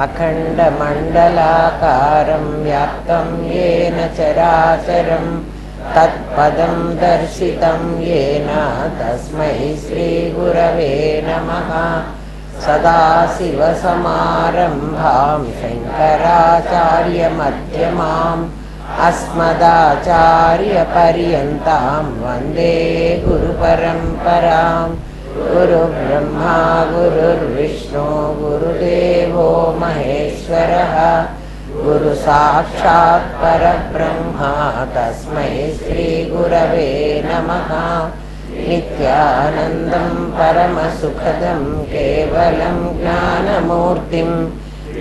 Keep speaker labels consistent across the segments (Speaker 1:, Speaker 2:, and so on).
Speaker 1: अखण्डमण्डलाकारं व्याप्तं येन चराचरं तत्पदं दर्शितं येन तस्मै श्रीगुरवे नमः। सदाशिवसमारम्भां शङ्कराचार्यमध्यमाम् अस्मदाचार्यपर्यन्तां वन्दे गुरुपरम्परां। गुरुब्रह्मा गुरुर्विष्णु गुरुदेवो महेश्वरः गुरुसाक्षात् परब्रह्मा तस्मै श्रीगुरवे नमः। नित्यानन्दं परमसुखदं केवलं ज्ञानमूर्तिं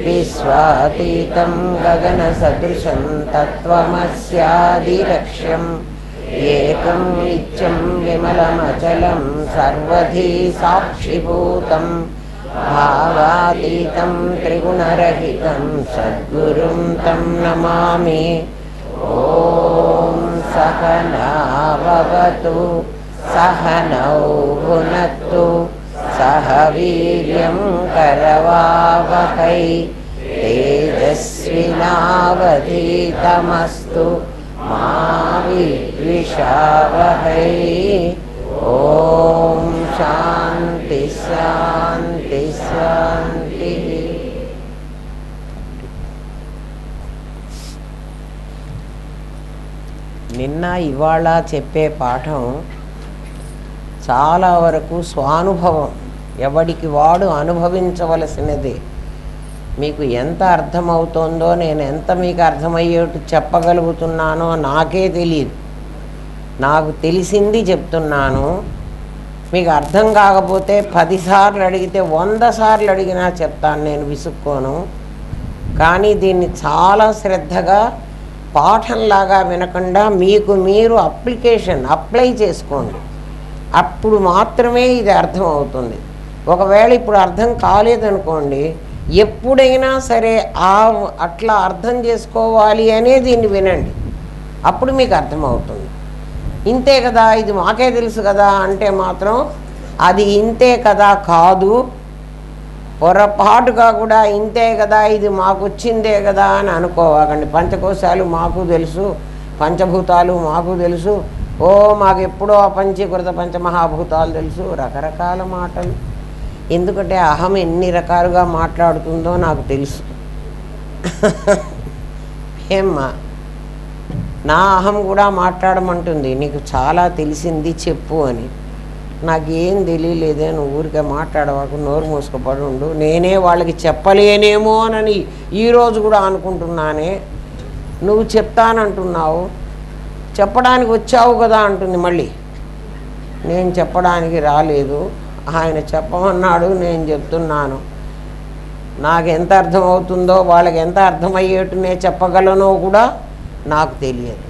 Speaker 1: विश्वातीतं गगनसदृशं तत्त्वमस्यादिलक्ष्यम् एकं नित्यं विमलमचलं सर्वधी साक्षिभूतं भावातीतं त्रिगुणरहितं सद्गुरुं तं नमामि। ॐ सहना भवतु सहनौ भुनक्तु सह वीर्यं करवावहै तेजस्विनावधीतमस्तु मा विद्विषावहै। ॐ शान्ति शान्ति शान्तिः। నిన్న ఇవాళ చెప్పే పాఠం చాలా వరకు స్వానుభవం, ఎవడికి వాడు అనుభవించవలసినది. మీకు ఎంత అర్థమవుతోందో, నేను ఎంత మీకు అర్థమయ్యేట్టు చెప్పగలుగుతున్నానో నాకే తెలియదు. నాకు తెలిసింది చెప్తున్నాను. మీకు అర్థం కాకపోతే 10 సార్లు అడిగితే 100 సార్లు అడిగినా చెప్తాను, నేను విసుక్కోను. కానీ దీన్ని చాలా శ్రద్ధగా పాఠంలాగా వినకుండా మీకు మీరు అప్లై చేసుకోండి. అప్పుడు మాత్రమే ఇది అర్థం అవుతుంది. ఒకవేళ ఇప్పుడు అర్థం కాలేదనుకోండి, ఎప్పుడైనా సరే అట్లా అర్థం చేసుకోవాలి అనే దీన్ని వినండి, అప్పుడు మీకు అర్థమవుతుంది. ఇంతే కదా, ఇది మాకే తెలుసు కదా అంటే మాత్రం అది ఇంతే కదా కాదు. పొరపాటుగా కూడా ఇంతే కదా, ఇది మాకు వచ్చిందే కదా అని అనుకోవాకండి. పంచకోశాలు మాకు తెలుసు, పంచభూతాలు మాకు తెలుసు, ఓ మాకు ఎప్పుడో పంచీకృత పంచమహాభూతాలు తెలుసు, రకరకాల మాటలు. ఎందుకంటే అహం ఎన్ని రకాలుగా మాట్లాడుతుందో నాకు తెలుసు. ఏమ్మా, నా అహం కూడా మాట్లాడమంటుంది, నీకు చాలా తెలిసింది చెప్పు అని. నాకేం తెలియలేదే, నువ్వు ఊరికే మాట్లాడవాకు, నోరు మూసుకుపడి ఉండు, నేనే వాళ్ళకి చెప్పలేనేమోనని ఈరోజు కూడా అనుకుంటున్నానే. నువ్వు చెప్తానంటున్నావు, చెప్పడానికి వచ్చావు కదా అంటుంది. మళ్ళీ నేను చెప్పడానికి రాలేదు, ఆయన చెప్పమన్నాడు, నేను చెప్తున్నాను. నాకు ఎంత అర్థమవుతుందో, వాళ్ళకి ఎంత అర్థమయ్యేట్టు నేను చెప్పగలనో కూడా నాకు తెలియదు.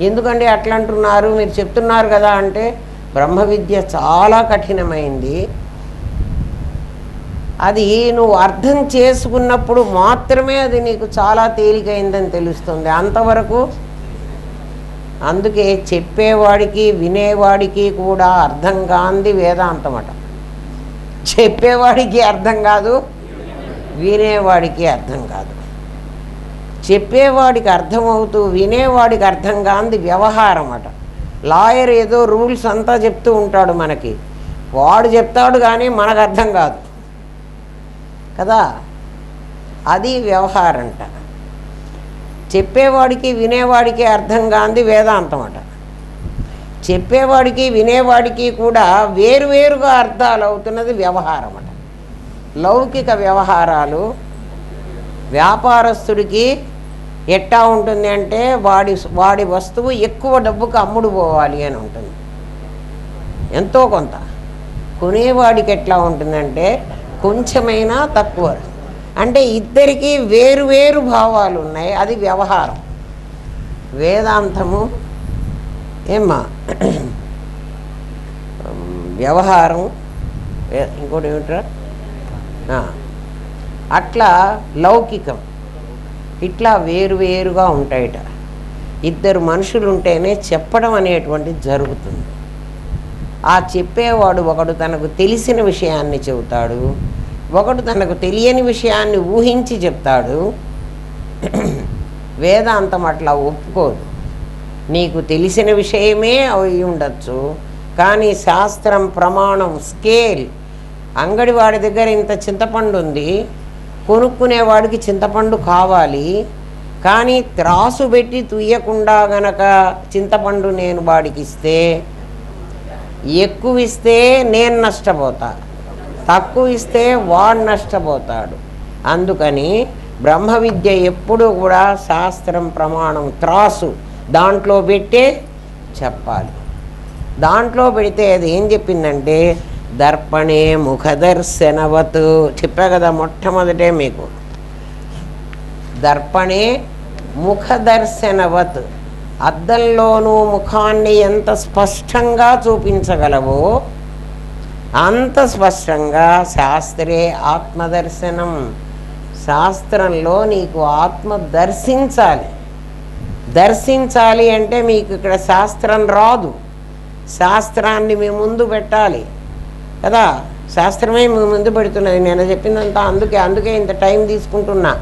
Speaker 1: ఎందుకంటే అట్లా అంటున్నారు, మీరు చెప్తున్నారు కదా అంటే బ్రహ్మ విద్య చాలా కఠినమైంది. అది నువ్వు అర్థం చేసుకున్నప్పుడు మాత్రమే అది నీకు చాలా తేలికైందని తెలుస్తుంది. అంతవరకు అందుకే చెప్పేవాడికి వినేవాడికి కూడా అర్థం కాంది వేదాంతమట. చెప్పేవాడికి అర్థం కాదు, వినేవాడికి అర్థం కాదు. చెప్పేవాడికి అర్థమవుతూ వినేవాడికి అర్థం కాంది వ్యవహారం అట. లాయర్ ఏదో రూల్స్ అంతా చెప్తూ ఉంటాడు మనకి, వాడు చెప్తాడు కానీ మనకు అర్థం కాదు కదా, అది వ్యవహారం అంట. చెప్పేవాడికి వినేవాడికి అర్థం కాంది వేదాంతం అట. చెప్పేవాడికి వినేవాడికి కూడా వేరువేరుగా అర్థాలు అవుతున్నది వ్యవహారం అట. లౌకిక వ్యవహారాలు వ్యాపారస్తుడికి ఎట్టా ఉంటుంది అంటే వాడి వస్తువు ఎక్కువ డబ్బుకు అమ్ముడు పోవాలి అని ఉంటుంది, ఎంతో కొంత. కొనేవాడికి ఎట్లా ఉంటుందంటే కొంచెమైనా తక్కువ. అంటే ఇద్దరికీ వేరు భావాలు ఉన్నాయి, అది వ్యవహారం. వేదాంతము ఏమ్మా వ్యవహారం, ఇంకోటి ఏమిట్రా అట్లా లౌకికం, ఇట్లా వేరువేరుగా ఉంటాయట. ఇద్దరు మనుషులు ఉంటేనే చెప్పడం అనేటువంటిది జరుగుతుంది. ఆ చెప్పేవాడు ఒకడు తనకు తెలిసిన విషయాన్ని చెబుతాడు, ఒకడు తనకు తెలియని విషయాన్ని ఊహించి చెప్తాడు. వేదాంతం అట్లా ఒప్పుకోదు. నీకు తెలిసిన విషయమే అయి ఉండొచ్చు, కానీ శాస్త్రం ప్రమాణం స్కేల్, అంగడివాడి దగ్గర ఇంత చింతపండు ఉంది, కొనుక్కునేవాడికి చింతపండు కావాలి, కానీ త్రాసు పెట్టి తుయ్యకుండా గనక చింతపండు నేను వాడికి ఇస్తే, ఎక్కువ ఇస్తే నేను నష్టపోతా, తక్కువ ఇస్తే వాడు నష్టపోతాడు. అందుకని బ్రహ్మ విద్య ఎప్పుడు కూడా శాస్త్రం ప్రమాణం త్రాసు దాంట్లో పెట్టే చెప్పాలి. దాంట్లో పెడితే అది ఏం చెప్పిందంటే దర్పణే ముఖదర్శనవత్ చెప్పా కదా మొట్టమొదటే మీకు. దర్పణే ముఖదర్శనవత్, అద్దంలోనూ ముఖాన్ని ఎంత స్పష్టంగా చూపించగలవో అంత స్పష్టంగా శాస్త్రే ఆత్మదర్శనం, శాస్త్రంలో నీకు ఆత్మ దర్శించాలి. దర్శించాలి అంటే మీకు ఇక్కడ శాస్త్రం రాదు, శాస్త్రాన్ని మీ ముందు పెట్టాలి కదా. శాస్త్రమే మీ ముందు పెడుతున్నది. నేను చెప్పిందంతా అందుకే ఇంత టైం తీసుకుంటున్నా.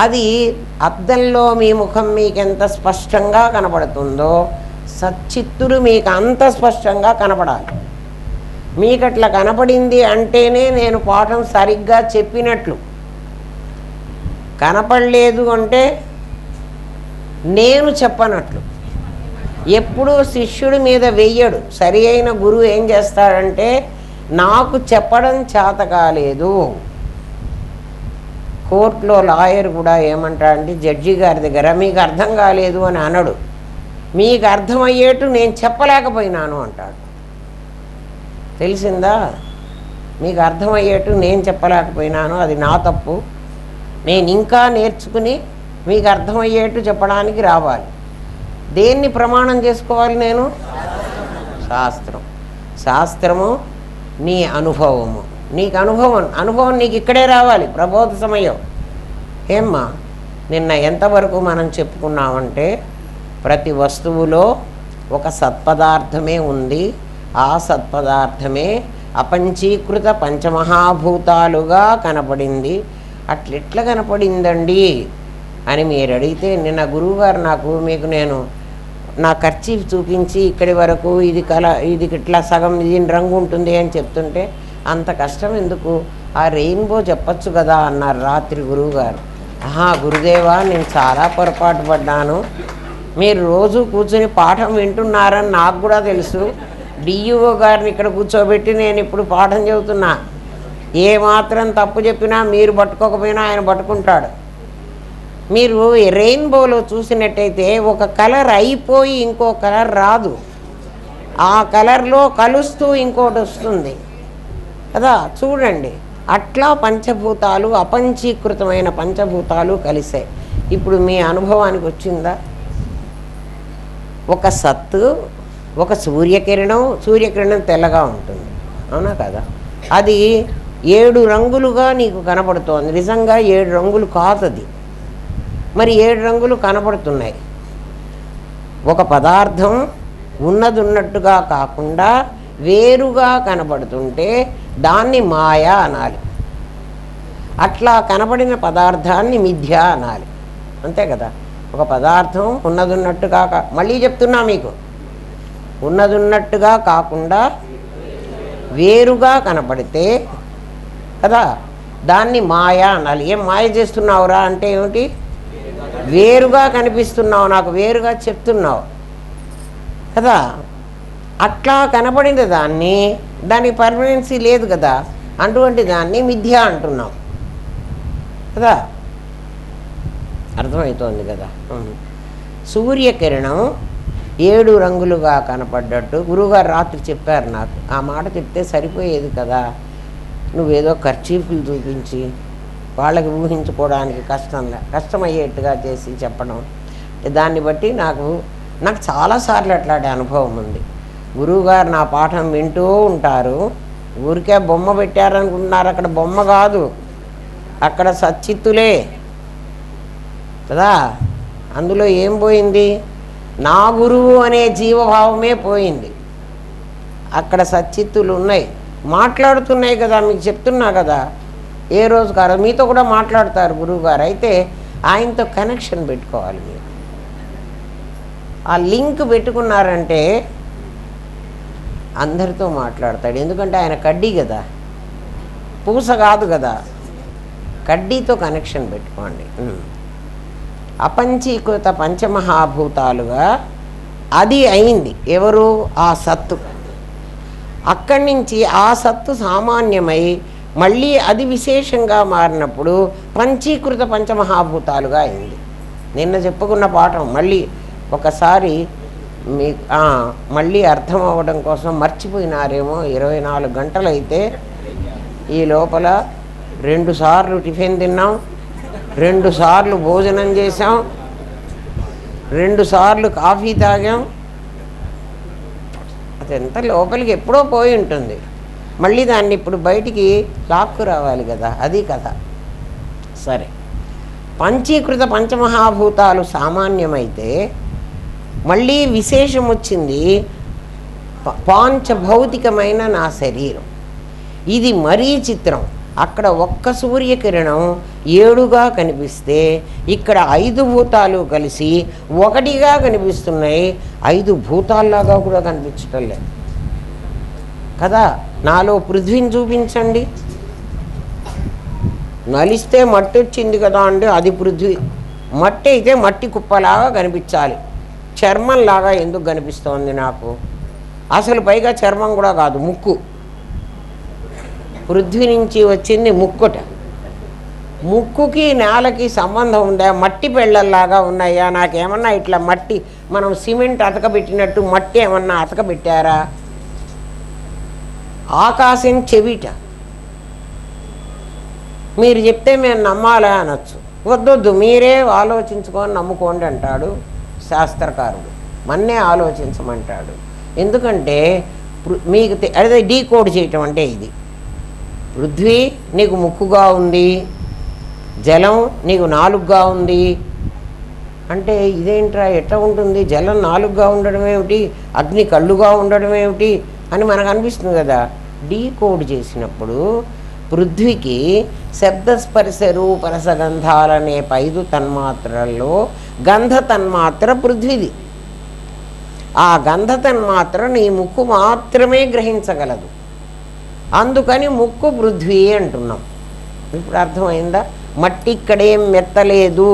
Speaker 1: అది అద్దంలో మీ ముఖం మీకు ఎంత స్పష్టంగా కనపడుతుందో సచ్చిత్తుడు మీకు అంత స్పష్టంగా కనపడాలి. మీకు అట్లా కనపడింది అంటేనే నేను పాఠం సరిగ్గా చెప్పినట్లు. కనపడలేదు అంటే నేను చెప్పనట్లు. ఎప్పుడూ శిష్యుడి మీద వెయ్యడు. సరి అయిన గురువు ఏం చేస్తాడంటే నాకు చెప్పడం చేత కాలేదు. కోర్టులో లాయర్ కూడా ఏమంటాడంటే జడ్జి గారి దగ్గర మీకు అర్థం కాలేదు అని అనడు, మీకు అర్థమయ్యేట్టు నేను చెప్పలేకపోయినాను అంటాడు. తెలిసిందా? మీకు అర్థమయ్యేట్టు నేను చెప్పలేకపోయినాను, అది నా తప్పు. నేను ఇంకా నేర్చుకుని మీకు అర్థమయ్యేట్టు చెప్పడానికి రావాలి. దేన్ని ప్రమాణం చేసుకోవాలి నేను? శాస్త్రం. శాస్త్రము నీ అనుభవము. నీకు అనుభవం నీకు ఇక్కడే రావాలి. ప్రబోధ సమయం ఏమ్మా నిన్న ఎంతవరకు మనం చెప్పుకున్నామంటే ప్రతి వస్తువులో ఒక సత్పదార్థమే ఉంది. ఆ సత్పదార్థమే అపంచీకృత పంచమహాభూతాలుగా కనపడింది. అట్లెట్లా కనపడిందండి అని మీరు అడిగితే, నిన్న గురువుగారు మీకు నేను నా కర్చీఫ్ చూపించి ఇక్కడి వరకు ఇది ఇది ఇట్లా సగం దీని రంగు ఉంటుంది అని చెప్తుంటే అంత కష్టం ఎందుకు, ఆ రెయిన్బో చెప్పచ్చు కదా అన్నారు రాత్రి గురువుగారు. గురుదేవా నేను చాలా పొరపాటు పడ్డాను. మీరు రోజు కూర్చొని పాఠం వింటున్నారని నాకు కూడా తెలుసు. డిఈఓ గారిని ఇక్కడ కూర్చోబెట్టి నేను ఇప్పుడు పాఠం చెబుతున్నా. ఏమాత్రం తప్పు చెప్పినా మీరు పట్టుకోకపోయినా ఆయన పట్టుకుంటాడు. మీరు రెయిన్బోలో చూసినట్టయితే ఒక కలర్ అయిపోయి ఇంకో కలర్ రాదు, ఆ కలర్లో కలుస్తూ ఇంకోటి వస్తుంది కదా. చూడండి, అట్లా పంచభూతాలు అపంచీకృతమైన పంచభూతాలు కలిసాయి. ఇప్పుడు మీ అనుభవానికి వచ్చిందా? ఒక సత్తు, ఒక సూర్యకిరణం తెల్లగా ఉంటుంది, అవునా కదా. అది 7 రంగులుగా నీకు కనపడుతోంది. నిజంగా 7 రంగులు కాదు అది, మరి 7 రంగులు కనపడుతున్నాయి. ఒక పదార్థం ఉన్నట్టుగా కాకుండా వేరుగా కనపడుతుంటే దాన్ని మాయ అనాలి. అట్లా కనపడిన పదార్థాన్ని మిథ్య అనాలి, అంతే కదా. ఒక పదార్థం ఉన్నట్టుగా మళ్ళీ చెప్తున్నా మీకు, ఉన్నట్టుగా కాకుండా వేరుగా కనపడితే కదా దాన్ని మాయ అనాలి. ఏం మాయ చేస్తున్నావురా అంటే ఏమిటి? వేరుగా కనిపిస్తున్నావు, నాకు వేరుగా చెప్తున్నావు కదా. అట్లా కనపడింది దానికి పర్మనెన్సీ లేదు కదా, అటువంటి దాన్ని మిథ్య అంటున్నాం కదా. అర్థమవుతోంది కదా. సూర్యకిరణం 7 రంగులుగా కనపడ్డట్టు గురువుగారు రాత్రి చెప్పారు నాకు. ఆ మాట చెప్తే సరిపోయేది కదా. నువ్వేదో కర్చీఫ్లు చూపించి వాళ్ళకి ఊహించుకోవడానికి కష్టమయ్యేట్టుగా చేసి చెప్పడం, దాన్ని బట్టి నాకు చాలాసార్లు అట్లాంటి అనుభవం ఉంది. గురువుగారు నా పాఠం వింటూ ఉంటారు, ఊరికే బొమ్మ పెట్టారనుకుంటున్నారు. అక్కడ బొమ్మ కాదు, అక్కడ సచ్చిత్తులే కదా. అందులో ఏం పోయింది? నా గురువు అనే జీవభావమే పోయింది. అక్కడ సచ్చిత్తులు ఉన్నాయి. మాట్లాడుతున్నాయి కదా, మీకు చెప్తున్నా కదా, ఏ రోజు కాదు మీతో కూడా మాట్లాడతారు గురువుగారు. అయితే ఆయనతో కనెక్షన్ పెట్టుకోవాలి మీరు. ఆ లింక్ పెట్టుకున్నారంటే అందరితో మాట్లాడతాడు. ఎందుకంటే ఆయన కడ్డీ కదా, పూస కాదు కదా, కడ్డీతో కనెక్షన్ పెట్టుకోండి. అపంచీకృత పంచమహాభూతాలుగా అది అయింది ఎవరు? ఆ సత్తు. అక్కడి నుంచి ఆ సత్తు సామాన్యమై మళ్ళీ అది విశేషంగా మారినప్పుడు పంచీకృత పంచమహాభూతాలుగా అయింది. నిన్న చెప్పుకున్న పాఠం మళ్ళీ ఒకసారి మీ మళ్ళీ అర్థం అవ్వడం కోసం మర్చిపోయినారేమో. 24 గంటలైతే ఈ లోపల 2 సార్లు టిఫిన్ తిన్నాం, 2 సార్లు భోజనం చేసాం, 2 సార్లు కాఫీ తాగాం. అదంత లోపలికి ఎప్పుడో పోయి ఉంటుంది. మళ్ళీ దాన్ని ఇప్పుడు బయటికి లాక్కు రావాలి కదా, అది కదా. సరే, పంచీకృత పంచమహాభూతాలు సామాన్యమైతే మళ్ళీ విశేషం వచ్చింది పాంచభౌతికమైన నా శరీరం. ఇది మరీ చిత్రం. అక్కడ ఒక్క సూర్యకిరణం 7గా కనిపిస్తే ఇక్కడ 5 భూతాలు కలిసి 1గా కనిపిస్తున్నాయి. 5 భూతాల్లాగా కూడా కనిపించటం లేదు కదా. నాలో పృథ్వీని చూపించండి. నలిస్తే మట్టి వచ్చింది కదా అండి, అది పృథ్వీ. మట్టి అయితే మట్టి కుప్పలాగా కనిపించాలి, చర్మంలాగా ఎందుకు కనిపిస్తోంది నాకు? అసలు పైగా చర్మం కూడా కాదు, ముక్కు. పృథ్వీ నుంచి వచ్చింది ముక్కుట. ముక్కుకి నేలకి సంబంధం ఉందా? మట్టి పెళ్ళల్లాగా ఉన్నాయా? నాకేమన్నా ఇట్లా మట్టి, మనం సిమెంట్ అతకబెట్టినట్టు మట్టి ఏమన్నా అతకబెట్టారా? ఆకాశం చెవిట. మీరు చెప్తే మేము నమ్మాలా అనొచ్చు. వద్దొద్దు, మీరే ఆలోచించుకొని నమ్ముకోండి అంటాడు శాస్త్రకారుడు. మన్నే ఆలోచించమంటాడు. ఎందుకంటే మీకు అదే డీకోడ్ చేయటం అంటే ఇది. పృథ్వీ నీకు ముక్కుగా ఉంది, జలం నీకు 4గా ఉంది అంటే ఇదేంట్రా, ఎట్లా ఉంటుంది? జలం 4గా ఉండడం ఏమిటి, అగ్ని కళ్ళుగా ఉండడం ఏమిటి అని మనకు అనిపిస్తుంది కదా. డీకోడ్ చేసినప్పుడు పృథ్వీకి శబ్దస్పర్శ రూప రసగంధాలనే 5 తన్మాత్రల్లో గంధ తన్మాత్ర పృథ్వీది. ఆ గంధ తన్మాత్ర నీ ముక్కు మాత్రమే గ్రహించగలదు. అందుకని ముక్కు పృథ్వీ అంటున్నాం. ఇప్పుడు అర్థమైందా? మట్టి ఇక్కడేం మెత్తలేదు,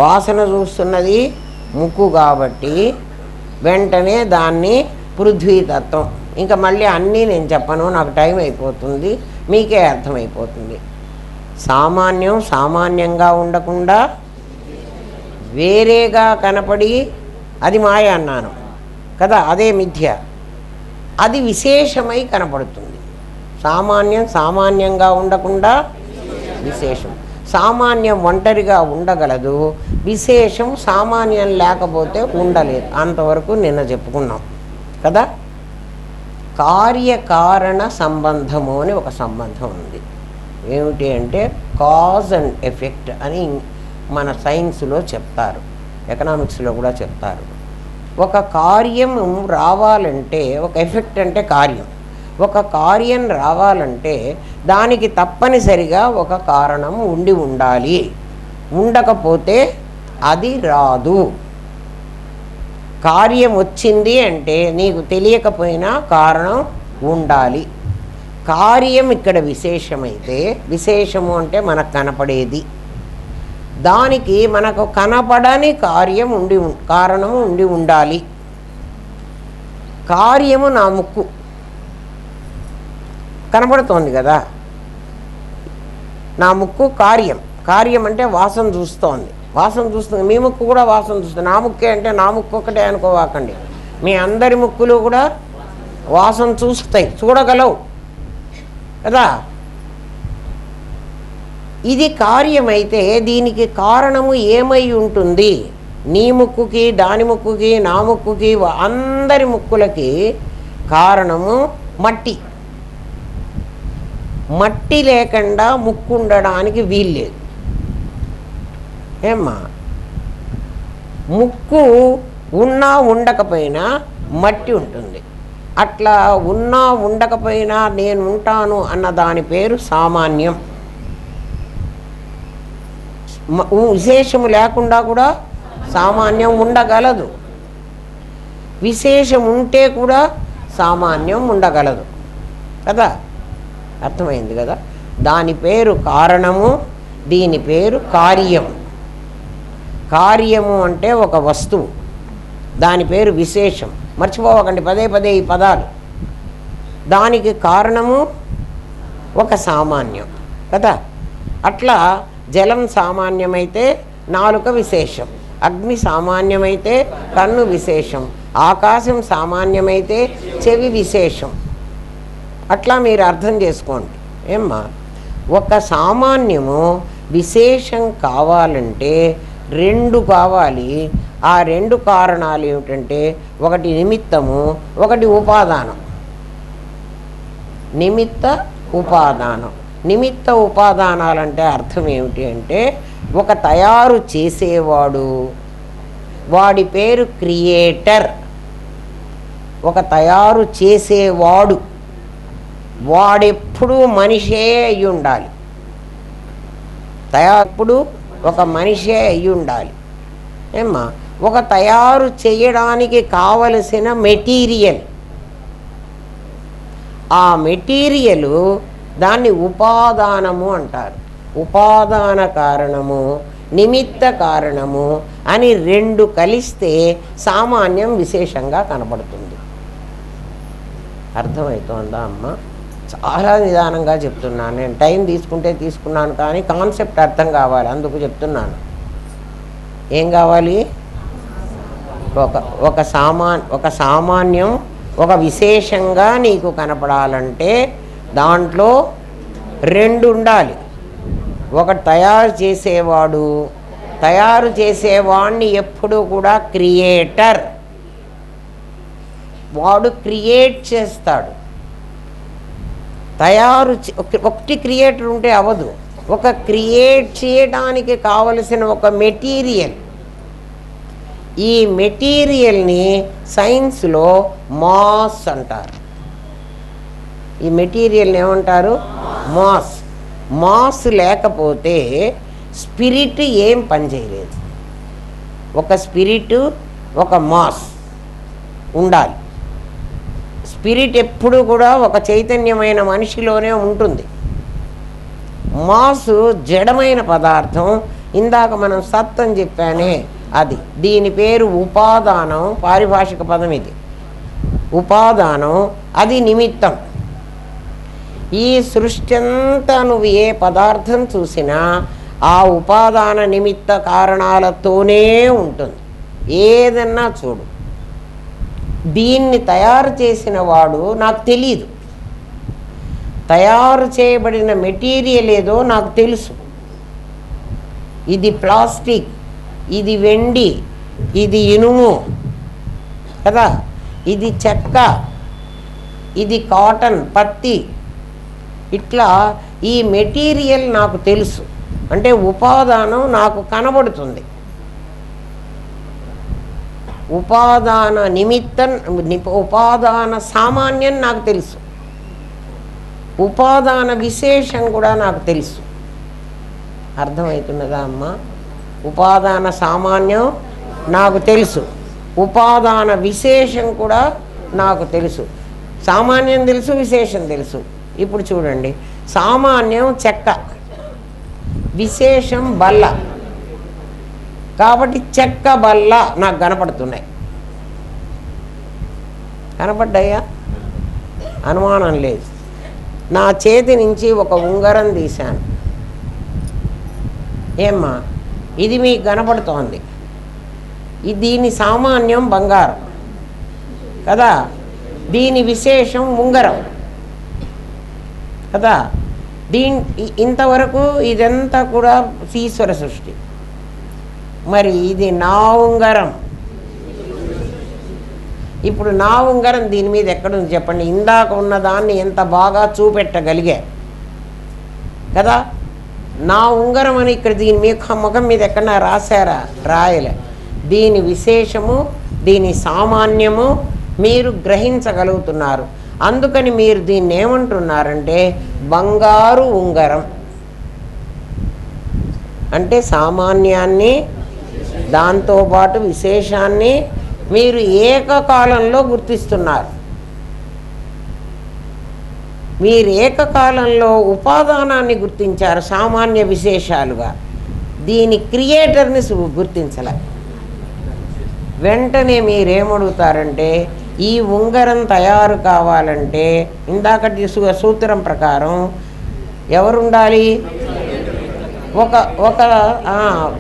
Speaker 1: వాసన చూస్తున్నది ముక్కు కాబట్టి వెంటనే దాన్ని పృథ్వీతత్వం. ఇంకా మళ్ళీ అన్నీ నేను చెప్పను, నాకు టైం అయిపోతుంది, మీకే అర్థమైపోతుంది. సామాన్యం సామాన్యంగా ఉండకుండా వేరేగా కనపడి అది మాయ అన్నాను కదా, అదే మిథ్య. అది విశేషమై కనపడుతుంది. సామాన్యం సామాన్యంగా ఉండకుండా విశేషం. సామాన్యం ఒంటరిగా ఉండగలదు, విశేషం సామాన్యం లేకపోతే ఉండలేదు. అంతవరకు నిన్న చెప్పుకున్నాం కదా. కార్యకారణ సంబంధము అని ఒక సంబంధం ఉంది. ఏమిటి అంటే కాజ్ అండ్ ఎఫెక్ట్ అని మన సైన్స్లో చెప్తారు, ఎకనామిక్స్లో కూడా చెప్తారు. ఒక కార్యం రావాలంటే, ఒక ఎఫెక్ట్ అంటే కార్యం, ఒక కార్యం రావాలంటే దానికి తప్పనిసరిగా ఒక కారణం ఉండి ఉండాలి. ఉండకపోతే అది రాదు. కార్యం వచ్చింది అంటే నీకు తెలియకపోయినా కారణం ఉండాలి. కార్యం ఇక్కడ విశేషమైతే, విశేషము అంటే మనకు కనపడేది, దానికి మనకు కనపడని కార్యం కారణము ఉండి ఉండాలి. కార్యము నా ముక్కు కనపడుతోంది కదా, నా ముక్కు కార్యం. కార్యం అంటే వాసన చూస్తోంది, వాసన చూస్తుంది. మీ ముక్కు కూడా వాసన చూస్తుంది. నా ముక్కే అంటే నా ముక్కు ఒకటే అనుకోవాకండి, మీ అందరి ముక్కులు కూడా వాసన చూస్తాయి, చూడగలవు కదా. ఇది కార్యమైతే దీనికి కారణము ఏమై ఉంటుంది? నీ ముక్కుకి, దాని ముక్కుకి, నా ముక్కుకి, అందరి ముక్కులకి కారణము మట్టి. మట్టి లేకుండా ముక్కు ఉండడానికి వీల్లేదు. ఏమ్మా, ముక్కు ఉన్నా ఉండకపోయినా మట్టి ఉంటుంది. అట్లా ఉన్నా ఉండకపోయినా నేను ఉంటాను అన్న దాని పేరు సామాన్యం. విశేషము లేకుండా కూడా సామాన్యం ఉండగలదు, విశేషం ఉంటే కూడా సామాన్యం ఉండగలదు కదా. అర్థమైంది కదా. దాని పేరు కారణము, దీని పేరు కార్యము. కార్యము అంటే ఒక వస్తువు, దాని పేరు విశేషం. మర్చిపోవకండి పదే పదే ఈ పదాలు. దానికి కారణము ఒక సామాన్యం కదా. అట్లా జలం సామాన్యమైతే నాలుక విశేషం, అగ్ని సామాన్యమైతే కన్ను విశేషం, ఆకాశం సామాన్యమైతే చెవి విశేషం. అట్లా మీరు అర్థం చేసుకోండి. ఏమ్మా, ఒక సామాన్యము విశేషం కావాలంటే రెండు కావాలి. ఆ రెండు కారణాలు ఏమిటంటే ఒకటి నిమిత్తము, ఒకటి ఉపాదానం. నిమిత్త ఉపాదానం. నిమిత్త ఉపాదానాలంటే అర్థం ఏమిటి అంటే ఒక తయారు చేసేవాడు, వాడి పేరు క్రియేటర్. ఒక తయారు చేసేవాడు వాడెప్పుడూ మనిషే అయి ఉండాలి. ఎప్పుడు ఒక మనిషే అయి ఉండాలి. ఏమ్మా, ఒక తయారు చేయడానికి కావలసిన మెటీరియల్, ఆ మెటీరియలు దాన్ని ఉపాదానము అంటారు. ఉపాదాన కారణము, నిమిత్త కారణము అని రెండు కలిస్తే సామాన్యం విశేషంగా కనబడుతుంది. అర్థమవుతోందా అమ్మ? చాలా నిదానంగా చెప్తున్నాను. నేను టైం తీసుకుంటే తీసుకున్నాను, కానీ కాన్సెప్ట్ అర్థం కావాలి, అందుకు చెప్తున్నాను. ఏం కావాలి? ఒక సామాన్యం ఒక విశేషంగా నీకు కనపడాలంటే దాంట్లో రెండు ఉండాలి. ఒకటి తయారు చేసేవాడు, తయారు చేసేవాడిని ఎప్పుడూ కూడా క్రియేటర్, వాడు క్రియేట్ చేస్తాడు. ఒకటి క్రియేటర్ ఉంటే అవ్వదు. ఒక క్రియేట్ చేయడానికి కావలసిన ఒక మెటీరియల్, ఈ మెటీరియల్ని సైన్స్లో మాస్ అంటారు. ఈ మెటీరియల్ని ఏమంటారు? మాస్. మాస్ లేకపోతే స్పిరిట్ ఏం పనిచేయలేదు. ఒక స్పిరిట్, ఒక మాస్ ఉండాలి. స్పిరిట్ ఎప్పుడు కూడా ఒక చైతన్యమైన మనిషిలోనే ఉంటుంది. మాసు జడమైన పదార్థం. ఇందాక మనం సత్ అని చెప్పానే, అది. దీని పేరు ఉపాదానం, పారిభాషిక పదం ఇది. ఉపాదానం, అది నిమిత్తం. ఈ సృష్టి అంతా నువ్వు ఏ పదార్థం చూసినా ఆ ఉపాదాన నిమిత్త కారణాలతోనే ఉంటుంది. ఏదన్నా చూడు, దీన్ని తయారు చేసిన వాడు నాకు తెలీదు, తయారు చేయబడిన మెటీరియల్ ఏదో నాకు తెలుసు. ఇది ప్లాస్టిక్, ఇది వెండి, ఇది ఇనుము కదా, ఇది చెక్క, ఇది కాటన్, పత్తి. ఇట్లా ఈ మెటీరియల్ నాకు తెలుసు. అంటే ఉపాదానం నాకు కనబడుతుంది. ఉపాదాన నిమిత్తం, ఉపాదాన సామాన్యం నాకు తెలుసు. ఉపాదాన విశేషం కూడా నాకు తెలుసు. అర్థమవుతున్నదా అమ్మ? ఉపాదాన సామాన్యం నాకు తెలుసు, ఉపాదాన విశేషం కూడా నాకు తెలుసు. సామాన్యం తెలుసు, విశేషం తెలుసు. ఇప్పుడు చూడండి, సామాన్యం చెక్క, విశేషం బల్ల. కాబట్టి చెక్క బల్ల నాకు కనపడుతున్నాయి. కనపడ్డాయా? అనుమానం లేదు. నా చేతి నుంచి ఒక ఉంగరం తీశాను. ఏమ్మా, ఇది మీకు కనపడుతోంది. దీని సామాన్యం బంగారం కదా, దీని విశేషం ఉంగరం కదా. ఇంతవరకు ఇదంతా కూడా ఈశ్వర సృష్టి. మరి ఇది నా ఉంగరం. ఇప్పుడు నా ఉంగరం దీని మీద ఎక్కడుంది చెప్పండి? ఇందాక ఉన్నదాన్ని ఎంత బాగా చూపెట్టగలిగా కదా. నా ఉంగరం అని ఇక్కడ దీని ముఖం మీద ఎక్కడన్నా రాశారా? రాయలే. దీని విశేషము, దీని సామాన్యము, మీరు గ్రహించగలుగుతున్నారు. అందుకని మీరు దీన్ని ఏమంటున్నారంటే బంగారు ఉంగరం. అంటే సామాన్యాన్ని దాంతోపాటు విశేషాన్ని మీరు ఏకకాలంలో గుర్తిస్తున్నారు. మీరు ఏకకాలంలో ఉపాదానాన్ని గుర్తించారు సామాన్య విశేషాలుగా. దీని క్రియేటర్ని గుర్తించలే. వెంటనే మీరేమడుగుతారంటే ఈ ఉంగరం తయారు కావాలంటే ఇందాకటి సూత్రం ప్రకారం ఎవరుండాలి?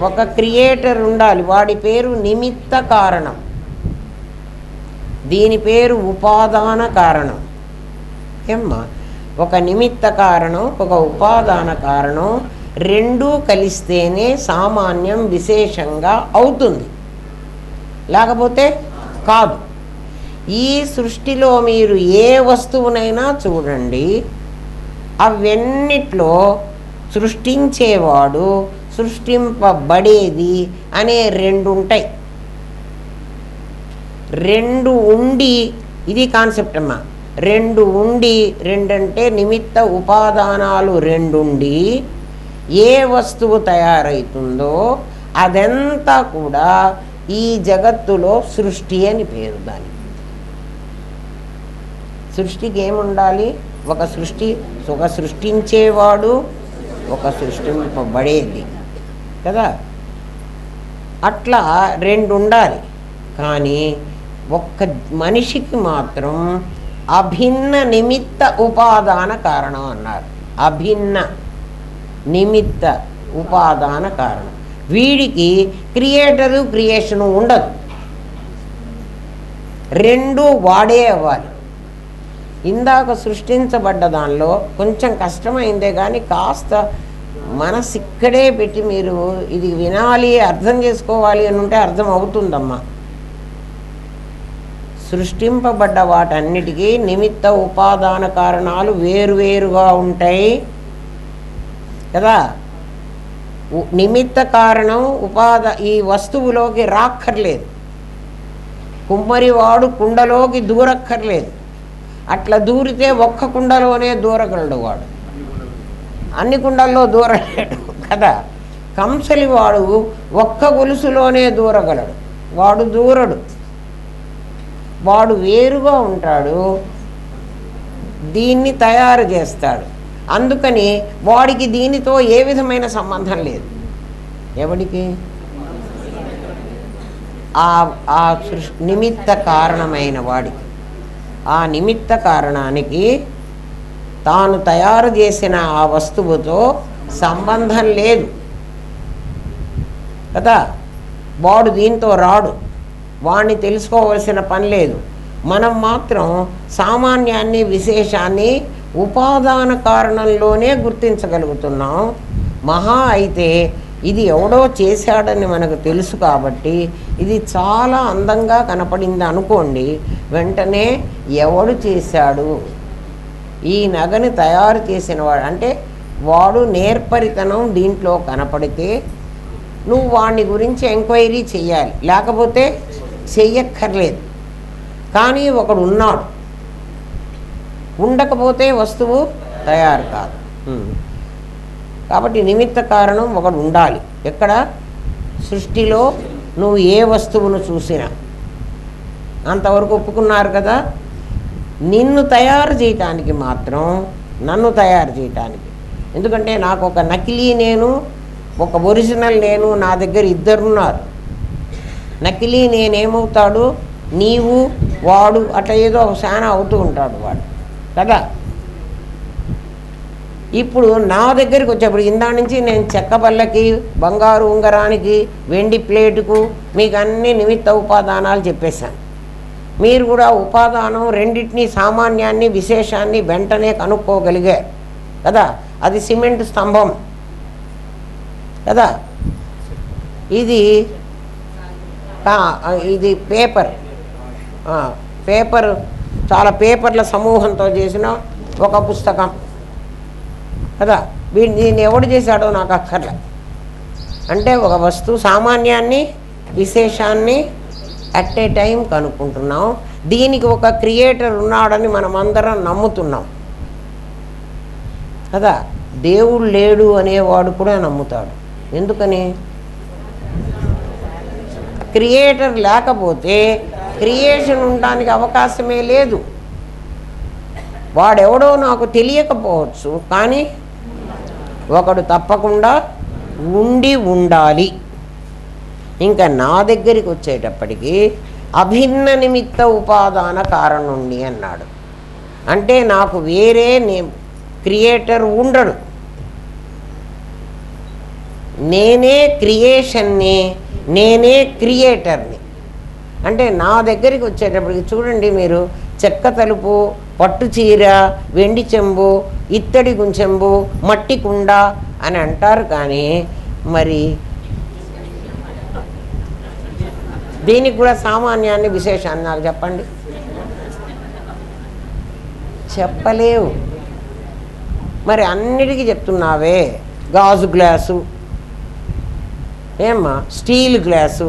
Speaker 1: ఒక క్రియేటర్ ఉండాలి. వాడి పేరు నిమిత్త కారణం. దీని పేరు ఉపాదాన కారణం. ఏమ్మా, ఒక నిమిత్త కారణం, ఒక ఉపాదాన కారణం రెండూ కలిస్తేనే సామాన్యం విశేషంగా అవుతుంది, లేకపోతే కాదు. ఈ సృష్టిలో మీరు ఏ వస్తువునైనా చూడండి, అవన్నిట్లో సృష్టించేవాడు, సృష్టింపబడేది అనే రెండు ఉంటాయి. రెండు ఉండి, ఇది కాన్సెప్ట్ అమ్మా, రెండు ఉండి, రెండంటే నిమిత్త ఉపాదానాలు రెండుండి ఏ వస్తువు తయారవుతుందో అదంతా కూడా ఈ జగత్తులో సృష్టి అని పేరు. దానికి సృష్టికి ఏముండాలి? ఒక సృష్టించేవాడు, ఒక సృష్టింపబడేది కదా. అట్లా రెండు ఉండాలి. కానీ ఒక్క మనిషికి మాత్రం అభిన్న నిమిత్త ఉపాదాన కారణం అన్నారు. అభిన్న నిమిత్త ఉపాదాన కారణం. వీడికి క్రియేటరు క్రియేషను ఉండదు, రెండు వాడే అవ్వాలి. ఇందాక సృష్టించబడ్డ దానిలో కొంచెం కష్టమైందే కానీ కాస్త మనసు ఇక్కడే పెట్టి మీరు ఇది వినాలి, అర్థం చేసుకోవాలి అని ఉంటే అర్థం అవుతుందమ్మా. సృష్టింపబడ్డ వాటన్నిటికీ నిమిత్త ఉపాదాన కారణాలు వేరువేరుగా ఉంటాయి కదా. నిమిత్త కారణం ఈ వస్తువులోకి రాక్కర్లేదు. కుమ్మరివాడు కుండలోకి దూరక్కర్లేదు. అట్లా దూరితే ఒక్క కుండలోనే దూరగలడు వాడు, అన్ని కుండల్లో దూరలేడు కదా. కంసలివాడు ఒక్క గొలుసులోనే దూరగలడు, వాడు దూరడు. వాడు వేరుగా ఉంటాడు, దీన్ని తయారు చేస్తాడు. అందుకని వాడికి దీనితో ఏ విధమైన సంబంధం లేదు. ఎవడికి? ఆ నిమిత్త కారణమైన వాడికి. ఆ నిమిత్త కారణానికి తాను తయారు చేసిన ఆ వస్తువుతో సంబంధం లేదు కదా. వాడు దీంతో రాడు, వాడిని తెలుసుకోవలసిన పని లేదు. మనం మాత్రం సామాన్యాన్ని విశేషాన్ని ఉపాదాన కారణంలోనే గుర్తించగలుగుతున్నాం. మహా అయితే ఇది ఎవడో చేశాడని మనకు తెలుసు కాబట్టి ఇది చాలా అందంగా కనపడింది అనుకోండి, వెంటనే ఎవడు చేశాడు, ఈ నగని తయారు చేసిన వాడు అంటే వాడు నేర్పరితనం దీంట్లో కనపడితే నువ్వు వాడిని గురించి ఎంక్వైరీ చెయ్యాలి, లేకపోతే చెయ్యక్కర్లేదు. కానీ ఒకడు ఉన్నాడు, ఉండకపోతే వస్తువు తయారు కాదు. కాబట్టి నిమిత్త కారణం ఒకడు ఉండాలి. ఎక్కడ? సృష్టిలో నువ్వు ఏ వస్తువును చూసినా. అంతవరకు ఒప్పుకున్నారు కదా. నిన్ను తయారు చేయటానికి మాత్రం, నన్ను తయారు చేయటానికి, ఎందుకంటే నాకు ఒక నకిలీ నేను, ఒక ఒరిజినల్ నేను నా దగ్గర ఇద్దరున్నారు. నకిలీ నేనేమవుతాడు? నీవు, వాడు, అట్లా ఏదో ఒక శానా అవుతూ ఉంటాడు వాడు కదా. ఇప్పుడు నా దగ్గరికి వచ్చేప్పుడు ఇందా నుంచి నేను చెక్క బల్లకి, బంగారు ఉంగరానికి, వెండి ప్లేటుకు మీకు అన్ని నిమిత్త ఉపాదానాలు చెప్పేశాను. మీరు కూడా ఉపాదానం రెండింటినీ, సామాన్యాన్ని విశేషాన్ని వెంటనే కనుక్కోగలిగారు కదా. అది సిమెంట్ స్తంభం కదా. ఇది పేపర్ చాలా పేపర్ల సమూహంతో చేసిన ఒక పుస్తకం కదా. దీన్ని ఎవడు చేశాడో నాకు అక్కర్లే. అంటే ఒక వస్తువు సామాన్యాన్ని విశేషాన్ని అట్ ఏ టైం కనుక్కుంటున్నాం. దీనికి ఒక క్రియేటర్ ఉన్నాడని మనమందరం నమ్ముతున్నాం కదా. దేవుడు లేడు అనేవాడు కూడా నమ్ముతాడు. ఎందుకని? క్రియేటర్ లేకపోతే క్రియేషన్ ఉండడానికి అవకాశమే లేదు. వాడెవడో నాకు తెలియకపోవచ్చు, కానీ ఒకడు తప్పకుండా ఉండి ఉండాలి. ఇంకా నా దగ్గరికి వచ్చేటప్పటికి అభిన్న నిమిత్త ఉపాదాన కారణుణ్ణి అన్నాడు. అంటే నాకు వేరే క్రియేటర్ ఉండడు, నేనే క్రియేషన్ని, నేనే క్రియేటర్ని. అంటే నా దగ్గరికి వచ్చేటప్పటికి చూడండి, మీరు చెక్క తలుపు, పట్టు చీర, వెండి చెంబు, ఇత్తడి గుంచెంబు, మట్టి కుండ అని అంటారు, కానీ మరి దీనికి కూడా సామాన్యాన్ని విశేషాన్ని నాకు చెప్పండి. చెప్పలేవు. మరి అన్నిటికీ చెప్తున్నావే. గాజు గ్లాసు, ఏమ్మా steel glass,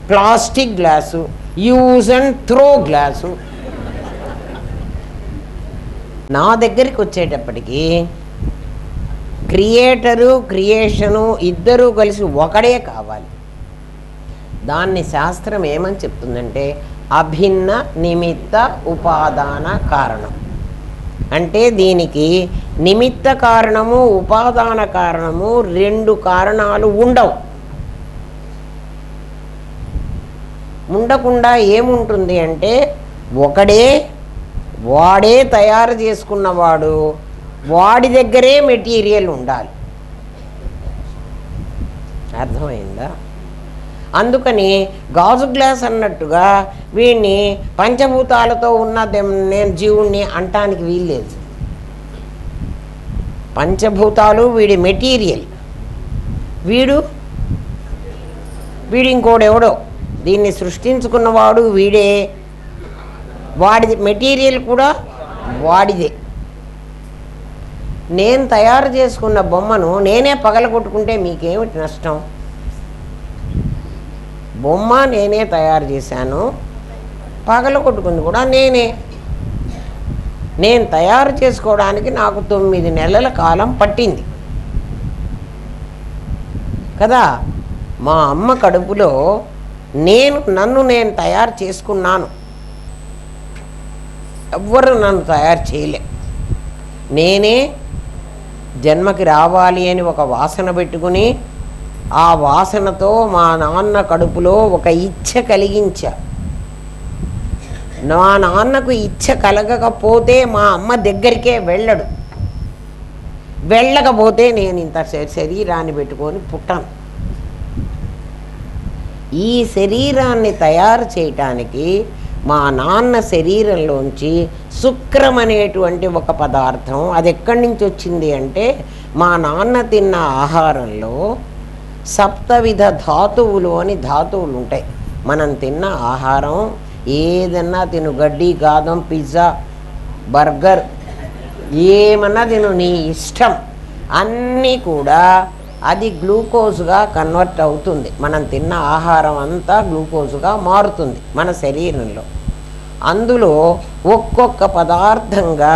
Speaker 1: plastic glass, use and throw glass. నా దగ్గరికి వచ్చేటప్పటికి క్రియేటరు క్రియేషను ఇద్దరూ కలిసి ఒకడే కావాలి. దాన్ని శాస్త్రం ఏమని చెప్తుందంటే అభిన్న నిమిత్త ఉపాదాన కారణం. అంటే దీనికి నిమిత్త కారణము, ఉపాదాన కారణము, రెండు కారణాలు ఉండవు. ఉండకుండా ఏముంటుంది అంటే ఒకడే, వాడే తయారు చేసుకున్నవాడు, వాడి దగ్గరే మెటీరియల్ ఉండాలి. అర్థమైందా? అందుకని గాజు గ్లాస్ అన్నట్టుగా వీడిని పంచభూతాలతో ఉన్న నేను జీవుణ్ణి అంటానికి వీల్లేదు. పంచభూతాలు వీడి మెటీరియల్, వీడు ఇంకోడెవడో, దీన్ని సృష్టించుకున్నవాడు వీడే, వాడిది మెటీరియల్ కూడా వాడిదే. నేను తయారు చేసుకున్న బొమ్మను నేనే పగలగొట్టుకుంటే మీకేమిటి నష్టం? బొమ్మ నేనే తయారు చేశాను, పగలగొట్టుకుంది కూడా నేనే. నేను తయారు చేసుకోవడానికి నాకు 9 నెలల కాలం పట్టింది కదా. మా అమ్మ కడుపులో నన్ను నేను తయారు చేసుకున్నాను. ఎవ్వరు నన్ను తయారు చేయలే. నేనే జన్మకి రావాలి అని ఒక వాసన పెట్టుకుని, ఆ వాసనతో మా నాన్న కడుపులో ఒక ఇచ్ఛ కలిగించా. మా నాన్నకు ఇచ్ఛ కలగకపోతే మా అమ్మ దగ్గరికే వెళ్ళడు. వెళ్ళకపోతే నేను ఇంత శరీరాన్ని పెట్టుకొని పుట్టాను. ఈ శరీరాన్ని తయారు చేయటానికి మా నాన్న శరీరంలోంచి శుక్రం అనేటువంటి ఒక పదార్థం, అది ఎక్కడి నుంచి వచ్చింది అంటే మా నాన్న తిన్న ఆహారంలో సప్తవిధ ధాతువులు అని ధాతువులు ఉంటాయి. మనం తిన్న ఆహారం ఏదన్నా తిను, గడ్డి, గాదం, పిజ్జా, బర్గర్, ఏమన్నా తిను, నీ ఇష్టం. అన్నీ కూడా అది గ్లూకోజ్గా కన్వర్ట్ అవుతుంది. మనం తిన్న ఆహారం అంతా గ్లూకోజ్గా మారుతుంది మన శరీరంలో. అందులో ఒక్కొక్క పదార్థంగా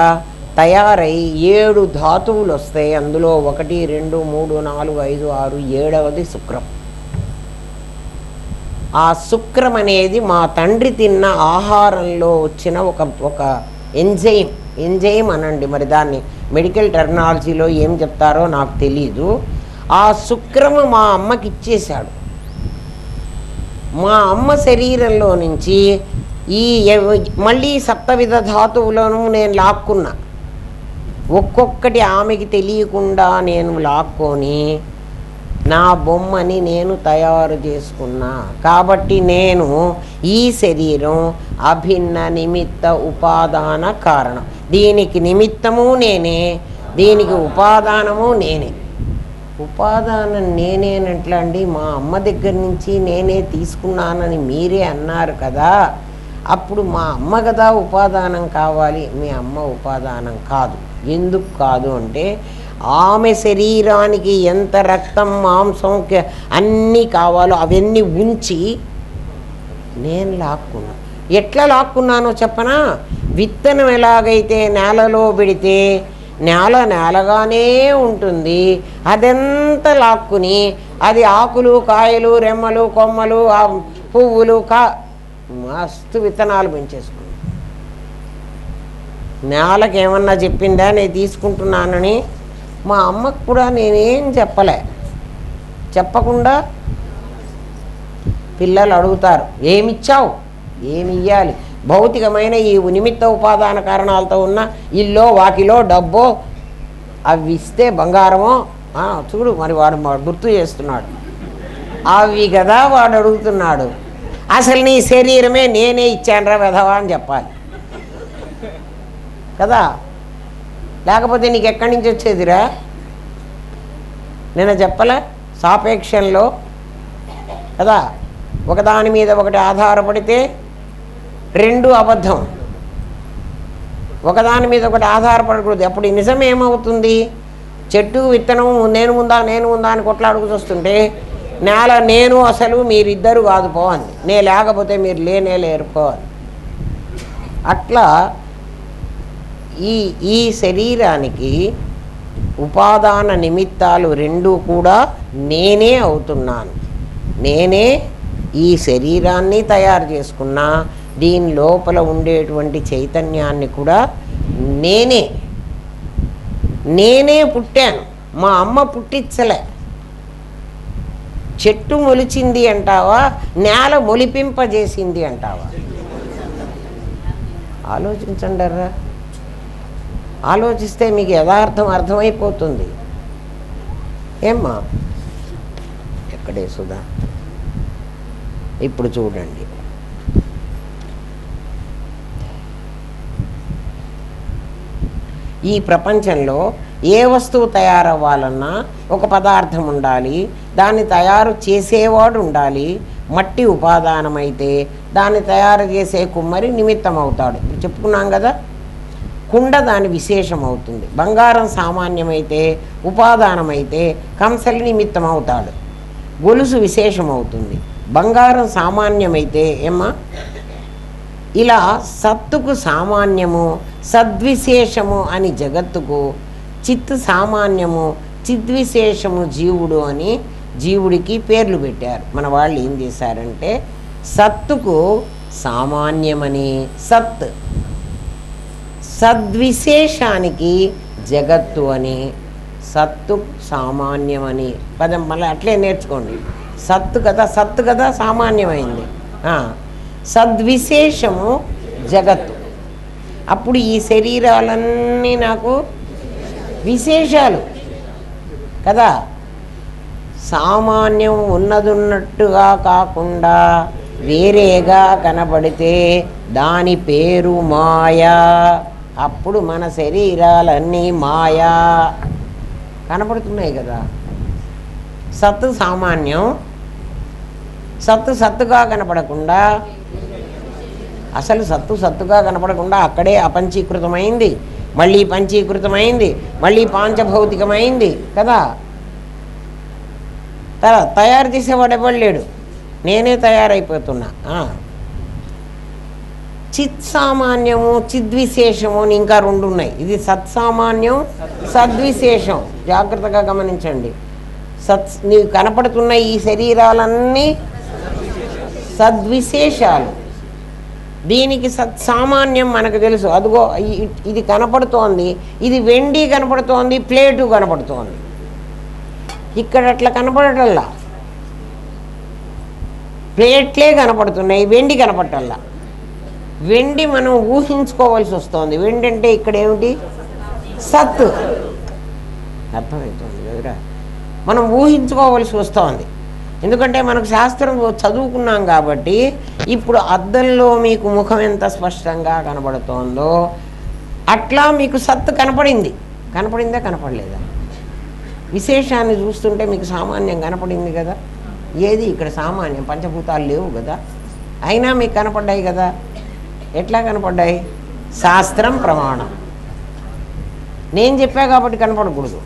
Speaker 1: తయారై 7 ధాతువులు వస్తాయి. అందులో 1, 2, 3, 4, 5, 6, 7వది శుక్రం. ఆ శుక్రం అనేది మా తండ్రి తిన్న ఆహారంలో వచ్చిన ఒక ఎంజైమ్ అనండి, మరి దాన్ని మెడికల్ టెర్మినాలజీలో ఏం చెప్తారో నాకు తెలీదు. ఆ శుక్రము మా అమ్మకి ఇచ్చేశాడు. మా అమ్మ శరీరంలో నుంచి మళ్ళీ సప్తవిధ ధాతువులను నేను లాక్కున్నా. ఒక్కొక్కటి ఆమెకి తెలియకుండా నేను లాక్కొని నా బొమ్మని నేను తయారు చేసుకున్నా. కాబట్టి నేను ఈ శరీరం అభిన్న నిమిత్త ఉపాదాన కారణం. దీనికి నిమిత్తము నేనే, దీనికి ఉపాదానము నేనే. ఉపాదానం నేనేనట్లా అండి? మా అమ్మ దగ్గర నుంచి నేనే తీసుకున్నానని మీరే అన్నారు కదా. అప్పుడు మా అమ్మ కదా ఉపాదానం కావాలి, మీ అమ్మ ఉపాదానం కాదు. ఎందుకు కాదు అంటే ఆమె శరీరానికి ఎంత రక్తం, మాంసం అన్నీ కావాలో అవన్నీ ఉంచి నేను లాక్కున్నా. ఎట్లా లాక్కున్నానో చెప్పనా? విత్తనం ఎలాగైతే నేలలో పెడితే నేల నేలగానే ఉంటుంది, అదంతా లాక్కుని అది ఆకులు కాయలు రెమ్మలు కొమ్మలు పువ్వులు మస్తు విత్తనాలు పెంచేసుకున్నాను. నేలకి ఏమన్నా చెప్పిందా నేను తీసుకుంటున్నానని? మా అమ్మకు కూడా నేనేం చెప్పలే. చెప్పకుండా పిల్లలు అడుగుతారు, ఏమిచ్చావు, ఏమి ఇవ్వాలి? భౌతికమైన ఈ నిమిత్త ఉపాదాన కారణాలతో ఉన్న ఇల్లో వాకిలో డబ్బో అవి ఇస్తే బంగారమో చూడు. మరి వాడు గుర్తు చేస్తున్నాడు. అవి కదా వాడు అడుగుతున్నాడు. అసలు నీ శరీరమే నేనే ఇచ్చానురా వెధవా అని చెప్పాలి కదా, లేకపోతే నీకు ఎక్కడి నుంచి వచ్చేదిరా? నేను చెప్పలే సాపేక్షంలో కదా, ఒకదాని మీద ఒకటి ఆధారపడితే రెండు అబద్ధం, ఒకదాని మీద ఒకటి ఆధారపడకూడదు. అప్పుడు నిజం ఏమవుతుంది? చెట్టు విత్తనం నేను ఉందా అని కొట్లాడుకు చూస్తుంటే నేల నేను అసలు మీరిద్దరు కాదు పోవాలి, నేను లేకపోతే మీరు లేరు పోవాలి. అట్లా ఈ శరీరానికి ఉపాదాన నిమిత్తాలు రెండూ కూడా నేనే అవుతున్నాను. నేనే ఈ శరీరాన్ని తయారు చేసుకున్నా, దీని లోపల ఉండేటువంటి చైతన్యాన్ని కూడా నేనే పుట్టాను. మా అమ్మ పుట్టించలే. చెట్టు మొలిచింది అంటావా, నేల మొలిపింపజేసింది అంటావా? ఆలోచించండర్రా. ఆలోచిస్తే మీకు యథార్థం అర్థమైపోతుంది. ఏమ్మా ఎక్కడే సుధా? ఇప్పుడు చూడండి, ఈ ప్రపంచంలో ఏ వస్తువు తయారవ్వాలన్నా ఒక పదార్థం ఉండాలి, దాన్ని తయారు చేసేవాడు ఉండాలి. మట్టి ఉపాదానమైతే దాన్ని తయారు చేసే కుమ్మరి నిమిత్తం అవుతాడు. చెప్పుకున్నాం కదా. కుండ దాని విశేషం అవుతుంది. బంగారం సామాన్యమైతే ఉపాదానమైతే కంసలి నిమిత్తం అవుతాడు. గొలుసు విశేషం అవుతుంది. బంగారం సామాన్యమైతే ఏమ్మా ఇలా సత్తుకు సామాన్యము సద్విశేషము అని జగత్తుకు, చిత్తు సామాన్యము చిద్విశేషము జీవుడు అని జీవుడికి పేర్లు పెట్టారు. మన వాళ్ళు ఏం చేశారంటే సత్తుకు సామాన్యమని సత్, సద్విశేషానికి జగత్తు అని, సత్తు సామాన్యమని పదం మళ్ళీ అట్లే నేర్చుకోండి. సత్తు కదా సామాన్యమైంది, సద్విశేషము జగత్తు. అప్పుడు ఈ శరీరాలన్నీ నాకు విశేషాలు కదా. సామాన్యం ఉన్నదున్నట్టుగా కాకుండా వేరేగా కనబడితే దాని పేరు మాయా. అప్పుడు మన శరీరాలన్నీ మాయా కనపడుతున్నాయి కదా. సత్తు సామాన్యం, సత్తు సత్తుగా కనపడకుండా, అసలు సత్తు సత్తుగా కనపడకుండా అక్కడే అపంచీకృతమైంది, మళ్ళీ పంచీకృతమైంది, మళ్ళీ పాంచభౌతికమైంది కదా. తయారు చేసేవాడు ఎవడు లేడు, నేనే తయారైపోతున్నా. చిత్ సామాన్యము చిద్విశేషము అని ఇంకా రెండు ఉన్నాయి. ఇది సత్సామాన్యం సద్విశేషం. జాగ్రత్తగా గమనించండి. నీకు కనపడుతున్న ఈ శరీరాలన్నీ సద్విశేషాలు. దీనికి సత్సామాన్యం మనకు తెలుసు. అదిగో ఇది కనపడుతోంది, ఇది వెండి కనపడుతోంది, ప్లేటు కనపడుతోంది. ఇక్కడ అట్లా కనపడటల్లా, ప్లేట్లే కనపడుతున్నాయి, వెండి కనపడటల్లా. వెండి మనం ఊహించుకోవాల్సి వస్తుంది. వెండి అంటే ఇక్కడ ఏమిటి? సత్తు. అర్థమవుతుంది కదరా? మనం ఊహించుకోవాల్సి వస్తుంది. ఎందుకంటే మనకు శాస్త్రం చదువుకున్నాం కాబట్టి. ఇప్పుడు అద్దంలో మీకు ముఖం ఎంత స్పష్టంగా కనబడుతోందో అట్లా మీకు సత్తు కనపడిందా కనపడలేదా? విశేషాన్ని చూస్తుంటే మీకు సామాన్యం కనపడింది కదా. ఏది ఇక్కడ సామాన్యం? పంచభూతాలు లేవు కదా, అయినా మీకు కనపడ్డాయి కదా. ఎట్లా కనపడ్డాయి? శాస్త్రం ప్రమాణం. నేను చెప్పా కాబట్టి కనపడకూడదు.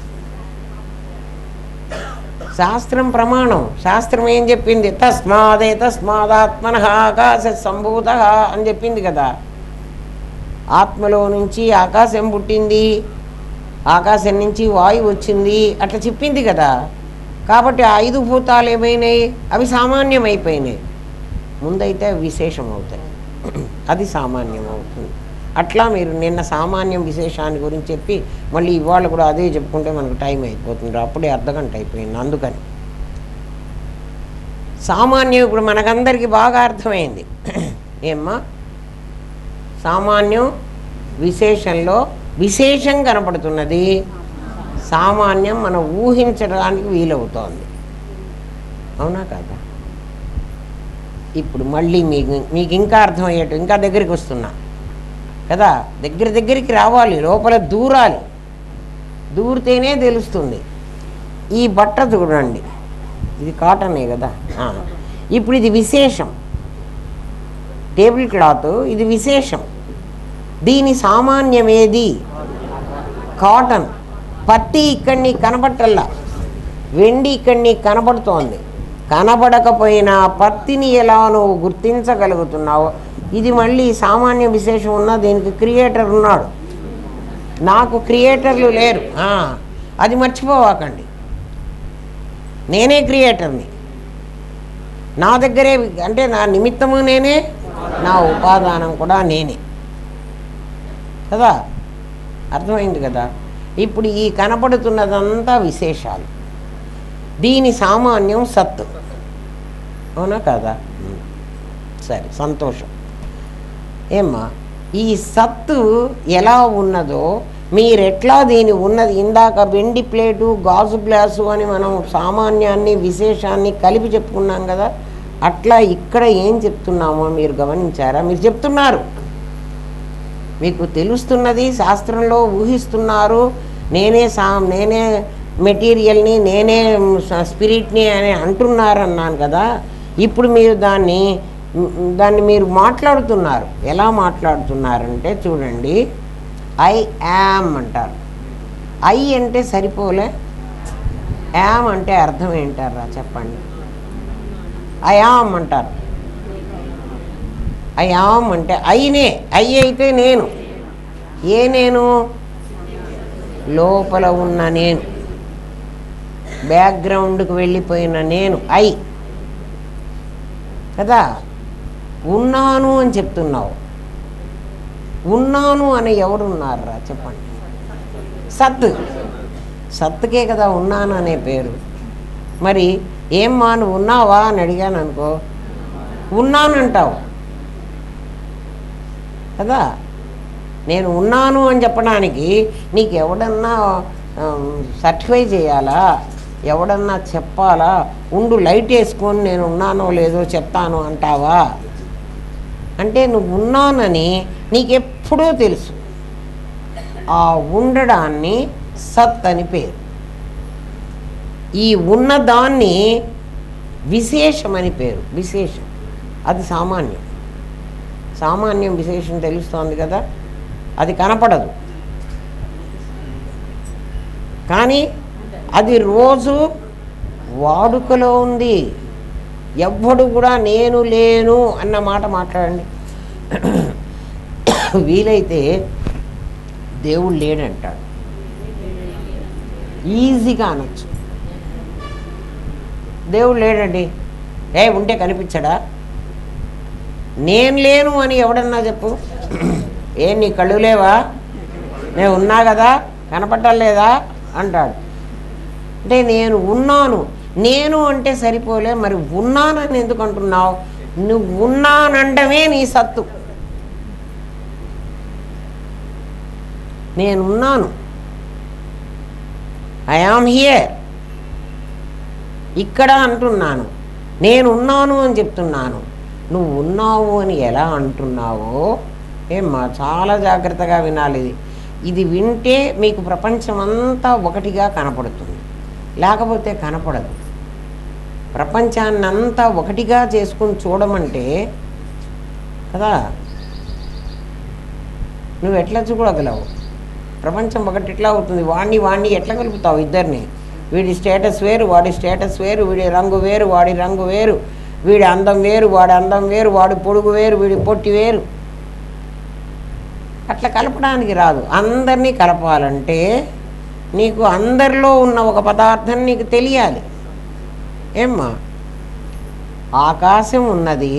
Speaker 1: శాస్త్రం ప్రమాణం. శాస్త్రం ఏం చెప్పింది? తస్మాదేతస్మాదాత్మనః ఆకాశ సంభూత అని చెప్పింది కదా. ఆత్మలో నుంచి ఆకాశం పుట్టింది, ఆకాశం నుంచి వాయువు వచ్చింది, అట్లా చెప్పింది కదా. కాబట్టి ఆ 5 భూతాలు ఏమైనాయి? అవి సామాన్యం అయిపోయినాయి. ముందైతే విశేషం అవుతాయి, అది సామాన్యం అవుతుంది. అట్లా మీరు నిన్న సామాన్యం విశేషాన్ని గురించి చెప్పి మళ్ళీ ఇవాళ కూడా అదే చెప్పుకుంటే మనకు టైం అయిపోతుంది. అప్పుడే అర్ధగంట అయిపోయింది. అందుకని సామాన్యం ఇప్పుడు మనకందరికీ బాగా అర్థమైంది. ఏమ్మా? సామాన్యం విశేషంలో విశేషం కనపడుతున్నది, సామాన్యం మనం ఊహించడానికి వీలవుతోంది. అవునా కాదా? ఇప్పుడు మళ్ళీ మీకు ఇంకా అర్థమయ్యేట్టు ఇంకా దగ్గరికి వస్తున్నా కదా. దగ్గరికి రావాలి, లోపల దూరాలి. దూరితేనే తెలుస్తుంది. ఈ బట్ట చూడండి, ఇది కాటనే కదా. ఇప్పుడు ఇది విశేషం, టేబుల్ క్లాత్ ఇది విశేషం. దీని సామాన్యం ఏది? కాటన్. పత్తి ఇక్కడ నీకు కనబట్టల్లా, వెండి ఇక్కడ నీకు కనబడుతోంది. కనబడకపోయినా పత్తిని ఎలా నువ్వు గుర్తించగలుగుతున్నావు? ఇది మళ్ళీ సామాన్య విశేషం ఉన్నా దీనికి క్రియేటర్ ఉన్నాడు. నాకు క్రియేటర్లు లేరు, అది మర్చిపోవాకండి. నేనే క్రియేటర్ని. నా దగ్గరే, అంటే నా నిమిత్తము నేనే, నా ఉపాదానం కూడా నేనే కదా. అర్థమైంది కదా. ఇప్పుడు ఈ కనపడుతున్నదంతా విశేషాలు, దీని సామాన్యం సత్తు. అవునా కదా? సరే, సంతోషం. ఏమ్మా, ఈ సత్తు ఎలా ఉన్నదో మీరెట్లా దీని ఉన్నది, ఇందాక వెండి ప్లేటు గాజు గ్లాసు అని మనం సామాన్యాన్ని విశేషాన్ని కలిపి చెప్పుకున్నాం కదా. అట్లా ఇక్కడ ఏం చెప్తున్నామో మీరు గమనించారా? మీరు చెప్తున్నారు, మీకు తెలుస్తున్నది, శాస్త్రంలో ఊహిస్తున్నారు. నేనే మెటీరియల్ని, నేనే స్పిరిట్ని అని అంటున్నారన్నాను కదా. ఇప్పుడు మీరు దాన్ని మీరు మాట్లాడుతున్నారు. ఎలా మాట్లాడుతున్నారంటే చూడండి, ఐ యామ్ అంటారు. ఐ అంటే సరిపోలే, యామ్ అంటే అర్థం ఏంటారా చెప్పండి? ఐ యామ్ అంటారు. ఐ యామ్ అంటే ఐనే. ఐ అయితే నేను. ఏ నేను? లోపల ఉన్న నేను, బ్యాక్గ్రౌండ్కి వెళ్ళిపోయిన నేను ఐ కదా. ఉన్నాను అని చెప్తున్నావు. ఉన్నాను అని ఎవరున్నారా చెప్పండి? సత్. సత్తుకే కదా ఉన్నాను అనే పేరు. మరి ఏమ్మా నువ్వు ఉన్నావా అని అడిగాను అనుకో, ఉన్నానంటావు కదా. నేను ఉన్నాను అని చెప్పడానికి నీకు ఎవడన్నా సర్టిఫై చేయాలా? ఎవడన్నా చెప్పాలా? ఉండు లైట్ వేసుకొని నేను ఉన్నానో లేదో చెప్తాను అంటావా? అంటే నువ్వు ఉన్నానని నీకెప్పుడూ తెలుసు. ఆ ఉండడాన్ని సత్ అని పేరు. ఈ ఉన్నదాన్ని విశేషమని పేరు. విశేషం అది సామాన్యం. సామాన్యం విశేషం తెలుస్తోంది కదా. అది కనపడదు, కానీ అది రోజు వాడుకలో ఉంది. ఎవ్వడు కూడా నేను లేను అన్న మాట మాట్లాడండి. వీలైతే దేవుడు లేడంటాడు, ఈజీగా అనొచ్చు. దేవుడు లేడండి, ఉంటే కనిపించడా? నేను లేను అని ఎవడన్నా చెప్పు. నీ కళ్ళు లేవా? నేను ఉన్నా కదా, కనపట్టలేదా అంటాడు. అంటే నేను ఉన్నాను. నేను అంటే సరిపోలే, మరి ఉన్నానని ఎందుకు అంటున్నావు? నువ్వు ఉన్నానంటమే నీ సత్తు. నేనున్నాను, ఐ యామ్ హియర్, ఇక్కడ అంటున్నాను. నేనున్నాను అని చెప్తున్నాను. నువ్వు ఉన్నావు అని ఎలా అంటున్నావో ఏమ్మా చాలా జాగ్రత్తగా వినాలి. ఇది వింటే మీకు ప్రపంచమంతా ఒకటిగా కనపడుతుంది, లేకపోతే కనపడదు. ప్రపంచాన్ని అంతా ఒకటిగా చేసుకుని చూడమంటే కదా, నువ్వు ఎట్లా చూడగలవు? ప్రపంచం ఒకటి ఎట్లా అవుతుంది? వాణ్ణి ఎట్లా కలుపుతావు? ఇద్దరిని వీడి స్టేటస్ వేరు, వాడి స్టేటస్ వేరు, వీడి రంగు వేరు, వాడి రంగు వేరు, వీడి అందం వేరు, వాడి అందం వేరు, వాడి పొడుగు వేరు, వీడి పొట్టి వేరు. అట్లా కలపడానికి రాదు. అందరినీ కలపాలంటే నీకు అందరిలో ఉన్న ఒక పదార్థం నీకు తెలియాలి. ఏమ్మా, ఆకాశం ఉన్నది,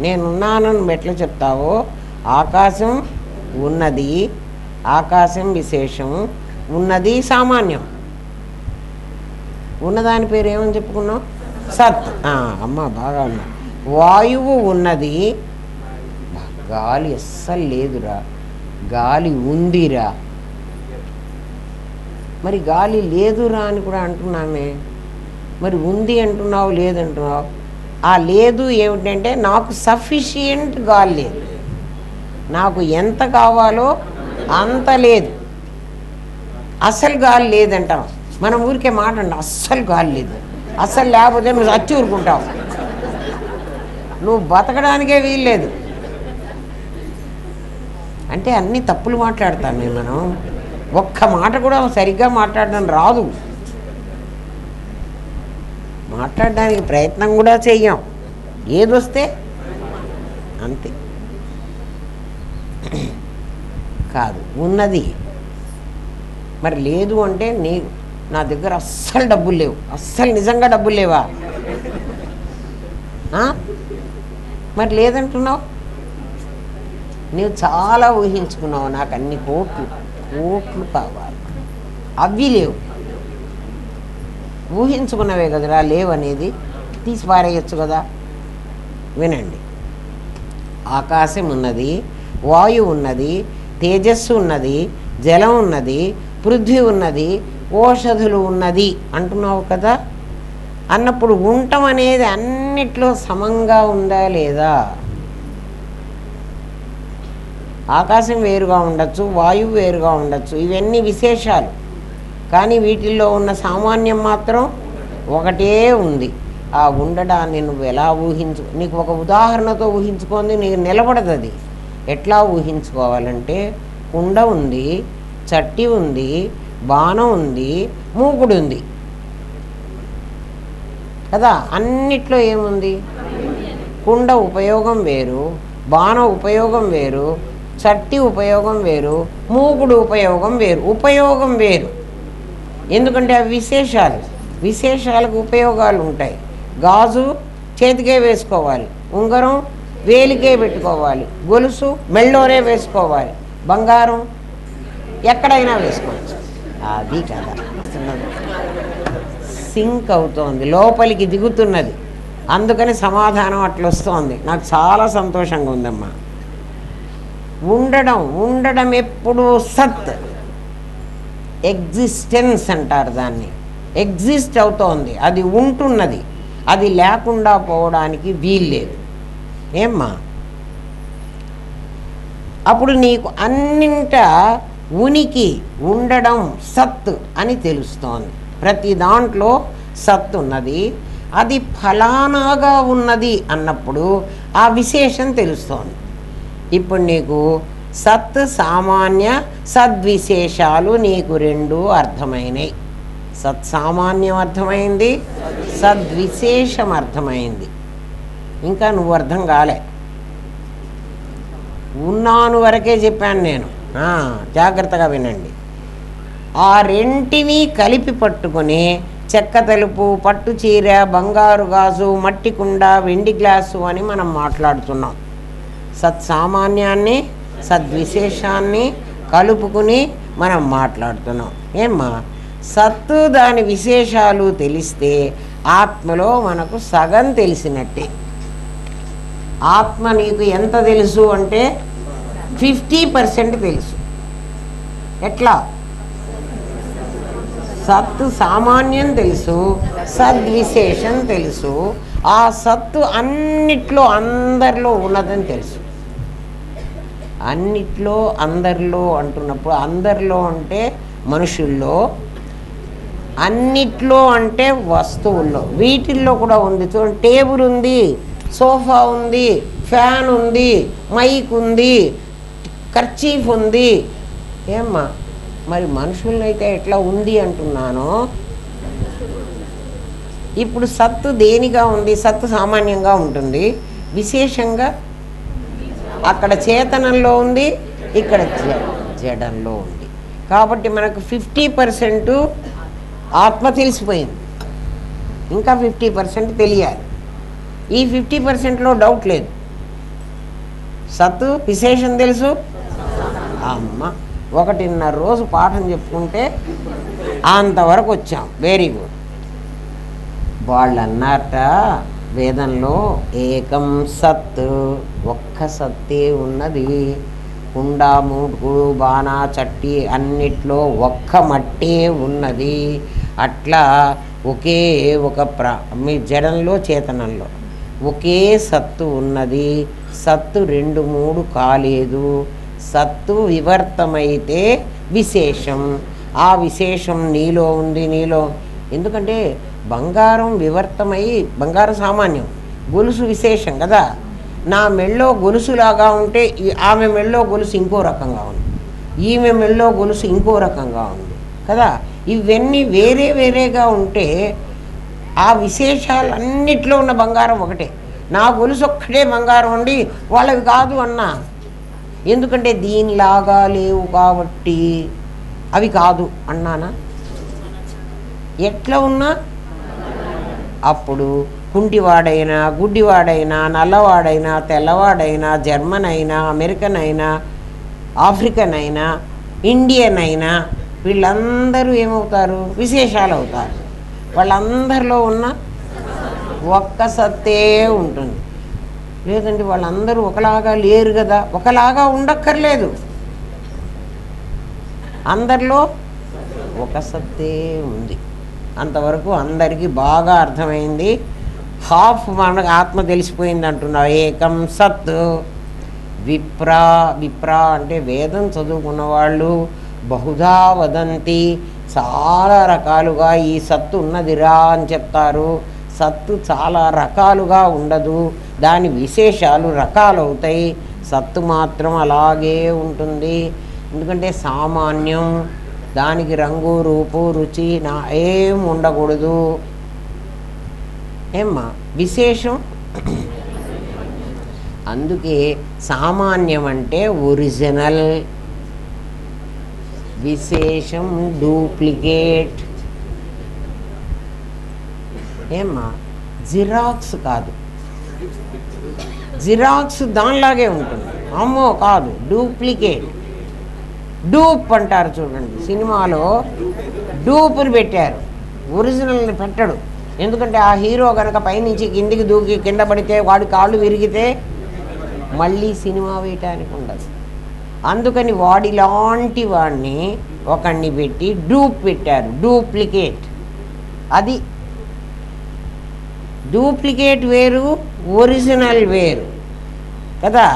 Speaker 1: నేనున్నానని ఎట్లా చెప్తావో, ఆకాశం ఉన్నది, ఆకాశం విశేషం, ఉన్నది సామాన్యం. ఉన్నదాని పేరు ఏమని చెప్పుకున్నావు? సత్. అమ్మ బాగా ఉన్నా. వాయువు ఉన్నది, గాలి అస్సలు లేదురా, గాలి ఉందిరా. మరి గాలి లేదురా అని కూడా అంటున్నామే, మరి ఉంది అంటున్నావు, లేదంటున్నావు. ఆ లేదు ఏమిటంటే నాకు సఫిషియంట్ గాలి లేదు, నాకు ఎంత కావాలో అంత లేదు. అస్సలు గాలి లేదంటాం మనం. ఊరికే మాట అండి, అస్సలు గాలి లేదు. అస్సలు లేకపోతే నువ్వు చచ్చి ఊరుకుంటావు, నువ్వు బతకడానికే వీల్లేదు. అంటే అన్ని తప్పులు మాట్లాడతాం మనం. ఒక్క మాట కూడా సరిగ్గా మాట్లాడడం రాదు, మాట్లాడడానికి ప్రయత్నం కూడా చెయ్యం, ఏదొస్తే అంతే. కాదు ఉన్నది. మరి లేదు అంటే నా దగ్గర అస్సలు డబ్బులు లేవు, అస్సలు నిజంగా డబ్బులు లేవా? మరి లేదంటున్నావు. నువ్వు చాలా ఊహించుకున్నావు, నాకు అన్ని కోట్లు కావాలి, అవి లేవు. ఊహించుకున్నవే కదరా లేవనేది, తీసి పారేయచ్చు కదా. వినండి, ఆకాశం ఉన్నది, వాయువు ఉన్నది, తేజస్సు ఉన్నది, జలం ఉన్నది, పృథ్వీ ఉన్నది, ఓషధులు ఉన్నది అంటున్నావు కదా. అన్నప్పుడు ఉండటం అనేది అన్నిట్లో సమంగా ఉందా లేదా? ఆకాశం వేరుగా ఉండొచ్చు, వాయువు వేరుగా ఉండొచ్చు, ఇవన్నీ విశేషాలు. కానీ వీటిల్లో ఉన్న సామాన్యం మాత్రం ఒకటే ఉంది. ఆ ఉండడాన్ని నువ్వు ఎలా నీకు ఒక ఉదాహరణతో ఊహించుకుంది నీకు నిలబడదు. అది ఎట్లా ఊహించుకోవాలంటే, కుండ ఉంది, చట్టి ఉంది, బాణం ఉంది, మూకుడు ఉంది కదా. అన్నిట్లో ఏముంది? కుండ ఉపయోగం వేరు, బాణం ఉపయోగం వేరు, చట్టి ఉపయోగం వేరు, మూకుడు ఉపయోగం వేరు. ఉపయోగం వేరు, ఎందుకంటే అవి విశేషాలు. విశేషాలకు ఉపయోగాలు ఉంటాయి. గాజు చేతికే వేసుకోవాలి, ఉంగరం వేలికే పెట్టుకోవాలి, గొలుసు మెళ్ళోనే వేసుకోవాలి, బంగారం ఎక్కడైనా వేసుకోవచ్చు. అది కదా సింక్ అవుతోంది, లోపలికి దిగుతున్నది. అందుకని సమాధానం అట్లా వస్తోంది. నాకు చాలా సంతోషంగా ఉందమ్మా. ఉండడం ఎప్పుడూ సత్, ఎగ్జిస్టెన్స్ అంటారు దాన్ని. ఎగ్జిస్ట్ అవుతోంది, అది ఉంటున్నది, అది లేకుండా పోవడానికి వీల్లేదు. ఏమ్మా, అప్పుడు నీకు అన్నింట ఉనికి, ఉండడం సత్ అని తెలుస్తోంది. ప్రతి దాంట్లో సత్ ఉన్నది, అది ఫలానాగా ఉన్నది అన్నప్పుడు ఆ విశేషం తెలుస్తోంది. ఇప్పుడు నీకు సత్ సామాన్య సద్విశేషాలు నీకు రెండు అర్థమైనాయి. సత్సామాన్యం అర్థమైంది, సద్విశేషం అర్థమైంది. ఇంకా నువ్వు అర్థం కాలే. ఉన్నాను వరకే చెప్పాను నేను, జాగ్రత్తగా వినండి. ఆ రెంటిని కలిపి పట్టుకొని చెక్క తలుపు, పట్టు చీర, బంగారు గాజు, మట్టి కుండ, వెండి గ్లాసు అని మనం మాట్లాడుతున్నాం. సత్సామాన్యాన్ని సద్విశేషాన్ని కలుపుకుని మనం మాట్లాడుతున్నాం. ఏమ్మా, సత్తు దాని విశేషాలు తెలిస్తే ఆత్మలో మనకు సగం తెలిసినట్టే. ఆత్మ నీకు ఎంత తెలుసు అంటే 50% తెలుసు. ఎట్లా? సత్తు సామాన్యం తెలుసు, సద్విశేషం తెలుసు. ఆ సత్తు అన్నిట్లో అందరిలో ఉన్నదని తెలుసు. అన్నిట్లో అందరిలో అంటున్నప్పుడు అందరిలో అంటే మనుషుల్లో, అన్నిట్లో అంటే వస్తువుల్లో, వీటిల్లో కూడా ఉంది. చూడండి, టేబుల్ ఉంది, సోఫా ఉంది, ఫ్యాన్ ఉంది, మైక్ ఉంది, కర్చీఫ్ ఉంది. ఏమ్మా, మరి మనుషులనైతే ఎట్లా ఉంది అంటున్నానో ఇప్పుడు సత్తు దేనిగా ఉంది? సత్తు సామాన్యంగా ఉంటుంది, విశేషంగా అక్కడ చేతనంలో ఉంది, ఇక్కడ జడంలో ఉంది. కాబట్టి మనకు 50% ఆత్మ తెలిసిపోయింది, ఇంకా 50% తెలియాలి. ఈ 50%లో డౌట్ లేదు. సత్తు విశేషం తెలుసు. అమ్మ 1.5 రోజు పాఠం చెప్పుకుంటే అంతవరకు వచ్చాం. Very good. వాళ్ళు అన్నారట వేదంలో, ఏకం సత్, ఒక్క సత్తే ఉన్నది. కుండ, మూటుకుడు, బాణ, చట్టి అన్నిట్లో ఒక్క మట్టే ఉన్నది. అట్లా ఒకే ఒక మీ జడంలో చేతనంలో ఒకే సత్తు ఉన్నది. సత్తు 2, 3 కాలేదు. సత్తు వివర్తమైతే విశేషం. ఆ విశేషం నీలో ఉంది, నీలో. ఎందుకంటే బంగారం వివర్తమై, బంగారం సామాన్యం, గొలుసు విశేషం కదా. నా మెళ్ళో గొలుసులాగా ఉంటే ఆమె మెళ్ళో గొలుసు ఇంకో రకంగా ఉంది, ఈమె మెళ్ళో గొలుసు ఇంకో రకంగా ఉంది కదా. ఇవన్నీ వేరే వేరేగా ఉంటే ఆ విశేషాలన్నిట్లో ఉన్న బంగారం ఒకటే. నా గొలుసు ఒక్కటే బంగారం అండి, వాళ్ళవి కాదు అన్నా. ఎందుకంటే దీనిలాగా లేవు కాబట్టి అవి కాదు అన్నానా? ఎట్లా ఉన్నా అప్పుడు కుంటివాడైనా, గుడ్డివాడైనా, నల్లవాడైనా, తెల్లవాడైనా, జర్మన్ అయినా, అమెరికన్ అయినా, ఆఫ్రికన్ అయినా, ఇండియన్ అయినా, వీళ్ళందరూ ఏమవుతారు? విశేషాలు అవుతారు. వాళ్ళందరిలో ఉన్న ఒక్క సత్తే ఉంటుంది. లేదండి వాళ్ళందరూ ఒకలాగా లేరు కదా. ఒకలాగా ఉండక్కర్లేదు, అందరిలో ఒక సత్తే ఉంది. అంతవరకు అందరికీ బాగా అర్థమైంది. హాఫ్ మనకు ఆత్మ తెలిసిపోయింది అంటున్నావు. ఏకం సత్. విప్రా, విప్రా అంటే వేదం చదువుకున్న వాళ్ళు బహుధా వదంతి, చాలా రకాలుగా ఈ సత్తు ఉన్నదిరా అని చెప్తారు. సత్తు చాలా రకాలుగా ఉండదు, దాని విశేషాలు రకాలవుతాయి. సత్తు మాత్రం అలాగే ఉంటుంది. ఎందుకంటే సామాన్యం, దానికి రంగు, రూపు, రుచి ఏం ఉండకూడదు. ఏమ్మా విశేషం? అందుకే సామాన్యం అంటే ఒరిజినల్, విశేషం డూప్లికేట్. ఏమ్మా జిరాక్స్ కాదు, జిరాక్స్ దానిలాగే ఉంటుంది. అమ్మో కాదు, డూప్లికేట్. డూప్ అంటారు చూడండి, సినిమాలో డూపుని పెట్టారు, ఒరిజినల్ని పెట్టడు. ఎందుకంటే ఆ హీరో కనుక పైనుంచి కిందికి దూకి కింద పడితే వాడి కాళ్ళు విరిగితే మళ్ళీ సినిమా వేయటానికి ఉండదు. అందుకని వాడిలాంటి వాడిని ఒకడిని పెట్టి డూప్ పెట్టారు, డూప్లికేట్. అది డూప్లికేట్ వేరు, ఒరిజినల్ వేరు కదా.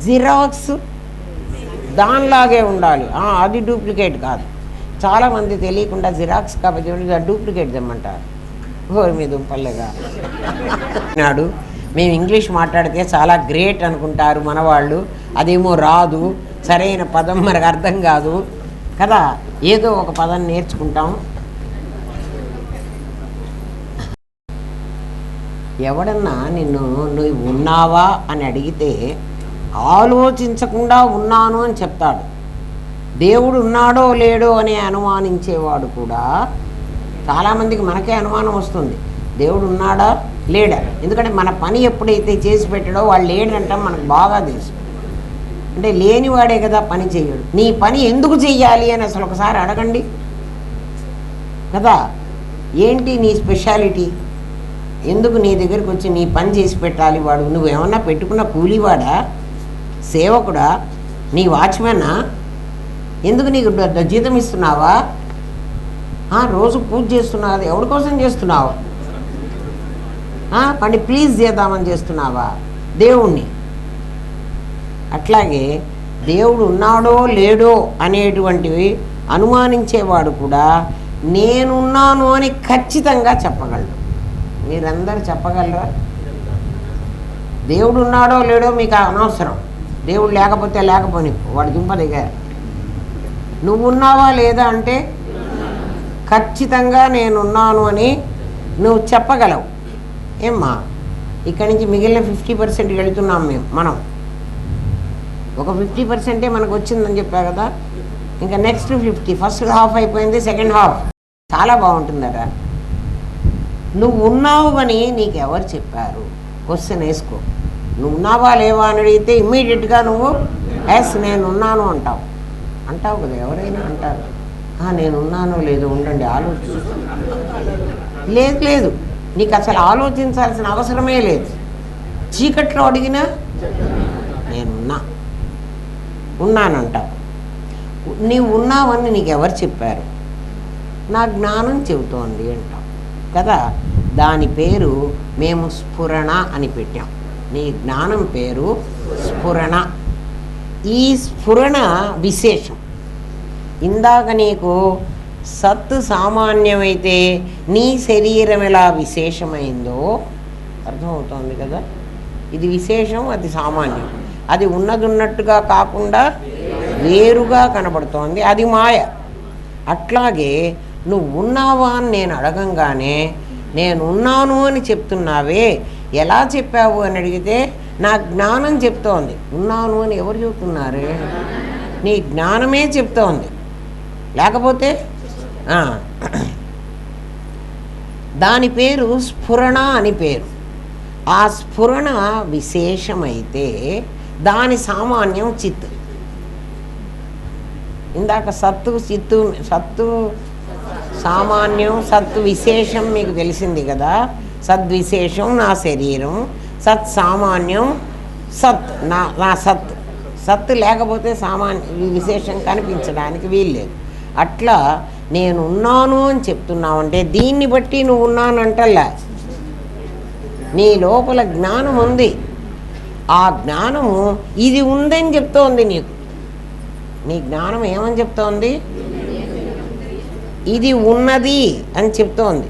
Speaker 1: జిరాక్స్ దానిలాగే ఉండాలి, అది డూప్లికేట్ కాదు. చాలామంది తెలియకుండా జిరాక్స్ కాబట్టి డూప్లికేట్ తెమ్మంటారు. ఓరి మీద దుంపల్లేగా నాడు మేము ఇంగ్లీష్ మాట్లాడితే చాలా గ్రేట్ అనుకుంటారు మనవాళ్ళు. అదేమో రాదు, సరైన పదం మనకు అర్థం కాదు కదా. ఏదో ఒక పదం నేర్చుకుంటాం. ఎవడన్నా నువ్వు ఉన్నావా అని అడిగితే ఆలోచించకుండా ఉన్నాను అని చెప్తాడు. దేవుడు ఉన్నాడో లేడో అని అనుమానించేవాడు కూడా చాలామందికి మనకే అనుమానం వస్తుంది, దేవుడు ఉన్నాడా లేడా. ఎందుకంటే మన పని ఎప్పుడైతే చేసి పెట్టాడో వాడు లేడంటాం మనకు బాగా తెలుసు. అంటే లేనివాడే కదా పని చేయడు. నీ పని ఎందుకు చెయ్యాలి అని అసలు ఒకసారి అడగండి కదా. ఏంటి నీ స్పెషాలిటీ? ఎందుకు నీ దగ్గరికి వచ్చి నీ పని చేసి పెట్టాలి వాడు? నువ్వేమన్నా పెట్టుకున్న కూలీవాడా, సేవకుడా, నీ వాచ్మెన్నా? ఎందుకు నీకు జీతం ఇస్తున్నావా? రోజు పూజ చేస్తున్నావు, ఎవరి కోసం చేస్తున్నావు? పని ప్లీజ్ చేద్దామని చేస్తున్నావా దేవుణ్ణి? అట్లాగే దేవుడు ఉన్నాడో లేడో అనేటువంటివి అనుమానించేవాడు కూడా నేనున్నాను అని ఖచ్చితంగా చెప్పగలడు. మీరందరూ చెప్పగలరా? దేవుడు ఉన్నాడో లేడో మీకు అనవసరం, దేవుడు లేకపోతే లేకపోని వాడు దుంప దిగారు. నువ్వున్నావా లేదా అంటే ఖచ్చితంగా నేనున్నాను అని నువ్వు చెప్పగలవు. ఏమ్మా, ఇక్కడి నుంచి మిగిలిన 50%కి వెళుతున్నాం మనం. ఒక 50%ఏ మనకు వచ్చిందని చెప్పా కదా. ఇంకా నెక్స్ట్ 50, ఫస్ట్ హాఫ్ అయిపోయింది, సెకండ్ హాఫ్ చాలా బాగుంటుందట. నువ్వు ఉన్నావు అని నీకు ఎవరు చెప్పారు? క్వశ్చన్ వేసుకో. నువ్వు ఉన్నావా లేవా అని అడిగితే ఇమ్మీడియట్గా నువ్వు ఎస్ నేనున్నాను అంటావు కదా. ఎవరైనా అంటారు. నేనున్నానో లేదో ఉండండి ఆలోచించు. లేదు, నీకు అసలు ఆలోచించాల్సిన అవసరమే లేదు. చీకట్లో అడిగినా ఉన్నానంటావు. నీవు ఉన్నావని నీకు ఎవరు చెప్పారు? నా జ్ఞానం చెబుతోంది అంటావు కదా. దాని పేరు మేము స్ఫురణ అని పెట్టాం. నీ జ్ఞానం పేరు స్ఫురణ. ఈ స్ఫురణ విశేషం. ఇందాక నీకు సత్తు సామాన్యమైతే నీ శరీరం ఎలా విశేషమైందో అర్థమవుతోంది కదా. ఇది విశేషం, అది సామాన్యం. అది ఉన్నట్టుగా కాకుండా వేరుగా కనబడుతోంది, అది మాయ. అట్లాగే నువ్వు ఉన్నావా అని నేను అడగంగానే నేను ఉన్నాను అని చెప్తున్నావే, ఎలా చెప్పావు అని అడిగితే నా జ్ఞానం చెప్తోంది. ఉన్నాను అని ఎవరు చెబుతున్నారే? నీ జ్ఞానమే చెప్తోంది. లేకపోతే దాని పేరు స్ఫురణ అని పేరు. ఆ స్ఫురణ విశేషమైతే దాని సామాన్యం చిత్. ఇందాక సత్తు సామాన్యం, సత్తు విశేషం మీకు తెలిసింది కదా. సద్విశేషం నా శరీరం, సత్ సామాన్యం సత్ నా సత్తు లేకపోతే విశేషం కనిపించడానికి వీల్లేదు. అట్లా నేను ఉన్నాను అని చెప్తున్నావంటే దీన్ని బట్టి నువ్వు ఉన్నానంటల్లా. నీ లోపల జ్ఞానం ఉంది. ఆ జ్ఞానము ఇది ఉందని చెప్తోంది నీకు. నీ జ్ఞానం ఏమని చెప్తోంది? ఇది ఉన్నది అని చెప్తోంది.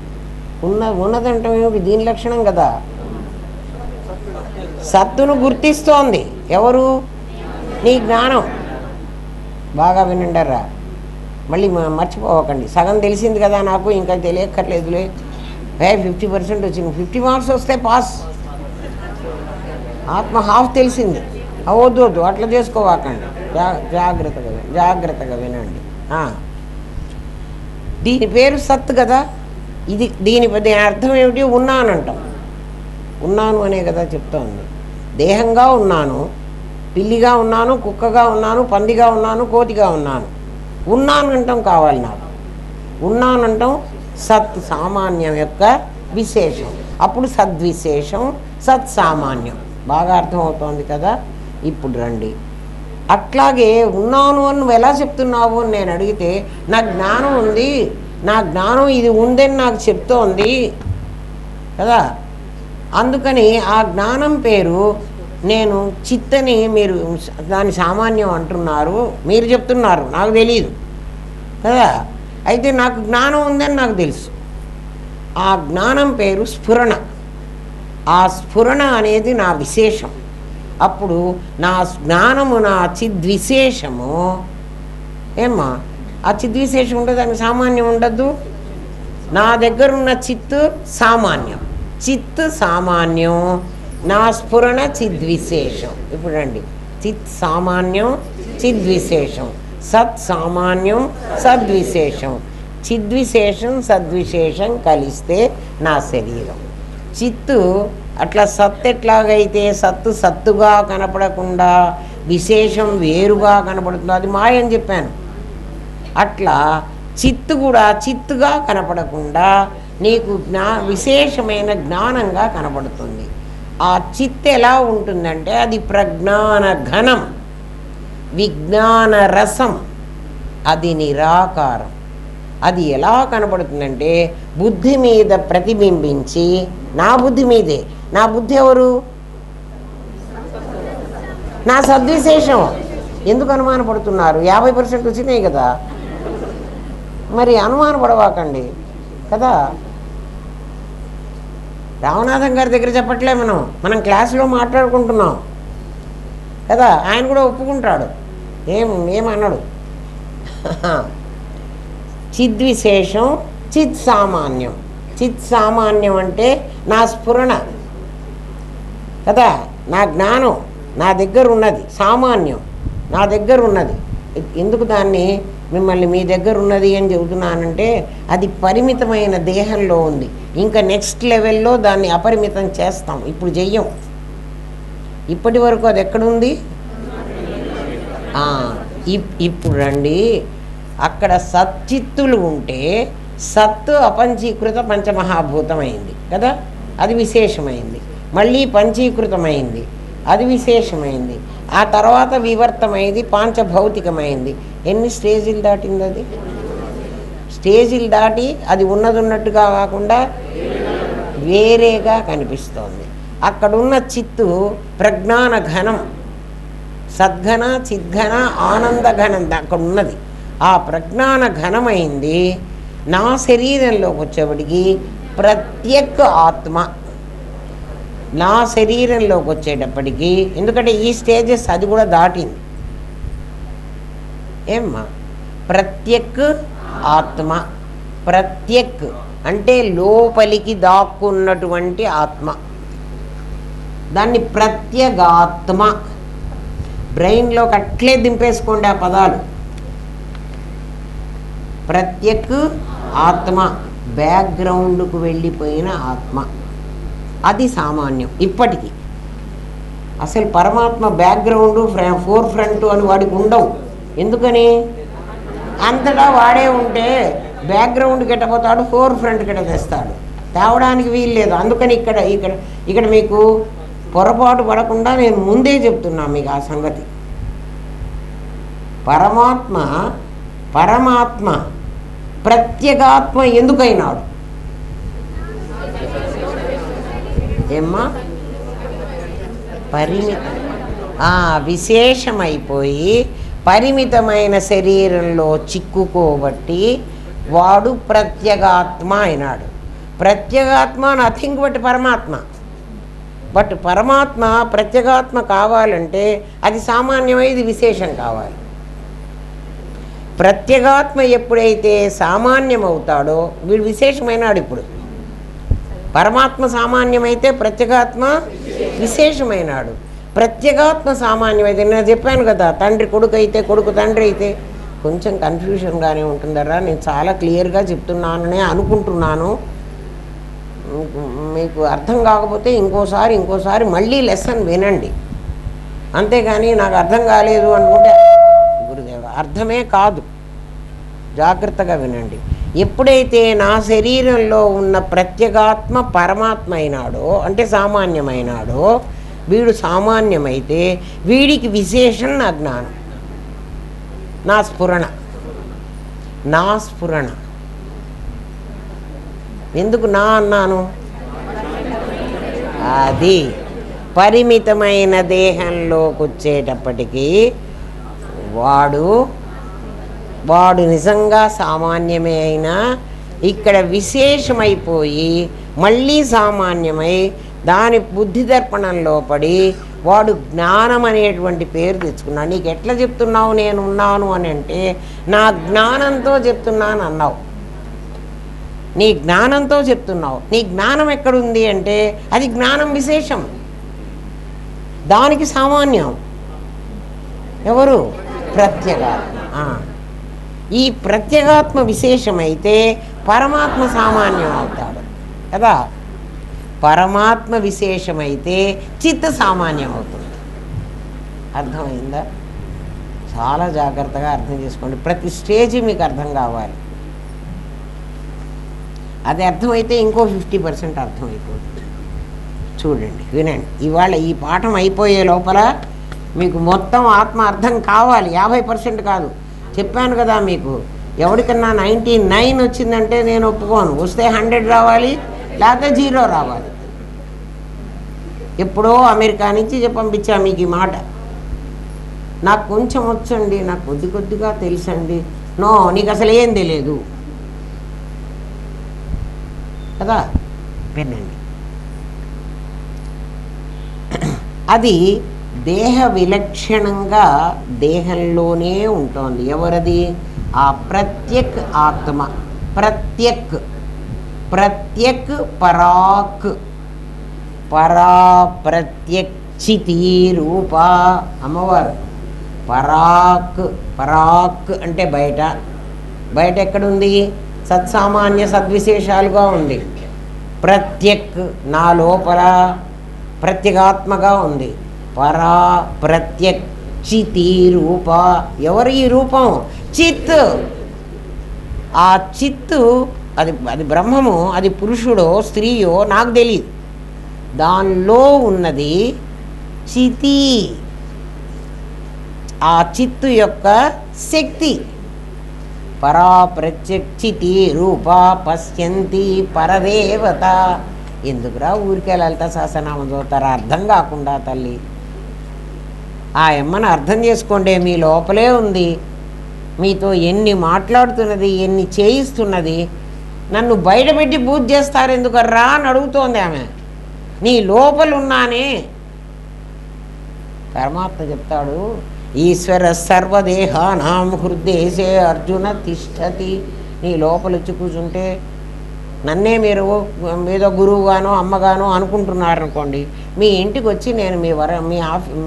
Speaker 1: ఉన్నదంటే ఏమిటి? దీని లక్షణం కదా. సత్తును గుర్తిస్తోంది ఎవరు? నీ జ్ఞానం. బాగా వినండరా, మళ్ళీ మర్చిపోవకండి. సగం తెలిసింది కదా నాకు, ఇంకా తెలియక్కర్లేదులే. 50% వచ్చింది, 50 మార్క్స్ వస్తే పాస్. ఆత్మ హాఫ్ తెలిసింది. వద్దు అట్లా చేసుకోవాకండి. జాగ్రత్తగా వినండి. దీని పేరు సత్ కదా. దీని అర్థం ఏమిటి? ఉన్నానంటాం. ఉన్నాను అనే కదా చెప్తోంది. దేహంగా ఉన్నాను, పిల్లిగా ఉన్నాను, కుక్కగా ఉన్నాను, పందిగా ఉన్నాను, కోతిగా ఉన్నానంటాం కావాలి నాకు. ఉన్నానంటాం సత్ సామాన్యం యొక్క విశేషం. అప్పుడు సద్విశేషం, సత్సామాన్యం. బాగా అర్థమవుతోంది కదా. ఇప్పుడు రండి, అట్లాగే ఉన్నాను అని నువ్వు ఎలా చెప్తున్నావు అని నేను అడిగితే నా జ్ఞానం ఉంది, నా జ్ఞానం ఇది ఉందని నాకు చెప్తోంది కదా. అందుకని ఆ జ్ఞానం పేరు నేను చిత్తని మీరు దాని సామాన్యం అంటున్నారు, మీరు చెప్తున్నారు, నాకు తెలియదు కదా. అయితే నాకు జ్ఞానం ఉందని నాకు తెలుసు. ఆ జ్ఞానం పేరు స్ఫురణ. ఆ స్ఫురణ అనేది నా విశేషం. అప్పుడు నా జ్ఞానము నా చిద్విశేషము. ఏమ్మా, ఆ చిద్విశేషం ఉండదు, దానికి సామాన్యం ఉండద్దు. నా దగ్గర ఉన్న చిత్తు సామాన్యం, చిత్ సామాన్యం, నా స్ఫురణ చిద్విశేషం. ఇప్పుడు రండి, చిత్ సామాన్యం, చిద్విశేషం, సత్ సామాన్యం, సద్విశేషం. చిద్విశేషం సద్విశేషం కలిస్తే నా శరీరం. చిత్తు అట్లా సత్ ఎట్లాగైతే సత్తు సత్తుగా కనపడకుండా విశేషం వేరుగా కనపడుతుందో అది మాయ అని చెప్పాను. అట్లా చిత్తు కూడా చిత్తుగా కనపడకుండా నీకు విశేషమైన జ్ఞానంగా కనపడుతుంది. ఆ చిత్తు ఎలా ఉంటుందంటే అది ప్రజ్ఞాన ఘనం, విజ్ఞాన రసం, అది నిరాకారం. అది ఎలా కనపడుతుందంటే బుద్ధి మీద ప్రతిబింబించి, నా బుద్ధి మీదే. నా బుద్ధి ఎవరు? నా సద్విశేషం. ఎందుకు అనుమానపడుతున్నారు? 50% వచ్చినాయి కదా, మరి అనుమానపడవాకండి కదా. రామనాథం గారి దగ్గర చెప్పట్లే, మనం క్లాసులో మాట్లాడుకుంటున్నాం కదా. ఆయన కూడా ఒప్పుకుంటాడు, ఏమన్నాడు. చిద్విశేషం, చిత్ సామాన్యం. చిత్ సామాన్యం అంటే నా స్ఫురణ కదా, నా జ్ఞానం నా దగ్గర ఉన్నది, సామాన్యం నా దగ్గర ఉన్నది. ఎందుకు దాన్ని మిమ్మల్ని మీ దగ్గర ఉన్నది అని చెబుతున్నానంటే, అది పరిమితమైన దేహంలో ఉంది. ఇంకా నెక్స్ట్ లెవెల్లో దాన్ని అపరిమితం చేస్తాం. ఇప్పుడు చెయ్యం. ఇప్పటి వరకు అది ఎక్కడుంది? ఇప్పుడు రండి, అక్కడ సచ్చిత్తులు ఉంటే సత్తు అపంచీకృత పంచమహాభూతమైంది కదా, అది విశేషమైంది. మళ్ళీ పంచీకృతమైంది, అది విశేషమైంది. ఆ తర్వాత వివర్తమైంది, పాంచభౌతికమైంది. ఎన్ని స్టేజీలు దాటింది అది? స్టేజీలు దాటి అది ఉన్నట్టుగా కాకుండా వేరేగా కనిపిస్తోంది. అక్కడున్న చిత్తు ప్రజ్ఞాన ఘనం, సద్ఘన చిద్ఘన ఆనంద ఘనం అక్కడ ఉన్నది. ఆ ప్రజ్ఞాన ఘనమైంది నా శరీరంలోకి వచ్చేప్పటికి ప్రత్యేక ఆత్మ. నా శరీరంలోకి వచ్చేటప్పటికి, ఎందుకంటే ఈ స్టేజెస్ అది కూడా దాటింది. ఏమ్మా? ప్రత్యేక్ ఆత్మ. ప్రత్యేక్ అంటే లోపలికి దాక్కున్నటువంటి ఆత్మ, దాన్ని ప్రత్యేగాత్మ. బ్రెయిన్లోకి అట్లే దింపేసుకోండి ఆ పదాలు. ప్రత్యేక్ ఆత్మ, బ్యాక్గ్రౌండ్కు వెళ్ళిపోయిన ఆత్మ, అది సామాన్యం. ఇప్పటికీ అసలు పరమాత్మ బ్యాక్గ్రౌండ్ ఫోర్ ఫ్రంట్ అని వాడికి ఉండవు. ఎందుకని? అంతటా వాడే ఉంటే బ్యాక్గ్రౌండ్ గిట్టపోతాడు, ఫోర్ ఫ్రంట్ గిట్ట తెస్తాడు. తేవడానికి వీలు లేదు. అందుకని ఇక్కడ ఇక్కడ ఇక్కడ మీకు పొరపాటు పడకుండా నేను ముందే చెప్తున్నా మీకు ఆ సంగతి. పరమాత్మ పరమాత్మ ప్రత్యేగాత్మ ఎందుకైనాడు? ఏమ్మా? విశేషమైపోయి పరిమితమైన శరీరంలో చిక్కుకోబట్టి వాడు ప్రత్యేగాత్మ అయినాడు. ప్రత్యేగాత్మ నథింగ్ బట్ పరమాత్మ. బట్ పరమాత్మ ప్రత్యేగాత్మ కావాలంటే అది సామాన్యమై ఇది విశేషం కావాలి. ప్రత్యేగాత్మ ఎప్పుడైతే సామాన్యం అవుతాడో వీడు విశేషమైనాడు. ఇప్పుడు పరమాత్మ సామాన్యమైతే ప్రత్యేగాత్మ విశేషమైనాడు. ప్రత్యేగాత్మ సామాన్యమైతే, నేను చెప్పాను కదా, తండ్రి కొడుకు అయితే కొడుకు తండ్రి అయితే కొంచెం కన్ఫ్యూషన్గానే ఉంటుందరా. నేను చాలా క్లియర్గా చెప్తున్నాననే అనుకుంటున్నాను. మీకు అర్థం కాకపోతే ఇంకోసారి మళ్ళీ లెసన్ వినండి. అంతేగాని నాకు అర్థం కాలేదు అనుకుంటే గురుదేవ అర్థమే కాదు. జాగ్రత్తగా వినండి. ఎప్పుడైతే నా శరీరంలో ఉన్న ప్రత్యేగాత్మ పరమాత్మ అయినాడో, అంటే సామాన్యమైనాడో, వీడు సామాన్యమైతే వీడికి విశేషం నా జ్ఞానం, నా స్ఫురణ. నా స్ఫురణ ఎందుకు నా అన్నాను? అది పరిమితమైన దేహంలోకి వచ్చేటప్పటికీ వాడు నిజంగా సామాన్యమే అయినా ఇక్కడ విశేషమైపోయి మళ్ళీ సామాన్యమై దాని బుద్ధి దర్పణంలో పడి వాడు జ్ఞానం అనేటువంటి పేరు తెచ్చుకున్నాడు. నీకు ఎట్లా చెప్తున్నావు నేను ఉన్నాను అని అంటే, నా జ్ఞానంతో చెప్తున్నాను అన్నావు. నీ జ్ఞానంతో చెప్తున్నావు. నీ జ్ఞానం ఎక్కడుంది అంటే అది జ్ఞానం విశేషం, దానికి సామాన్యం ఎవరు? ప్రత్యేగాత్మ. ఈ ప్రత్యేగాత్మ విశేషమైతే పరమాత్మ సామాన్యం అవుతాడు కదా. పరమాత్మ విశేషమైతే చిత్త సామాన్యం అవుతుంది. అర్థమైందా? చాలా జాగ్రత్తగా అర్థం చేసుకోండి. ప్రతి స్టేజీ మీకు అర్థం కావాలి. అది అర్థమైతే ఇంకో 50% అర్థమైపోతుంది. చూడండి, వినండి. ఇవాళ ఈ పాఠం అయిపోయే లోపల మీకు మొత్తం ఆత్మ అర్థం కావాలి. 50% కాదు. చెప్పాను కదా మీకు, ఎవరికన్నా 99 వచ్చిందంటే నేను ఒప్పుకోను. వస్తే 100 రావాలి, లేకపోతే 0 రావాలి. ఎప్పుడో అమెరికా నుంచి పంపించా మీకు ఈ మాట. నాకు కొంచెం వచ్చండి, నాకు కొద్దిగా తెలుసండి. నో, నీకు అసలు ఏం తెలియదు కదా. వినండి, అది దేహ విలక్షణంగా దేహంలోనే ఉంటుంది. ఎవరది? ఆ ప్రత్యేక్ ఆత్మ. ప్రత్యేక్ ప్రత్యక్ పరాక్, పరా ప్రత్యక్ చితి రూప అమ్మవారు. పరాక్, పరాక్ అంటే బయట, బయట ఎక్కడుంది? సత్సామాన్య సద్విశేషాలుగా ఉంది. ప్రత్యక్ నా లోపల ప్రత్యేగాత్మగా ఉంది. పరా ప్రత్యక్ చితి రూప, ఎవరు ఈ రూపం? చిత్. ఆ చిత్తు అది అది బ్రహ్మము, అది పురుషుడో స్త్రీయో నాకు తెలియదు. దానిలో ఉన్నది చితి, ఆ చిత్తు యొక్క శక్తి. పరా ప్రత్యక్షితి రూప పశ్యంతి పరదేవత. ఎందుకురా ఊరికే లలిత సహస్రనామం చదువుతారా? అర్థం కాకుండా తల్లి. ఆ అమ్మను అర్థం చేసుకోండి. మీ లోపలే ఉంది, మీతో ఎన్ని మాట్లాడుతున్నది, ఎన్ని చేయిస్తున్నది. నన్ను బయటపెట్టి పూజ చేస్తారు ఎందుకర్రా అని అడుగుతోంది ఆమె. నీ లోపలున్నానే. పరమాత్మ చెప్తాడు, ఈశ్వర సర్వదేహానాం హృదయసే అర్జున తిష్టతి. నీ లోపల వచ్చి కూర్చుంటే నన్నే మీరు ఏదో గురువుగానో అమ్మగానో అనుకుంటున్నారనుకోండి. మీ ఇంటికి వచ్చి నేను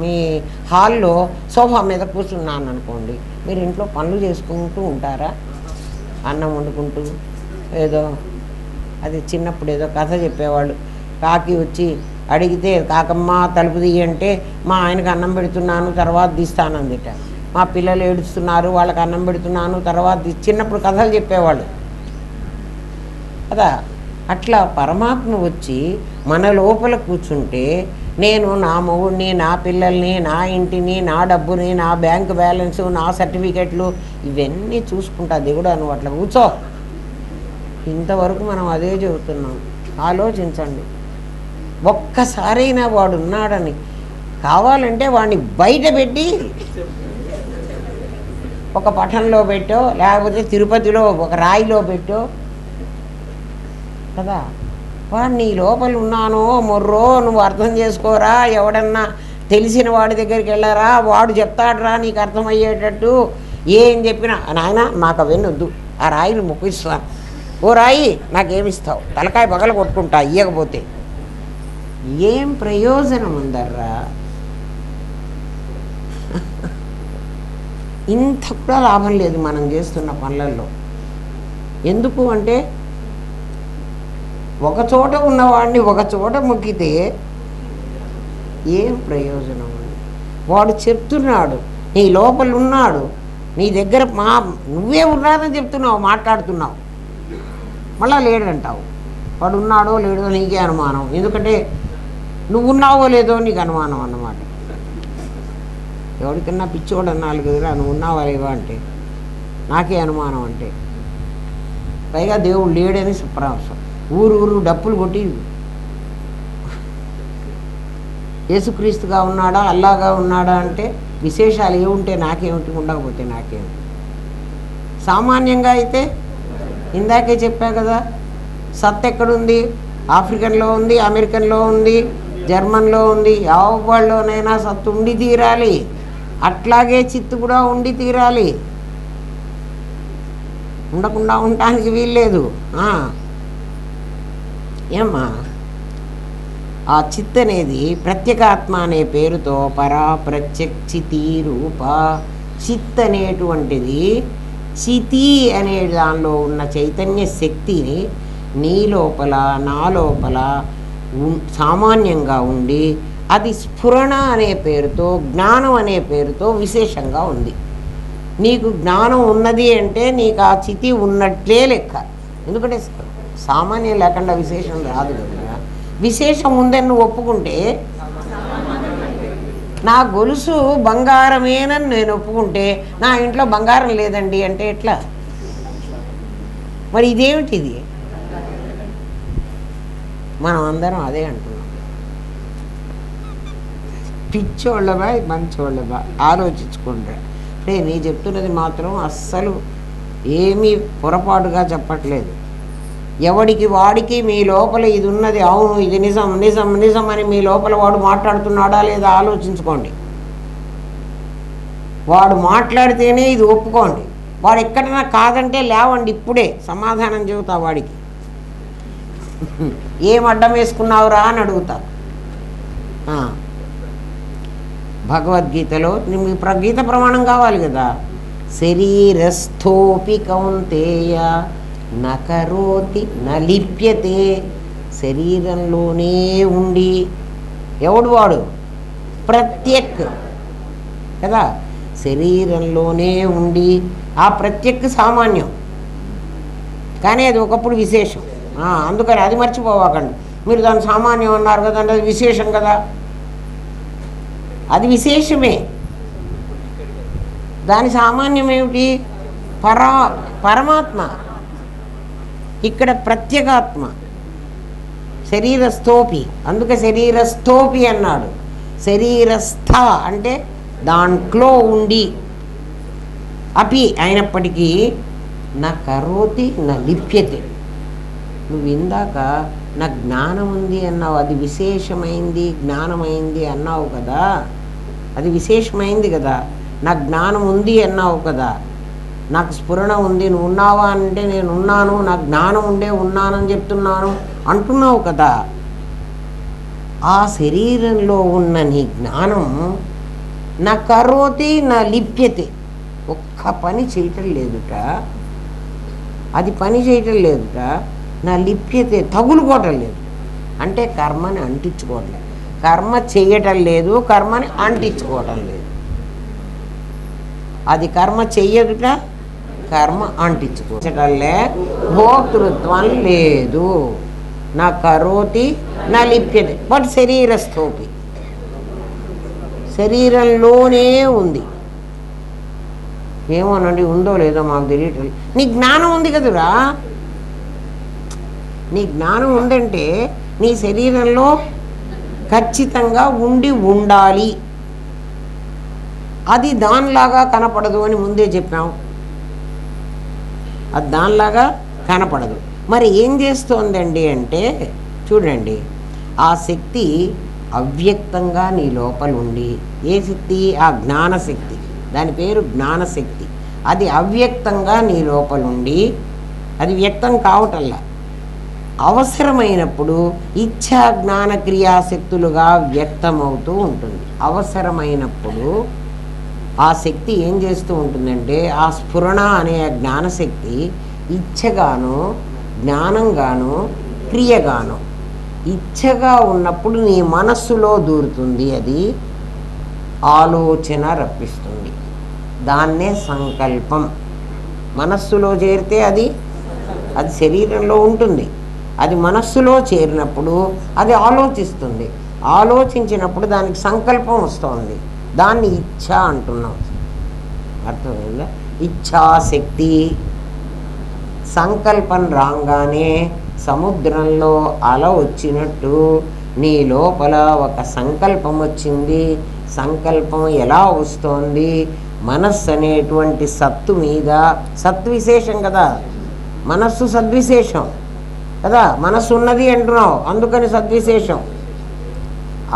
Speaker 1: మీ హాల్లో సోఫా మీద కూర్చున్నాను అనుకోండి. మీరు ఇంట్లో పనులు చేసుకుంటూ ఉంటారా? అన్నం వండుకుంటూ. ఏదో అది చిన్నప్పుడు ఏదో కథ చెప్పేవాళ్ళు. కాకి వచ్చి అడిగితే కాకమ్మ తలుపు తీయి అంటే మా ఆయనకు అన్నం పెడుతున్నాను తర్వాత తీస్తానందిట. మా పిల్లలు ఏడుస్తున్నారు వాళ్ళకి అన్నం పెడుతున్నాను తర్వాత చిన్నప్పుడు కథలు చెప్పేవాళ్ళు కదా. అట్లా పరమాత్మ వచ్చి మన లోపల కూర్చుంటే నేను నా మొగుడిని, నా పిల్లల్ని, నా ఇంటిని, నా డబ్బుని, నా బ్యాంక్ బ్యాలెన్సు, నా సర్టిఫికెట్లు ఇవన్నీ చూసుకుంటా. దేవుడా నువ్వు అట్లా కూర్చో. ఇంతవరకు మనం అదే చెబుతున్నాం. ఆలోచించండి. ఒక్కసారైనా వాడు ఉన్నాడని కావాలంటే వాడిని బయట పెట్టి ఒక పట్టణంలో పెట్టో లేకపోతే తిరుపతిలో ఒక రాయిలో పెట్టో కదా. వాడిని లోపల ఉన్నానో మొర్రో నువ్వు అర్థం చేసుకోరా. ఎవడన్నా తెలిసిన వాడి దగ్గరికి వెళ్ళారా, వాడు చెప్తాడరా నీకు అర్థమయ్యేటట్టు. ఏం చెప్పినా నాయన నాకు అవన్నీ వద్దు, ఆ రాయిని ముక్కిస్తాను. ఓ రాయి నాకేమిస్తావు? తలకాయ పగల కొట్టుకుంటా ఇయ్యకపోతే. ఏం ప్రయోజనం ఉందర్రా? ఇంత కూడా లాభం లేదు మనం చేస్తున్న పనులలో. ఎందుకు అంటే ఒకచోట ఉన్నవాడిని ఒకచోట మొక్కితే ఏం ప్రయోజనం? వాడు చెప్తున్నాడు నీ లోపల ఉన్నాడు, నీ దగ్గర నువ్వే ఉన్నాడని చెప్తున్నావు, మాట్లాడుతున్నావు, మళ్ళా లేడంటావు. వాడు ఉన్నాడో లేడో నీకే అనుమానం. ఎందుకంటే నువ్వు ఉన్నావో లేదో నీకు అనుమానం అన్నమాట. ఎవరికన్నా పిచ్చోడు అన్నాళ్ళు కదరా నువ్వు ఉన్నావా లేవా అంటే నాకే అనుమానం అంటే. పైగా దేవుడు లేడని సుప్రాంశం. ఊరు డప్పులు కొట్టి యేసుక్రీస్తుగా ఉన్నాడా అల్లాగా ఉన్నాడా అంటే విశేషాలు ఏముంటే నాకేమిటి, ఉండకపోతే నాకేమిటి. సామాన్యంగా అయితే ఇందాకే చెప్పా కదా, సత్ ఎక్కడుంది? ఆఫ్రికన్లో ఉంది, అమెరికన్లో ఉంది, జర్మన్లో ఉంది. ఎవరిలోనైనా సత్తు ఉండి తీరాలి. అట్లాగే చిత్తు కూడా ఉండి తీరాలి. ఉండకుండా ఉండటానికి వీల్లేదు. ఏమ్మా ఆ చిత్ అనేది ప్రత్యేకాత్మ అనే పేరుతో పరా ప్రత్యక్షితి రూప. చిత్ అనేటువంటిది చితి అనే దానిలో ఉన్న చైతన్య శక్తిని నీ లోపల నా లోపల సామాన్యంగా ఉండి అది స్ఫురణ అనే పేరుతో జ్ఞానం అనే పేరుతో విశేషంగా ఉంది. నీకు జ్ఞానం ఉన్నది అంటే నీకు ఆ చితి ఉన్నట్లే లెక్క. ఎందుకంటే సామాన్యం లేకుండా విశేషం రాదు కదా. విశేషం ఉందని నువ్వు ఒప్పుకుంటే, నా గొలుసు బంగారమేనని నేను ఒప్పుకుంటే నా ఇంట్లో బంగారం లేదండి అంటే ఎట్లా? మరి ఇదేమిటిది? మనం అందరం అదే అంటున్నాం. పిచ్చోళ్ళవా మంచోళ్ళవా ఆలోచించుకుంటా. అంటే నీ చెప్తున్నది మాత్రం అస్సలు ఏమీ పొరపాటుగా చెప్పట్లేదు. ఎవడికి వాడికి మీ లోపల ఇది ఉన్నది, అవును ఇది నిజం నిజం నిజం అని మీ లోపల వాడు మాట్లాడుతున్నాడా లేదా ఆలోచించుకోండి. వాడు మాట్లాడితేనే ఇది ఒప్పుకోండి. వాడు ఎక్కడైనా కాదంటే లేవండి, ఇప్పుడే సమాధానం చెబుతా వాడికి. ఏం అడ్డం వేసుకున్నావురా అని అడుగుతా. భగవద్గీతలో మీకు గీత ప్రమాణం కావాలి కదా. శరీరస్థోపి కౌంతేయ నకరోతి నలిప్యతే. శరీరంలోనే ఉండి, ఎవడు వాడు? ప్రత్యక్ కదా. శరీరంలోనే ఉండి, ఆ ప్రత్యక్ సామాన్యం కానీ అది ఒకప్పుడు విశేషం. అందుకని అది మర్చిపోవాకండి. మీరు దాని సామాన్యం అన్నారు కదా, అంటే అది విశేషం కదా. అది విశేషమే. దాని సామాన్యం ఏమిటి? పరమాత్మ. ఇక్కడ ప్రత్యేగాత్మ. శరీరస్థోపి, అందుకే శరీరస్థోపి అన్నాడు. శరీరస్థ అంటే దాంట్లో ఉండి, అపి అయినప్పటికీ నా కరోతి నా లిప్యతే. నువ్వు ఇందాక నా జ్ఞానం ఉంది అన్నావు, అది విశేషమైంది జ్ఞానమైంది అన్నావు కదా, అది విశేషమైంది కదా. నా జ్ఞానం ఉంది అన్నావు కదా, నాకు స్ఫురణ ఉంది, నువ్వు ఉన్నావా అంటే నేను ఉన్నాను, నా జ్ఞానం ఉండే ఉన్నానని చెప్తున్నాను అంటున్నావు కదా. ఆ శరీరంలో ఉన్న నీ జ్ఞానం నా కరోతి నా లిప్యతే. ఒక్క పని చేయటం లేదుట, అది పని చేయటం లేదుట. నా లిప్యతే తగులుకోవటం లేదు అంటే కర్మని అంటించుకోవటం లేదు. కర్మ చెయ్యటం లేదు, కర్మని అంటించుకోవటం లేదు. అది కర్మ చెయ్యదుట, కర్మ అంటించుకోవటంలే, భోక్తృత్వం లేదు. నా కరోతి నా లిప్యతే. బట్ శరీరస్థోపి, శరీరంలోనే ఉంది. ఏమోనండి, ఉందో లేదో మాకు తెలియటం. నీ జ్ఞానం ఉంది కదురా. నీ జ్ఞానం ఉందంటే నీ శరీరంలో ఖచ్చితంగా ఉండాలి. అది దానిలాగా కనపడదు అని ముందే చెప్పాము. అది దానిలాగా కనపడదు. మరి ఏం చేస్తోందండి అంటే చూడండి, ఆ శక్తి అవ్యక్తంగా నీ లోపల ఉండి, ఏ శక్తి? ఆ జ్ఞానశక్తి. దాని పేరు జ్ఞానశక్తి. అది అవ్యక్తంగా నీ లోపల ఉండి, అది వ్యక్తం కావటల్లా, అవసరమైనప్పుడు ఇచ్ఛా జ్ఞాన క్రియాశక్తులుగా వ్యక్తమవుతూ ఉంటుంది. అవసరమైనప్పుడు ఆ శక్తి ఏం చేస్తూ ఉంటుందంటే, ఆ స్ఫురణ అనే జ్ఞానశక్తి ఇచ్ఛగాను జ్ఞానంగాను క్రియగాను. ఇచ్ఛగా ఉన్నప్పుడు నీ మనస్సులో దూరుతుంది, అది ఆలోచన రప్పిస్తుంది. దాన్నే సంకల్పం. మనస్సులో చేరితే అది శరీరంలో ఉంటుంది. అది మనస్సులో చేరినప్పుడు అది ఆలోచిస్తుంది. ఆలోచించినప్పుడు దానికి సంకల్పం వస్తుంది. దాన్ని ఇచ్ఛ అంటున్నాం. అర్థమైందా? ఇచ్ఛాశక్తి. సంకల్పం రాగానే సముద్రంలో అల వచ్చినట్టు నీ లోపల ఒక సంకల్పం వచ్చింది. సంకల్పం ఎలా వస్తోంది? మనస్సు అనేటువంటి సత్తు మీద, సద్విశేషం కదా, మనస్సు సద్విశేషం కదా, మనస్సు ఉన్నది అంటున్నావు, అందుకని సద్విశేషం.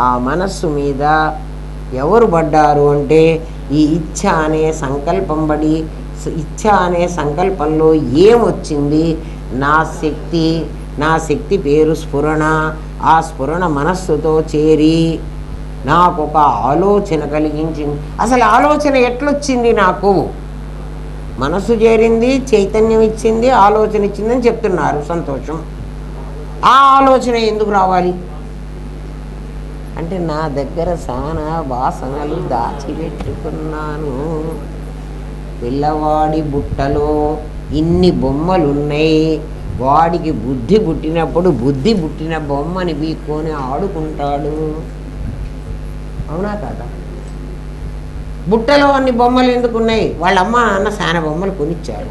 Speaker 1: ఆ మనస్సు మీద ఎవరు పడ్డారు అంటే ఈ ఇచ్ఛ అనే సంకల్పం పడి, ఇచ్ఛ అనే సంకల్పంలో ఏమొచ్చింది? నా శక్తి పేరు స్ఫురణ. ఆ స్ఫురణ మనస్సుతో చేరి నాకు ఒక ఆలోచన కలిగించింది. అసలు ఆలోచన ఎట్లొచ్చింది? నాకు మనస్సు చేరింది, చైతన్యం ఇచ్చింది, ఆలోచన ఇచ్చిందని చెప్తున్నారు. సంతోషం. ఆ ఆలోచన ఎందుకు రావాలి అంటే, నా దగ్గర చాలా వాసనలు దాచిపెట్టుకున్నాను. పిల్లవాడి బుట్టలో ఇన్ని బొమ్మలున్నాయి. వాడికి బుద్ధి పుట్టినప్పుడు బుద్ధి పుట్టిన బొమ్మని వీక్కొని ఆడుకుంటాడు. అవునా కాదా? బుట్టలో అన్ని బొమ్మలు ఎందుకు ఉన్నాయి? వాళ్ళ అమ్మ నాన్న చాలా బొమ్మలు కొనిచ్చారు.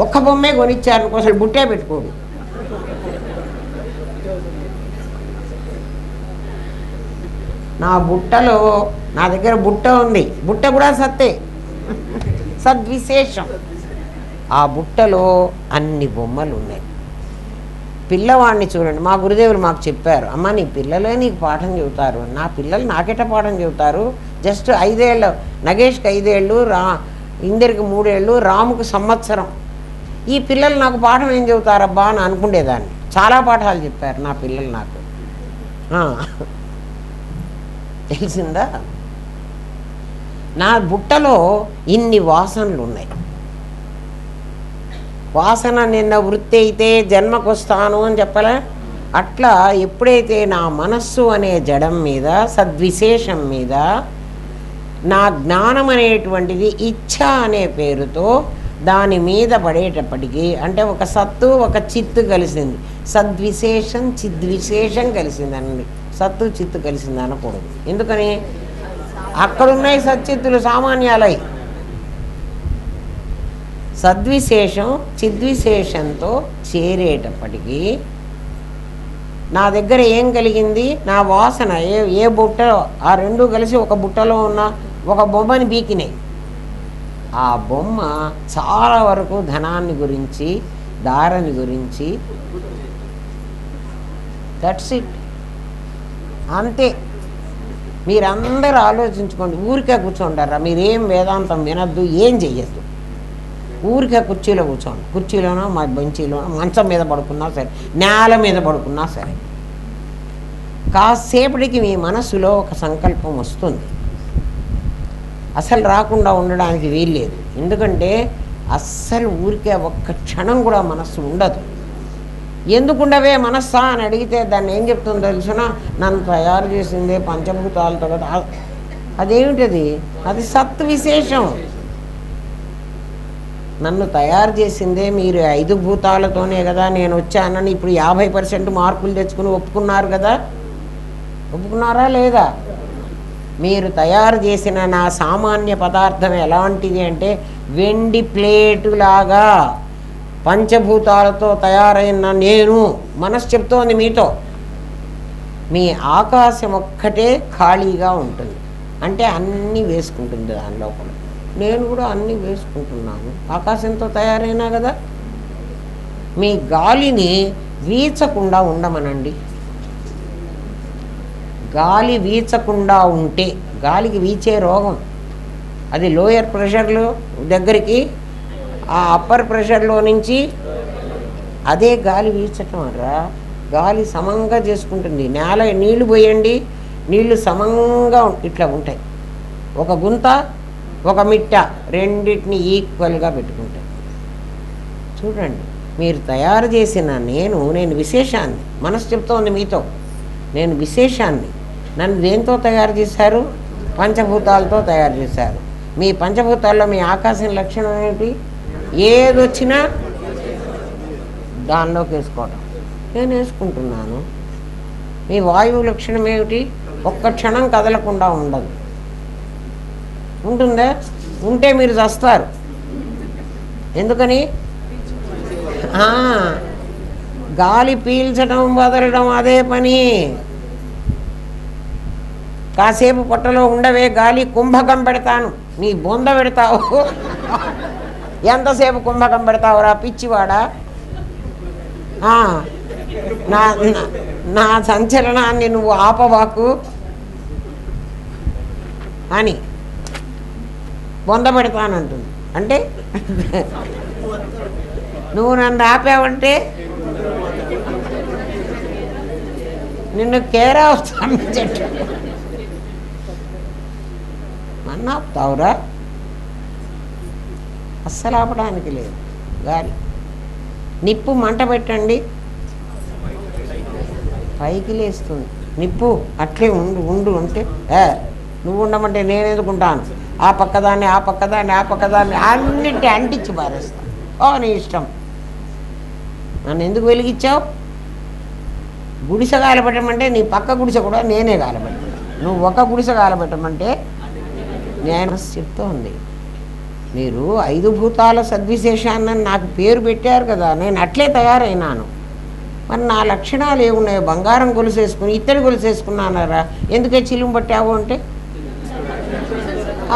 Speaker 1: ఒక్క బొమ్మే కొనిచ్చారు, అసలు బుట్టే పెట్టుకోడు. నా బుట్టలో, నా దగ్గర బుట్ట ఉంది, బుట్ట కూడా సత్తే, సద్విశేషం. ఆ బుట్టలో అన్ని బొమ్మలు ఉన్నాయి. పిల్లవాడిని చూడండి, మా గురుదేవులు మాకు చెప్పారు, అమ్మ నీ పిల్లలే నీకు పాఠం చెబుతారు. నా పిల్లలు నాకెట పాఠం చెబుతారు? జస్ట్ 5 ఏళ్ళు, నగేష్కి 5 ఏళ్ళు, ఇందిరికి 3 ఏళ్ళు, రాముకు సంవత్సరం. ఈ పిల్లలు నాకు పాఠం ఏం చెబుతారబ్బా అని అనుకునేదాన్ని. చాలా పాఠాలు చెప్పారు నా పిల్లలు నాకు. తెలిసిందా? నా బుట్టలో ఇన్ని వాసనలు ఉన్నాయి. వాసన నిన్న వృత్తి అయితే జన్మకొస్తాను అని చెప్పలే. అట్లా ఎప్పుడైతే నా మనస్సు అనే జడం మీద, సద్విశేషం మీద, నా జ్ఞానం అనేటువంటిది ఇచ్ఛ అనే పేరుతో దాని మీద పడేటప్పటికీ, అంటే ఒక సత్తు ఒక చిత్తు కలిసింది, సద్విశేషం చిద్విశేషం కలిసిందండి. సత్తు చిత్తు కలిసింది అనకూడదు. ఎందుకని? అక్కడున్నాయి సచ్చిత్తులు సామాన్యాలై. సద్విశేషం చిద్విశేషంతో చేరేటప్పటికీ నా దగ్గర ఏం కలిగింది? నా వాసన ఏ బుట్టలో, ఆ రెండు కలిసి ఒక బుట్టలో ఉన్న ఒక బొమ్మని బీకినాయి. ఆ బొమ్మ చాలా వరకు ధనాన్ని గురించి, దారాన్ని గురించి. దట్స్ ఇట్, అంతే. మీరందరూ ఆలోచించుకోండి. ఊరికే కూర్చోండారా? మీరేం వేదాంతం వినద్దు, ఏం చెయ్యొద్దు. ఊరికే కుర్చీలో కూర్చోండి. కుర్చీలోనో మా బెంచీలోనో, మంచం మీద పడుకున్నా సరే, నేల మీద పడుకున్నా సరే, కాసేపటికి మీ మనసులో ఒక సంకల్పం వస్తుంది. అసలు రాకుండా ఉండడానికి వీల్లేదు. ఎందుకంటే అస్సలు ఊరికే ఒక్క క్షణం కూడా మనస్సు ఉండదు. ఎందుకుండవే మనస్సా అని అడిగితే దాన్ని ఏం చెప్తుందో తెలుసిన? నన్ను తయారు చేసిందే పంచభూతాలతో కదా. అదేమిటది? అది సత్ విశేషం. నన్ను తయారు చేసిందే మీరు 5 భూతాలతోనే కదా నేను వచ్చానని ఇప్పుడు 50% మార్కులు తెచ్చుకుని ఒప్పుకున్నారు కదా. ఒప్పుకున్నారా లేదా? మీరు తయారు చేసిన నా సామాన్య పదార్థం ఎలాంటిది అంటే వెండి ప్లేటులాగా పంచభూతాలతో తయారైన నేను. మనసు చెప్తోంది మీతో. మీ ఆకాశం ఒక్కటే ఖాళీగా ఉంటుంది, అంటే అన్నీ వేసుకుంటుంది దాని లోపల. నేను కూడా అన్నీ వేసుకుంటున్నాను, ఆకాశంతో తయారైనా కదా. మీ గాలిని వీచకుండా ఉండమనండి. గాలి వీచకుండా ఉంటే, గాలికి వీచే రోగం అది లోయర్ ప్రెషర్లో దగ్గరికి, ఆ అప్పర్ ప్రెషర్లో నుంచి అదే గాలి వీచటం రా. గాలి సమంగా చేసుకుంటుంది. నీళ్లు పోయండి, నీళ్లు సమంగా ఇట్లా ఉంటాయి. ఒక గుంత ఒక మిట్ట రెండింటిని ఈక్వల్గా పెట్టుకుంటాయి. చూడండి, మీరు తయారు చేసిన నేను విశేషాన్ని. మనసు చెప్తోంది మీతో, నేను విశేషాన్ని. నన్ను దేంతో తయారు చేశారు? పంచభూతాలతో తయారు చేశారు. మీ పంచభూతాల్లో మీ ఆకాశం లక్షణం ఏమిటి? ఏదొచ్చినా దానిలోకి వేసుకోవడం. నేను వేసుకుంటున్నాను. మీ వాయువు లక్షణం ఏమిటి? ఒక్క క్షణం కదలకుండా ఉండదు. ఉంటుందా? ఉంటే మీరు చస్తారు. ఎందుకని? గాలి పీల్చడం వదలడం అదే పని. కాసేపు పొట్టలో ఉండవే, గాలి కుంభకం పెడతాను, నీ బొంద పెడతావు. ఎంతసేపు కుంభకం పెడతావురా పిచ్చివాడా? నా సంచలనాన్ని నువ్వు ఆపవాకు అని బొంద పెడతానంటుంది. అంటే నువ్వు నన్ను ఆపావంటే నిన్ను కేరా వస్తాను చెట్టు. నన్ను ఆపుతావురా? అస్సలు ఆపడానికి లేదు. గాలి నిప్పు మంట పెట్టండి, పైకి లేస్తుంది నిప్పు. అట్లే ఉండు అంటే నువ్వు ఉండమంటే నేను ఎందుకుంటాను? ఆ పక్కదాన్ని ఆ పక్కదాన్ని ఆ పక్కదాన్ని అన్నిటి అంటించి పారేస్తాను. నీ ఇష్టం. నన్ను ఎందుకు వెలిగించావు? గుడిసె కాలబెట్టమంటే నీ పక్క గుడిసె కూడా నేనే కాలబెట్టాను. నువ్వు ఒక గుడిసె కాలబెట్టమంటే నేను చెప్తోంది. మీరు 5 భూతాల సద్విశేషాన్ని నాకు పేరు పెట్టారు కదా, నేను అట్లే తయారైనాను. మరి నా లక్షణాలు ఏమున్నాయో? బంగారం గొలుసేసుకుని ఇత్తడి గొలుసేసుకున్నానరా, ఎందుకే చిలుము పట్టావు అంటే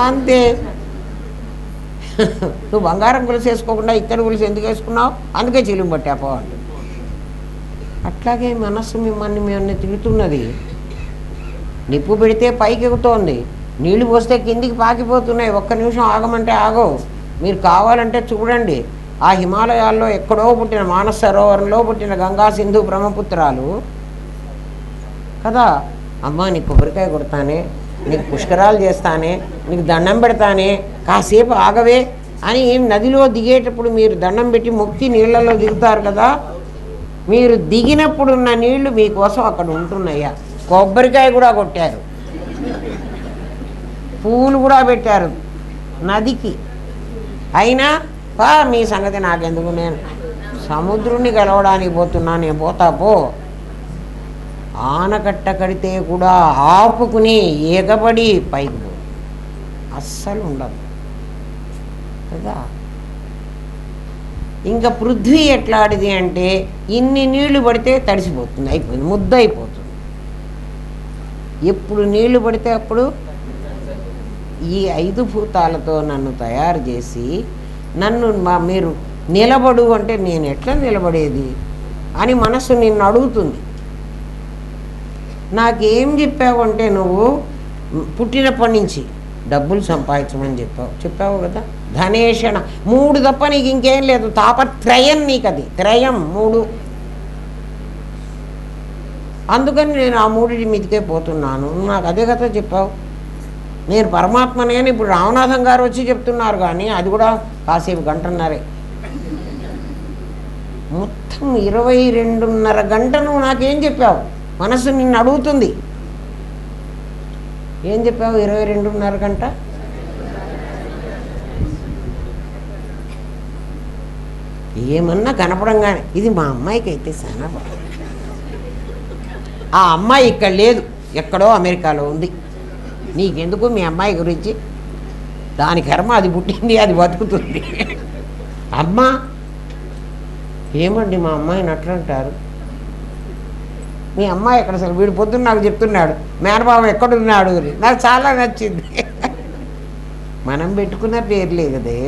Speaker 1: అంతే. నువ్వు బంగారం గొలుసు వేసుకోకుండా ఇత్తడి గొలుసు ఎందుకు వేసుకున్నావు? అందుకే చిలుము పట్టాపో అంటే. అట్లాగే మనస్సు మిమ్మల్ని తిరుగుతున్నది. నిప్పు పెడితే పైకి ఎక్కుతోంది, నీళ్లు పోస్తే కిందికి పాకిపోతున్నాయి. ఒక్క నిమిషం ఆగమంటే ఆగవు. మీరు కావాలంటే చూడండి, ఆ హిమాలయాల్లో ఎక్కడో పుట్టిన మానస సరోవరంలో పుట్టిన గంగా సింధు బ్రహ్మపుత్రాలు కదా, అమ్మ నీకు కొబ్బరికాయ కొడతానే, నీకు పుష్కరాలు చేస్తానే, నీకు దండం పెడతానే, కాసేపు ఆగవే అని నదిలో దిగేటప్పుడు మీరు దండం పెట్టి మొక్కి నీళ్ళలో దిగుతారు కదా, మీరు దిగినప్పుడున్న నీళ్లు మీకోసం అక్కడ ఉంటున్నాయా. కొబ్బరికాయ కూడా కొట్టారు, పూలు కూడా పెట్టారు నదికి. అయినా మీ సంగతి నాకెందుకు, నేను సముద్రుని కలవడానికి పోతున్నా, నేను పోతా పో. ఆనకట్ట కడితే కూడా ఆపుకుని ఎగబడి పైకి పో, అస్సలు ఉండదు కదా. ఇంకా పృథ్వీ ఎట్లాడిది అంటే ఇన్ని నీళ్లు పడితే తడిసిపోతుంది, అయిపోయింది, ముద్ద అయిపోతుంది. ఎప్పుడు నీళ్లు పడితే అప్పుడు ఈ 5 భూతాలతో నన్ను తయారు చేసి నన్ను మీరు నిలబడు అంటే నేను ఎట్లా నిలబడేది అని మనసు నిన్ను అడుగుతుంది. నాకేం చెప్పావు అంటే నువ్వు పుట్టినప్పటి నుంచి డబ్బులు సంపాదించమని చెప్పావు కదా, ధనేషణ 3 తప్ప నీకు ఇంకేం లేదు, తాపత్రయం నీకు, అది త్రయం 3. అందుకని నేను ఆ 3 మీదకే పోతున్నాను. నాకు అదే కదా చెప్పావు, నేను పరమాత్మనే అని ఇప్పుడు రామనాథం గారు వచ్చి చెప్తున్నారు, కానీ అది కూడా కాసేపు గంటన్నరే, మొత్తం 22.5 గంట నువ్వు నాకేం చెప్పావు. మనసు నిన్ను అడుగుతుంది, ఏం చెప్పావు 22.5 గంట? ఏమన్నా కనపడంగానే ఇది మా అమ్మాయికి అయితే చాలా బాగుంది, ఆ అమ్మాయి ఇక్కడ లేదు, ఎక్కడో అమెరికాలో ఉంది, నీకెందుకు మీ అమ్మాయి గురించి, దాని కర్మ అది పుట్టింది, అది బతుకుతుంది. అమ్మ ఏమండి మా అమ్మాయిని అట్లా అంటారు, మీ అమ్మాయి ఎక్కడ, అసలు వీడు పొద్దున్న నాకు చెప్తున్నాడు మేనబాబు ఎక్కడున్నాడు అని, నాకు చాలా నచ్చింది. మనం పెట్టుకున్న పేర్లే కదే,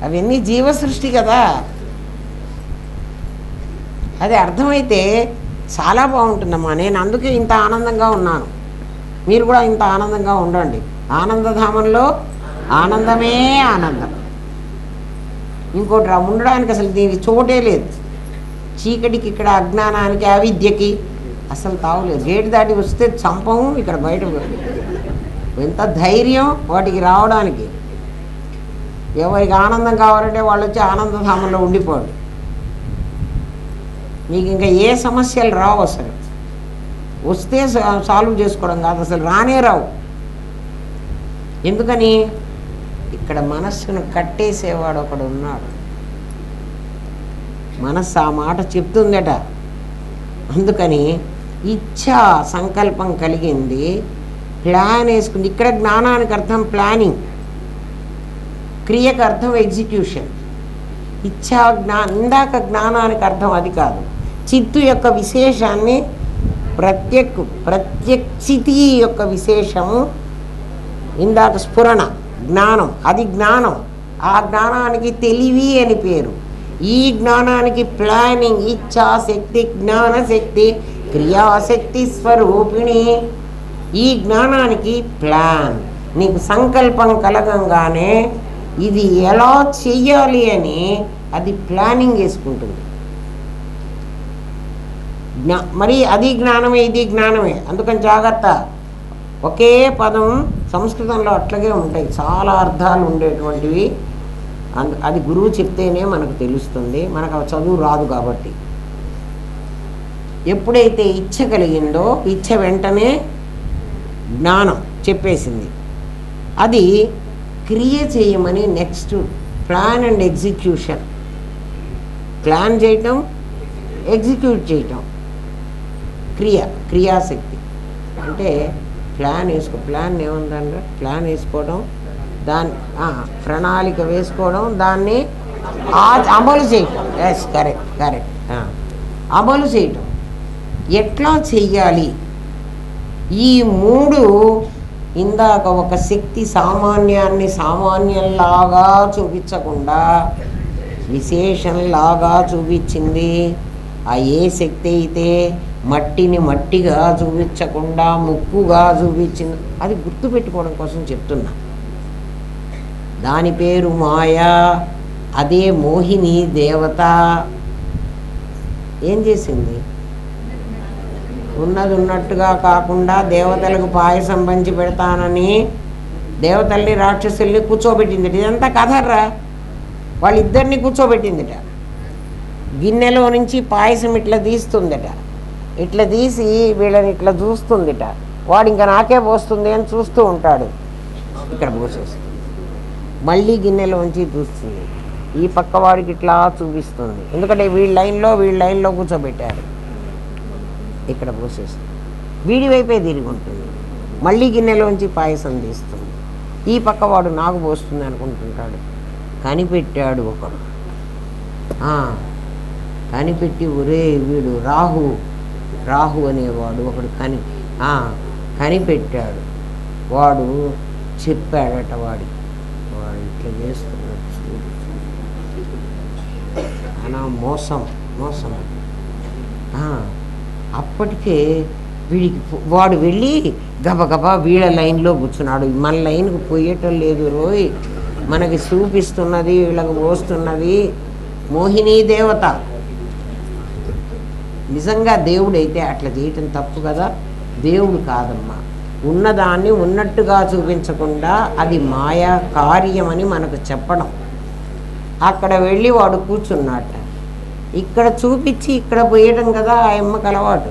Speaker 1: అవన్నీ జీవ సృష్టి కదా. అది అర్థమైతే చాలా బాగుంటుందమ్మా. నేను అందుకే ఇంత ఆనందంగా ఉన్నాను, మీరు కూడా ఇంత ఆనందంగా ఉండండి. ఆనందధామంలో ఆనందమే ఆనందం, ఇంకోటి ఉండడానికి అసలు దీనికి చోటే లేదు. చీకటికి ఇక్కడ, అజ్ఞానానికి, అవిద్యకి అసలు తావులేదు. గేటు దాటి వస్తే చంపము, ఇక్కడ బయట ఎంత ధైర్యం వాటికి రావడానికి. ఎవరికి ఆనందం కావాలంటే వాళ్ళు వచ్చి ఆనందధామంలో ఉండిపోండి, మీకు ఇంకా ఏ సమస్యలు రావు. అసలు వస్తే సాల్వ్ చేసుకోవడం కాదు, అసలు రానే రావు. ఎందుకని ఇక్కడ మనస్సును కట్టేసేవాడు ఒకడు ఉన్నాడు. మనస్సు ఆ మాట చెప్తుందట. అందుకని ఇచ్ఛా సంకల్పం కలిగింది, ప్లాన్ వేసుకుంది. ఇక్కడ జ్ఞానానికి అర్థం ప్లానింగ్, క్రియకు అర్థం ఎగ్జిక్యూషన్. ఇచ్ఛా ఇందాక జ్ఞానానికి అర్థం అది కాదు. చిత్తు యొక్క విశేషాన్ని ప్రత్యక్షితి యొక్క విశేషము ఇందాక స్ఫురణ, జ్ఞానం, అది జ్ఞానం. ఆ జ్ఞానానికి తెలివి అని పేరు. ఈ జ్ఞానానికి ప్లానింగ్, ఇచ్ఛాశక్తి, జ్ఞానశక్తి, క్రియాశక్తి స్వరూపిణి. ఈ జ్ఞానానికి ప్లాన్. నీకు సంకల్పం కలగంగానే ఇది ఎలా చెయ్యాలి అని అది ప్లానింగ్ వేసుకుంటుంది. మరి అది జ్ఞానమే, ఇది జ్ఞానమే. అందుకని జాగ్రత్త. ఒకే పదం సంస్కృతంలో అట్లాగే ఉంటాయి, చాలా అర్థాలు ఉండేటువంటివి. అది గురువు చెప్తేనే మనకు తెలుస్తుంది, మనకు చదువు రాదు కాబట్టి. ఎప్పుడైతే ఇచ్ఛ కలిగిందో ఇచ్ఛ వెంటనే జ్ఞానం చెప్పేసింది. అది క్రియ చేయమని next plan and execution. Plan చేయటం, ఎగ్జిక్యూట్ చేయటం, క్రియాశక్తి. అంటే ప్లాన్ ప్లాన్ ఏముందంటే ప్లాన్ వేసుకోవడం, దాన్ని ప్రణాళిక వేసుకోవడం, దాన్ని అమలు చేయటం. Yes, correct. అమలు చేయటం, ఎట్లా చెయ్యాలి. ఈ 3 ఇందాక ఒక శక్తి సామాన్యాన్ని సామాన్యంలాగా చూపించకుండా విశేషంలాగా చూపించింది. ఆ ఏ శక్తి అయితే మట్టిని మట్టిగా చూపించకుండా ముక్కుగా చూపించింది, అది గుర్తుపెట్టుకోవడం కోసం చెప్తున్నా. దాని పేరు మాయా. అదే మోహిని దేవత ఏం చేసింది? ఉన్నది ఉన్నట్టుగా కాకుండా దేవతలకు పాయసం పంచి పెడతానని దేవతల్ని రాక్షసుల్ని కూర్చోబెట్టిందిట. ఇదంతా కథర్రా. వాళ్ళిద్దరిని కూర్చోబెట్టిందిట. గిన్నెలో నుంచి పాయసం ఇట్లా తీస్తుందిట. ఇట్లా తీసి వీళ్ళని ఇట్లా చూస్తుందిట. వాడు ఇంకా నాకే పోస్తుంది అని చూస్తూ ఉంటాడు. ఇక్కడ పోసేస్తుంది. మళ్ళీ గిన్నెలోంచి చూస్తుంది. ఈ పక్క వాడికి ఇట్లా చూపిస్తుంది. ఎందుకంటే వీళ్ళ లైన్లో కూర్చోబెట్టారు. ఇక్కడ పోసేస్తుంది. వీడి వైపే తిరిగి ఉంటుంది. మళ్ళీ గిన్నెలోంచి పాయసం తీస్తుంది. ఈ పక్క వాడు నాకు పోస్తుంది అనుకుంటుంటాడు. కనిపెట్టాడు ఒకడు. కనిపెట్టి ఒరే వీడు రాహు అనేవాడు ఒకడు కనిపెట్టాడు. వాడు చెప్పాడట వాడు ఇట్లా చేస్తున్నాడు. అనా మోసం. అప్పటికే వీడికి వాడు వెళ్ళి గబగబా వీళ్ళ లైన్లో కూర్చున్నాడు. మన లైన్కి పోయేటం లేదు రోయ్, మనకి చూపిస్తున్నది, వీళ్ళకి పోస్తున్నది మోహినీ దేవత. నిజంగా దేవుడైతే అట్లా చేయటం తప్పు కదా. దేవుడు కాదమ్మా. ఉన్నదాన్ని ఉన్నట్టుగా చూపించకుండా అది మాయా కార్యమని మనకు చెప్పడం. అక్కడ వెళ్ళి వాడు కూర్చున్నట్ట. ఇక్కడ చూపించి ఇక్కడ పోయడం కదా ఆ అమ్మకు అలవాటు.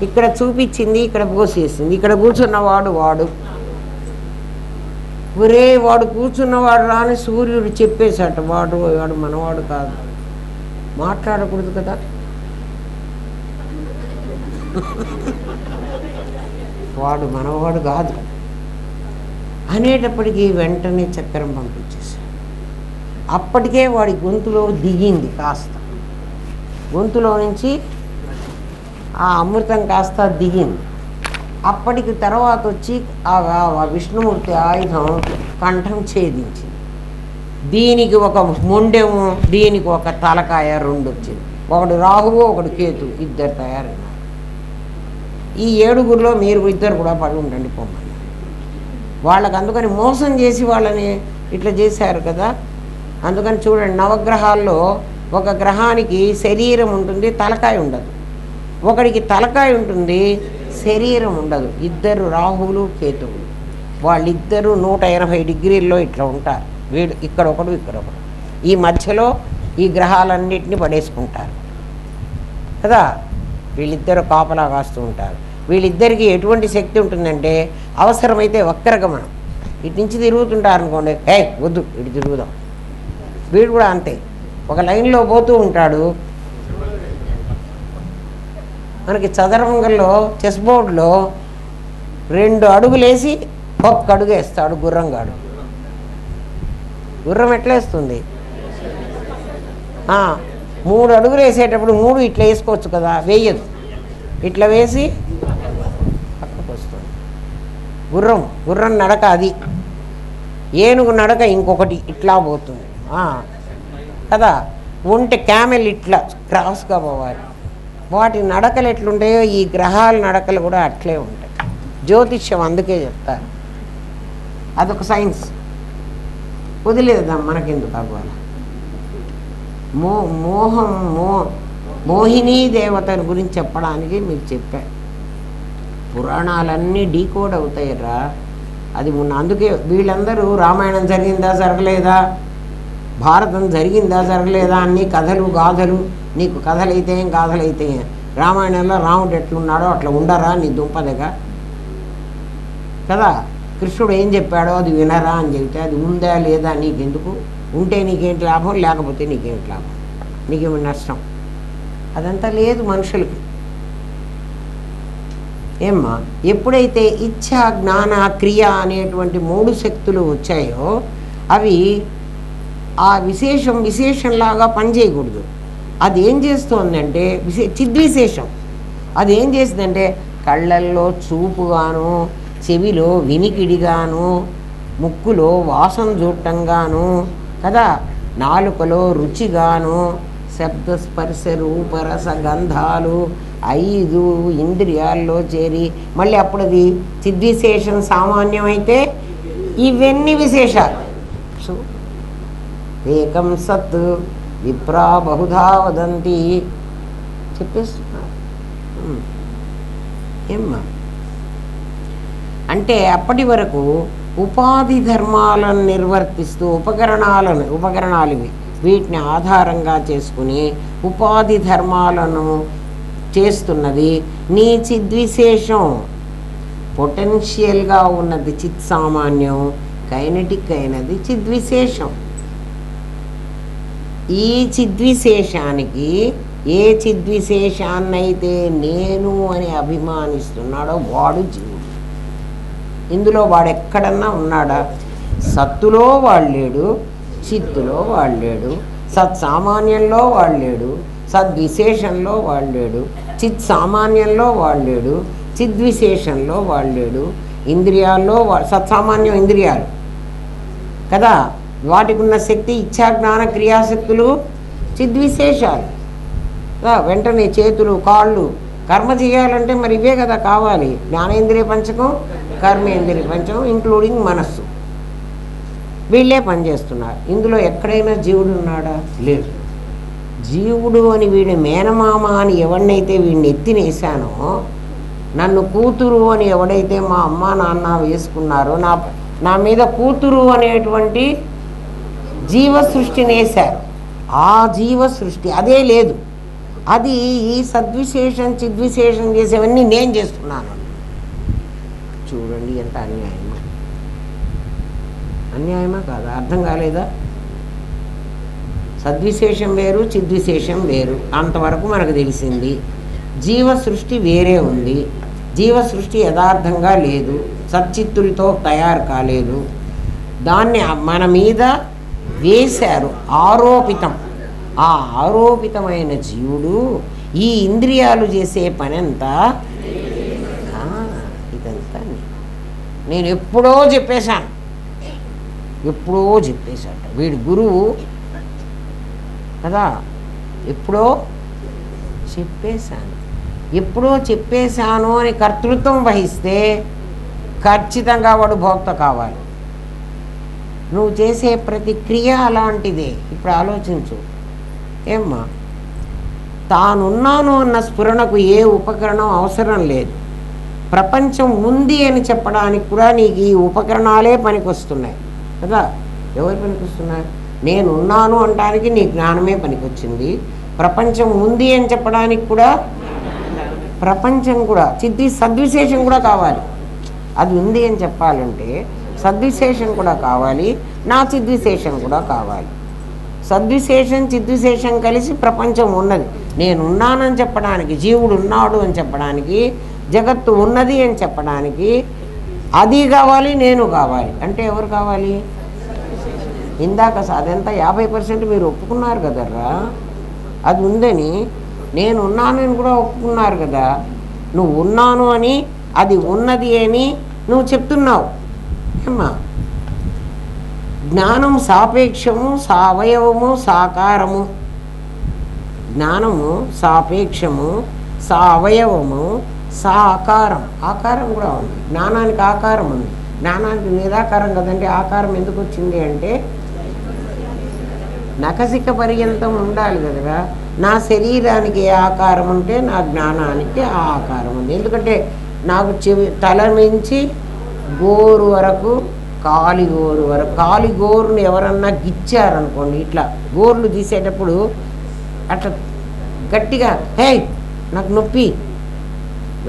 Speaker 1: ఇక్కడ చూపించింది, ఇక్కడ పోసేసింది. ఇక్కడ కూర్చున్నవాడు వాడు కూర్చున్నవాడు రాని సూర్యుడు చెప్పేశాట. వాడు మనవాడు కాదు, మాట్లాడకూడదు కదా. వాడు మనవాడు కాదు అనేటప్పటికీ వెంటనే చక్రం పంపించేశాడు. అప్పటికే వాడి గొంతులో దిగింది కాస్త. గొంతులో నుంచి ఆ అమృతం కాస్త దిగింది. అప్పటికి తర్వాత వచ్చి ఆ విష్ణుమూర్తి ఆయుధం కంఠం ఛేదించింది. దీనికి ఒక మొండెము, దీనికి ఒక తలకాయ, రెండు వచ్చింది. ఒకడు రాహువు, ఒకడు కేతు, ఇద్దరు తయారైనారు. ఈ 7గురిలో మీరు ఇద్దరు కూడా పడి ఉండండి పొమ్మని వాళ్ళకి. అందుకని మోసం చేసి వాళ్ళని ఇట్లా చేశారు కదా. అందుకని చూడండి, నవగ్రహాల్లో ఒక గ్రహానికి శరీరం ఉంటుంది, తలకాయ ఉండదు. ఒకడికి తలకాయ ఉంటుంది, శరీరం ఉండదు. ఇద్దరు రాహువులు కేతువులు, వాళ్ళిద్దరూ 180 డిగ్రీల్లో ఇట్లా ఉంటారు. వీడు ఇక్కడ ఒకడు, ఇక్కడ ఒకడు. ఈ మధ్యలో ఈ గ్రహాలన్నింటినీ పడేసుకుంటారు కదా. వీళ్ళిద్దరు కాపలా కాస్తూ ఉంటారు. వీళ్ళిద్దరికీ ఎటువంటి శక్తి ఉంటుందంటే, అవసరమైతే వక్రగమనం. ఇటు నుంచి తిరుగుతుంటారు అనుకోండి, వద్దు ఇటు తిరుగుదాం. వీడు కూడా అంతే, ఒక లైన్లో పోతూ ఉంటాడు. మనకి చదరంగంలో చెస్ బోర్డులో 2 అడుగులేసి 1 అడుగు వేస్తాడు గుర్రంగాడు. గుర్రం ఎట్లా వేస్తుంది? 3 అడుగులు వేసేటప్పుడు 3 ఇట్లా వేసుకోవచ్చు కదా, వేయదు. ఇట్లా వేసి పక్కకు వస్తుంది. గుర్రం నడక అది. ఏనుగు నడక ఇంకొకటి ఇట్లా పోతుంది కదా. ఉంటే క్యామెల్ ఇట్లా క్రాస్గా పోవాలి. వాటి నడకలు ఎట్లుంటాయో ఈ గ్రహాల నడకలు కూడా అట్లే ఉంటాయి. జ్యోతిష్యం అందుకే చెప్తారు. అదొక సైన్స్. వదిలేద్దాం, మనకెందుకు అవ్వాలి. మోహినీ దేవతల గురించి చెప్పడానికి మీకు చెప్పా. పురాణాలన్నీ డీకోడ్ అవుతాయిరా. అది అందుకే వీళ్ళందరూ రామాయణం జరిగిందా జరగలేదా, భారతం జరిగిందా జరగలేదా అన్ని కథలు గాథలు. నీకు కథలైతే ఏం గాథలైతే ఏం. రామాయణంలో రాముడు ఎట్లున్నాడో అట్లా ఉండరా నీ దుంపదగా కదా. కృష్ణుడు ఏం చెప్పాడో అది వినరా అని చెబితే అది ఉందా లేదా నీకెందుకు? ఉంటే నీకేంటి లాభం, లేకపోతే నీకేంటి లాభం, నీకేమి నష్టం? అదంతా లేదు మనుషులకి. ఏమ్మా, ఎప్పుడైతే ఇచ్ఛ, జ్ఞాన, క్రియ అనేటువంటి 3 శక్తులు వచ్చాయో అవి ఆ విశేషంలాగా పనిచేయకూడదు. అది ఏం చేస్తుందంటే చిద్విశేషం. అది ఏం చేస్తుందంటే కళ్ళల్లో చూపుగాను, చెవిలో వినికిడిగాను, ముక్కులో వాసన చూడటంగాను కదా, నాలుకలో రుచిగాను, శబ్ద స్పర్శ రూప రస గంధాలు 5 ఇంద్రియాల్లో చేరి మళ్ళీ అప్పుడు అది చిద్విశేషం సామాన్యమైతే ఇవన్నీ విశేషాలు. సో ఏకం సత్ విప్రా బహుధా వదంతి చెప్పేస్తున్నారు. ఏమ్మా అంటే అప్పటి వరకు ఉపాధి ధర్మాలను నిర్వర్తిస్తూ ఉపకరణాలు ఇవి, వీటిని ఆధారంగా చేసుకుని ఉపాధి ధర్మాలను చేస్తున్నది నీ చిద్విశేషం. పొటెన్షియల్గా ఉన్నది చిత్ సామాన్యం, కైనటిక్ అయినది చిద్విశేషం. ఈ చిద్విశేషానికి ఏ చిద్విశేషాన్నైతే నేను అని అభిమానిస్తున్నాడో వాడు జీవుడు. ఇందులో వాడెక్కడన్నా ఉన్నాడా? సత్తులో వాడలేడు, చిత్తులో వాడలేడు, సత్సామాన్యంలో వాడలేడు, సద్విశేషంలో వాడలేడు, చిత్ సామాన్యంలో వాడలేడు, చిద్విశేషంలో వాడలేడు. ఇంద్రియాల్లో సత్సామాన్యం ఇంద్రియాలు కదా, వాటికి ఉన్న శక్తి ఇచ్ఛా జ్ఞాన క్రియాశక్తులు చిద్విశేషాలు. వెంటనే చేతులు కాళ్ళు కర్మ చేయాలంటే మరి ఇవే కదా కావాలి. జ్ఞానేంద్రియ పంచకం, కర్మేంద్రియ పంచకం ఇంక్లూడింగ్ మనస్సు, వీళ్ళే పనిచేస్తున్నారు. ఇందులో ఎక్కడైనా జీవుడు ఉన్నాడా? లేదు. జీవుడు అని వీడి మేనమామ అని ఎవడినైతే వీడిని ఎత్తినేసానో, నన్ను కూతురు అని ఎవడైతే మా అమ్మ నాన్న వేసుకున్నారో, నా మీద కూతురు అనేటువంటి జీవ సృష్టిని వేశారు. ఆ జీవ సృష్టి అదే లేదు. అది ఈ సద్విశేషం చిద్విశేషం చేసేవన్నీ నేను చేస్తున్నాను. చూడండి ఎంత అన్యాయమా, అన్యాయమా కాదా? అర్థం కాలేదా? సద్విశేషం వేరు, చిద్విశేషం వేరు, అంతవరకు మనకు తెలిసింది. జీవ సృష్టి వేరే ఉంది. జీవ సృష్టి యథార్థంగా లేదు, సచ్చిత్తులతో తయారు కాలేదు. దాన్ని మన మీద వేశారు, ఆరోపితం. ఆ ఆరోపితమైన జీవుడు ఈ ఇంద్రియాలు చేసే పనంతా ఇదంతా నేను ఎప్పుడో చెప్పేశాను, ఎప్పుడో చెప్పేశాట వీడి గురువు కదా, ఎప్పుడో చెప్పేశాను. ఎప్పుడో చెప్పేశాను అని కర్తృత్వం వహిస్తే ఖచ్చితంగా వాడు భోక్త కావాలి. నువ్వు చేసే ప్రతి క్రియ అలాంటిదే. ఇప్పుడు ఆలోచించు ఏమ్మా, తానున్నాను అన్న స్ఫురణకు ఏ ఉపకరణం అవసరం లేదు. ప్రపంచం ఉంది అని చెప్పడానికి కూడా నీకు ఈ ఉపకరణాలే పనికొస్తున్నాయి కదా. ఎవరు పనికొస్తున్నాయి? నేనున్నాను అనడానికి నీ జ్ఞానమే పనికొచ్చింది. ప్రపంచం ఉంది అని చెప్పడానికి కూడా ప్రపంచం కూడా సద్విశేషం కూడా కావాలి. అది ఉంది అని చెప్పాలంటే సద్విశేషం కూడా కావాలి, నా చిద్విశేషం కూడా కావాలి. సద్విశేషం చిద్విశేషం కలిసి ప్రపంచం ఉన్నది. నేనున్నానని చెప్పడానికి, జీవుడు ఉన్నాడు అని చెప్పడానికి, జగత్తు ఉన్నది అని చెప్పడానికి అది కావాలి, నేను కావాలి. అంటే ఎవరు కావాలి? ఇందాక అదంతా 50% మీరు ఒప్పుకున్నారు కదర్రా, అది ఉందని. నేను ఉన్నానని కూడా ఒప్పుకున్నారు కదా. నువ్వు ఉన్నాను అని, అది ఉన్నది అని నువ్వు చెప్తున్నావు ఏమ్మా. జ్ఞానం సాపేక్షము, సావయవము, సాకారము. జ్ఞానము సాపేక్షము, సావయవము, సాకారం. ఆకారం కూడా ఉంది. జ్ఞానానికి ఆకారం ఉంది. జ్ఞానానికి నిరాకారం కదంటే ఆకారం ఎందుకు వచ్చింది అంటే నఖసిక పర్యంతం ఉండాలి కదరా. నా శరీరానికి ఏ ఆకారం ఉంటే నా జ్ఞానానికి ఆ ఆకారం ఉంది. ఎందుకంటే నాకు తల నుంచి గోరు వరకు, కాలిగోరు వరకు, కాలిగోరుని ఎవరన్నా గిచ్చారనుకోండి, ఇట్లా గోర్లు తీసేటప్పుడు అట్లా గట్టిగా హే నాకు నొప్పి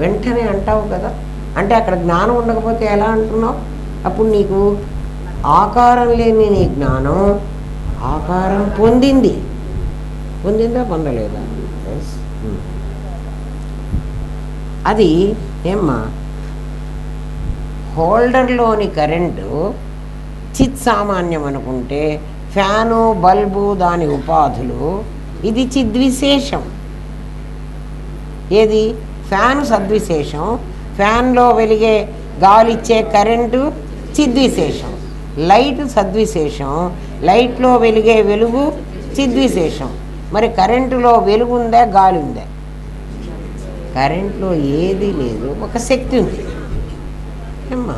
Speaker 1: వెంటనే అంటావు కదా. అంటే అక్కడ జ్ఞానం ఉండకపోతే ఎలా అంటున్నావు? అప్పుడు నీకు ఆకారం లేని నీ జ్ఞానం ఆకారం పొందిందా పొందలేదా? అది ఏమ్మా, హోల్డర్లోని కరెంటు చిత్ సామాన్యం అనుకుంటే ఫ్యాను బల్బు దాని ఉపాధులు, ఇది చిద్విశేషం. ఏది? ఫ్యాను సద్విశేషం, ఫ్యాన్లో వెలిగే గాలిచ్చే కరెంటు చిద్విశేషం. లైట్ సద్విశేషం, లైట్లో వెలిగే వెలుగు చిద్విశేషం. మరి కరెంటులో వెలుగు ఉందా, గాలి ఉందా? కరెంట్లో ఏది లేదు, ఒక శక్తి ఉంది అమ్మా.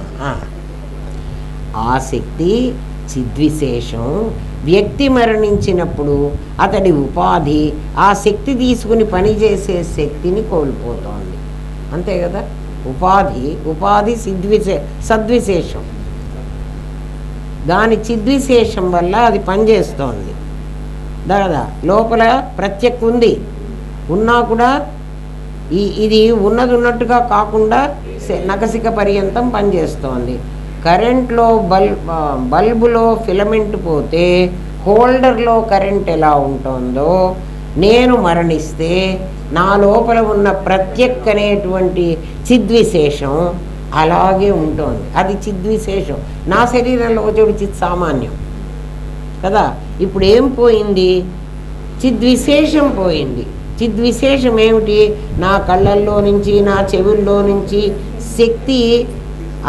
Speaker 1: ఆ శక్తి చిద్విశేషం, వ్యక్తి మరణించినప్పుడు అతడి ఉపాధి ఆ శక్తి తీసుకుని పనిచేసే శక్తిని కోల్పోతోంది. అంతే కదా. ఉపాధి సద్విశేషం. దాని చిద్విశేషం వల్ల అది పనిచేస్తోంది కదా. లోపల ప్రత్యక్ ఉంది, ఉన్నా కూడా ఇది ఉన్నది ఉన్నట్టుగా కాకుండా నకసిక పర్యంతం పనిచేస్తోంది. కరెంట్లో బల్బులో ఫిలమెంట్ పోతే హోల్డర్లో కరెంట్ ఎలా ఉంటుందో, నేను మరణిస్తే నా లోపల ఉన్న ప్రత్యక్ అనేటువంటి చిద్విశేషం అలాగే ఉంటుంది. అది చిద్విశేషం. నా శరీరంలో వచ్చేది చిత్ సామాన్యం కదా. ఇప్పుడు ఏం పోయింది? చిద్విశేషం పోయింది. చిద్విశేషం ఏమిటి? నా కళ్ళల్లో నుంచి, నా చెవుల్లో నుంచి శక్తి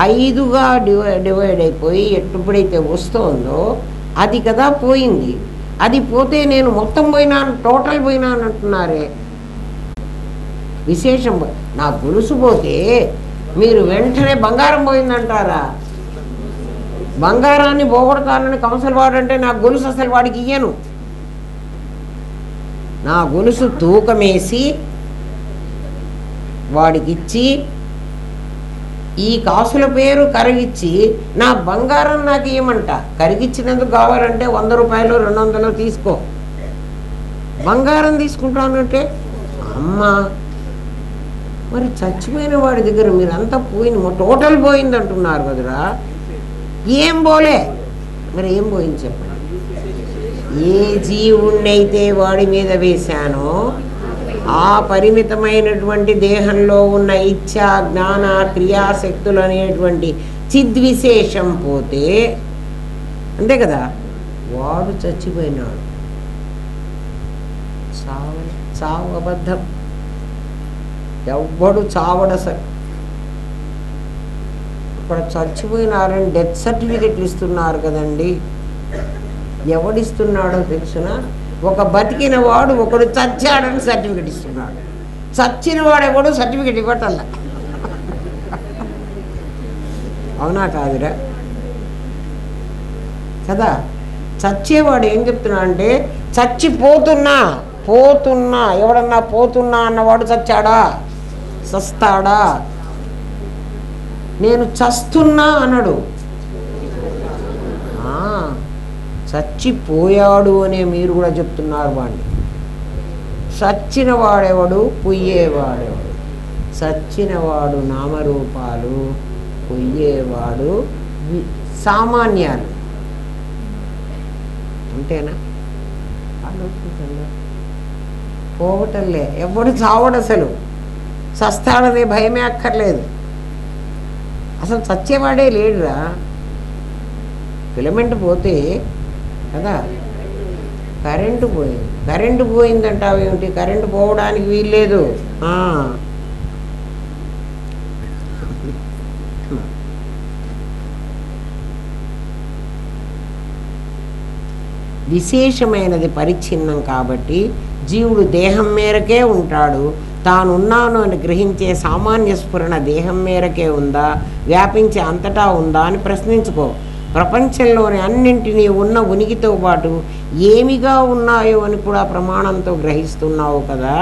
Speaker 1: 5గా డివైడ్ అయిపోయి ఎప్పుడైతే వస్తుందో అది కదా పోయింది. అది పోతే నేను మొత్తం పోయినాను, టోటల్ పోయినాను అంటున్నారే. విశేషం నా గొలుసు పోతే మీరు వెంటనే బంగారం పోయిందంటారా? బంగారాన్ని పోగొడతానని కంసలు వాడంటే నా గొలుసు అసలు వాడికి ఇయ్యను. నా గొలుసు తూకమేసి వాడికి ఇచ్చి ఈ కాసుల పేరు కరిగిచ్చి నా బంగారం నాకు ఇవ్వమంట. కరిగిచ్చినందుకు కావాలంటే 100 రూపాయలు 200 తీసుకో. బంగారం తీసుకుంటానంటే అమ్మా, మరి చచ్చిపోయిన వాడి దగ్గర మీరంతా పోయింది, టోటల్ పోయింది అంటున్నారు కదరా. ఏం పోలే, మరి ఏం పోయింది చెప్పండి. ఏ జీవుణ్ణైతే వాడి మీద వేశానో ఆ పరిమితమైనటువంటి దేహంలో ఉన్న ఇచ్ఛా, జ్ఞాన, క్రియాశక్తులు అనేటువంటి చిద్విశేషం పోతే అంతే కదా, వాడు చచ్చిపోయినాడు. చావు అబద్ధం. ఎవ్వడు చావడసలు. ఇప్పుడు చచ్చిపోయినారని డెత్ సర్టిఫికెట్లు ఇస్తున్నారు కదండి. ఎవడిస్తున్నాడో తెలుసునా? ఒక బతికిన వాడు ఒకడు చచ్చాడని సర్టిఫికెట్ ఇస్తున్నాడు. చచ్చిన వాడు ఎవడు సర్టిఫికెట్ ఇవ్వటల్లా. అవునా కాదురా కదా. చచ్చేవాడు ఏం చెప్తున్నా అంటే చచ్చిపోతున్నా పోతున్నా. ఎవడన్నా పోతున్నా అన్నవాడు చచ్చాడా? చస్తాడా? నేను చస్తున్నా అన్నాడు. చచ్చిపోయాడు అనే మీరు కూడా చెప్తున్నారు వాడిని. చచ్చిన వాడెవడు? పొయ్యేవాడెవడు? చచ్చినవాడు నామరూపాలు, పొయ్యేవాడు సామాన్యాలు. అంతేనా? పోవటంలే. ఎవడు చావడు అసలు. చస్తాడనే భయమే అక్కర్లేదు. అసలు చచ్చేవాడే లేడురా. ఫిలమెంట్ పోతే కదా కరెంటు పోయింది. కరెంటు పోయిందంటావు ఏమిటి? కరెంటు పోవడానికి వీల్లేదు. విశేషమైనది పరిచ్ఛిన్నం కాబట్టి జీవుడు దేహం మేరకే ఉంటాడు. తానున్నాను అని గ్రహించే సామాన్య స్ఫురణ దేహం మేరకే ఉందా, వ్యాపించే అంతటా ఉందా అని ప్రశ్నించుకో. ప్రపంచంలోని అన్నింటినీ ఉన్న ఉనికితో పాటు ఏమిగా ఉన్నాయో అని కూడా ప్రమాణంతో గ్రహిస్తున్నావు కదా.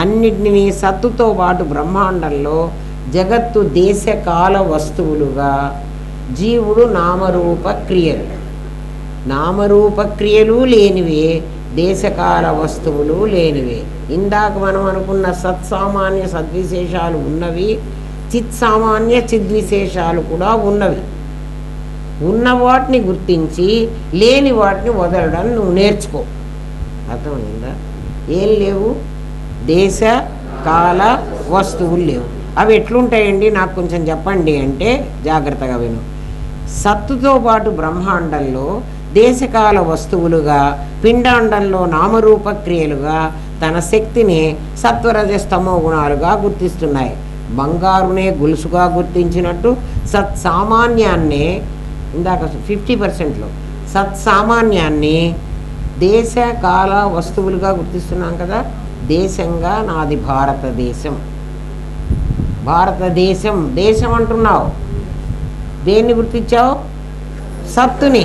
Speaker 1: అన్నిటినీ సత్తుతో పాటు బ్రహ్మాండంలో జగత్తు దేశకాల వస్తువులుగా, జీవుడు నామరూప క్రియలు. నామరూప క్రియలు లేనివే, దేశకాల వస్తువులు లేనివే. ఇందాక మనం అనుకున్న సత్సామాన్య సద్విశేషాలు ఉన్నవి, చిత్సామాన్య చిద్విశేషాలు కూడా ఉన్నవి. ఉన్న వాటిని గుర్తించి లేని వాటిని వదలడం నువ్వు నేర్చుకో. అర్థమైందా? ఏం లేవు, దేశ కాల వస్తువులు లేవు. అవి ఎట్లుంటాయండి నాకు కొంచెం చెప్పండి అంటే జాగ్రత్తగా విను. సత్తుతో పాటు బ్రహ్మాండంలో దేశకాల వస్తువులుగా, పిండాండంలో నామరూప క్రియలుగా తన శక్తిని సత్వరజస్తమో గుణాలుగా గుర్తిస్తున్నాయి. బంగారునే గొలుసుగా గుర్తించినట్టు సత్సామాన్యాన్నే, ఇందాక 50%లో సత్సామాన్యాన్ని దేశకాల వస్తువులుగా గుర్తిస్తున్నాం కదా. దేశంగా నాది భారతదేశం. భారతదేశం దేశం అంటున్నావు. దేన్ని గుర్తించావు? సత్తుని.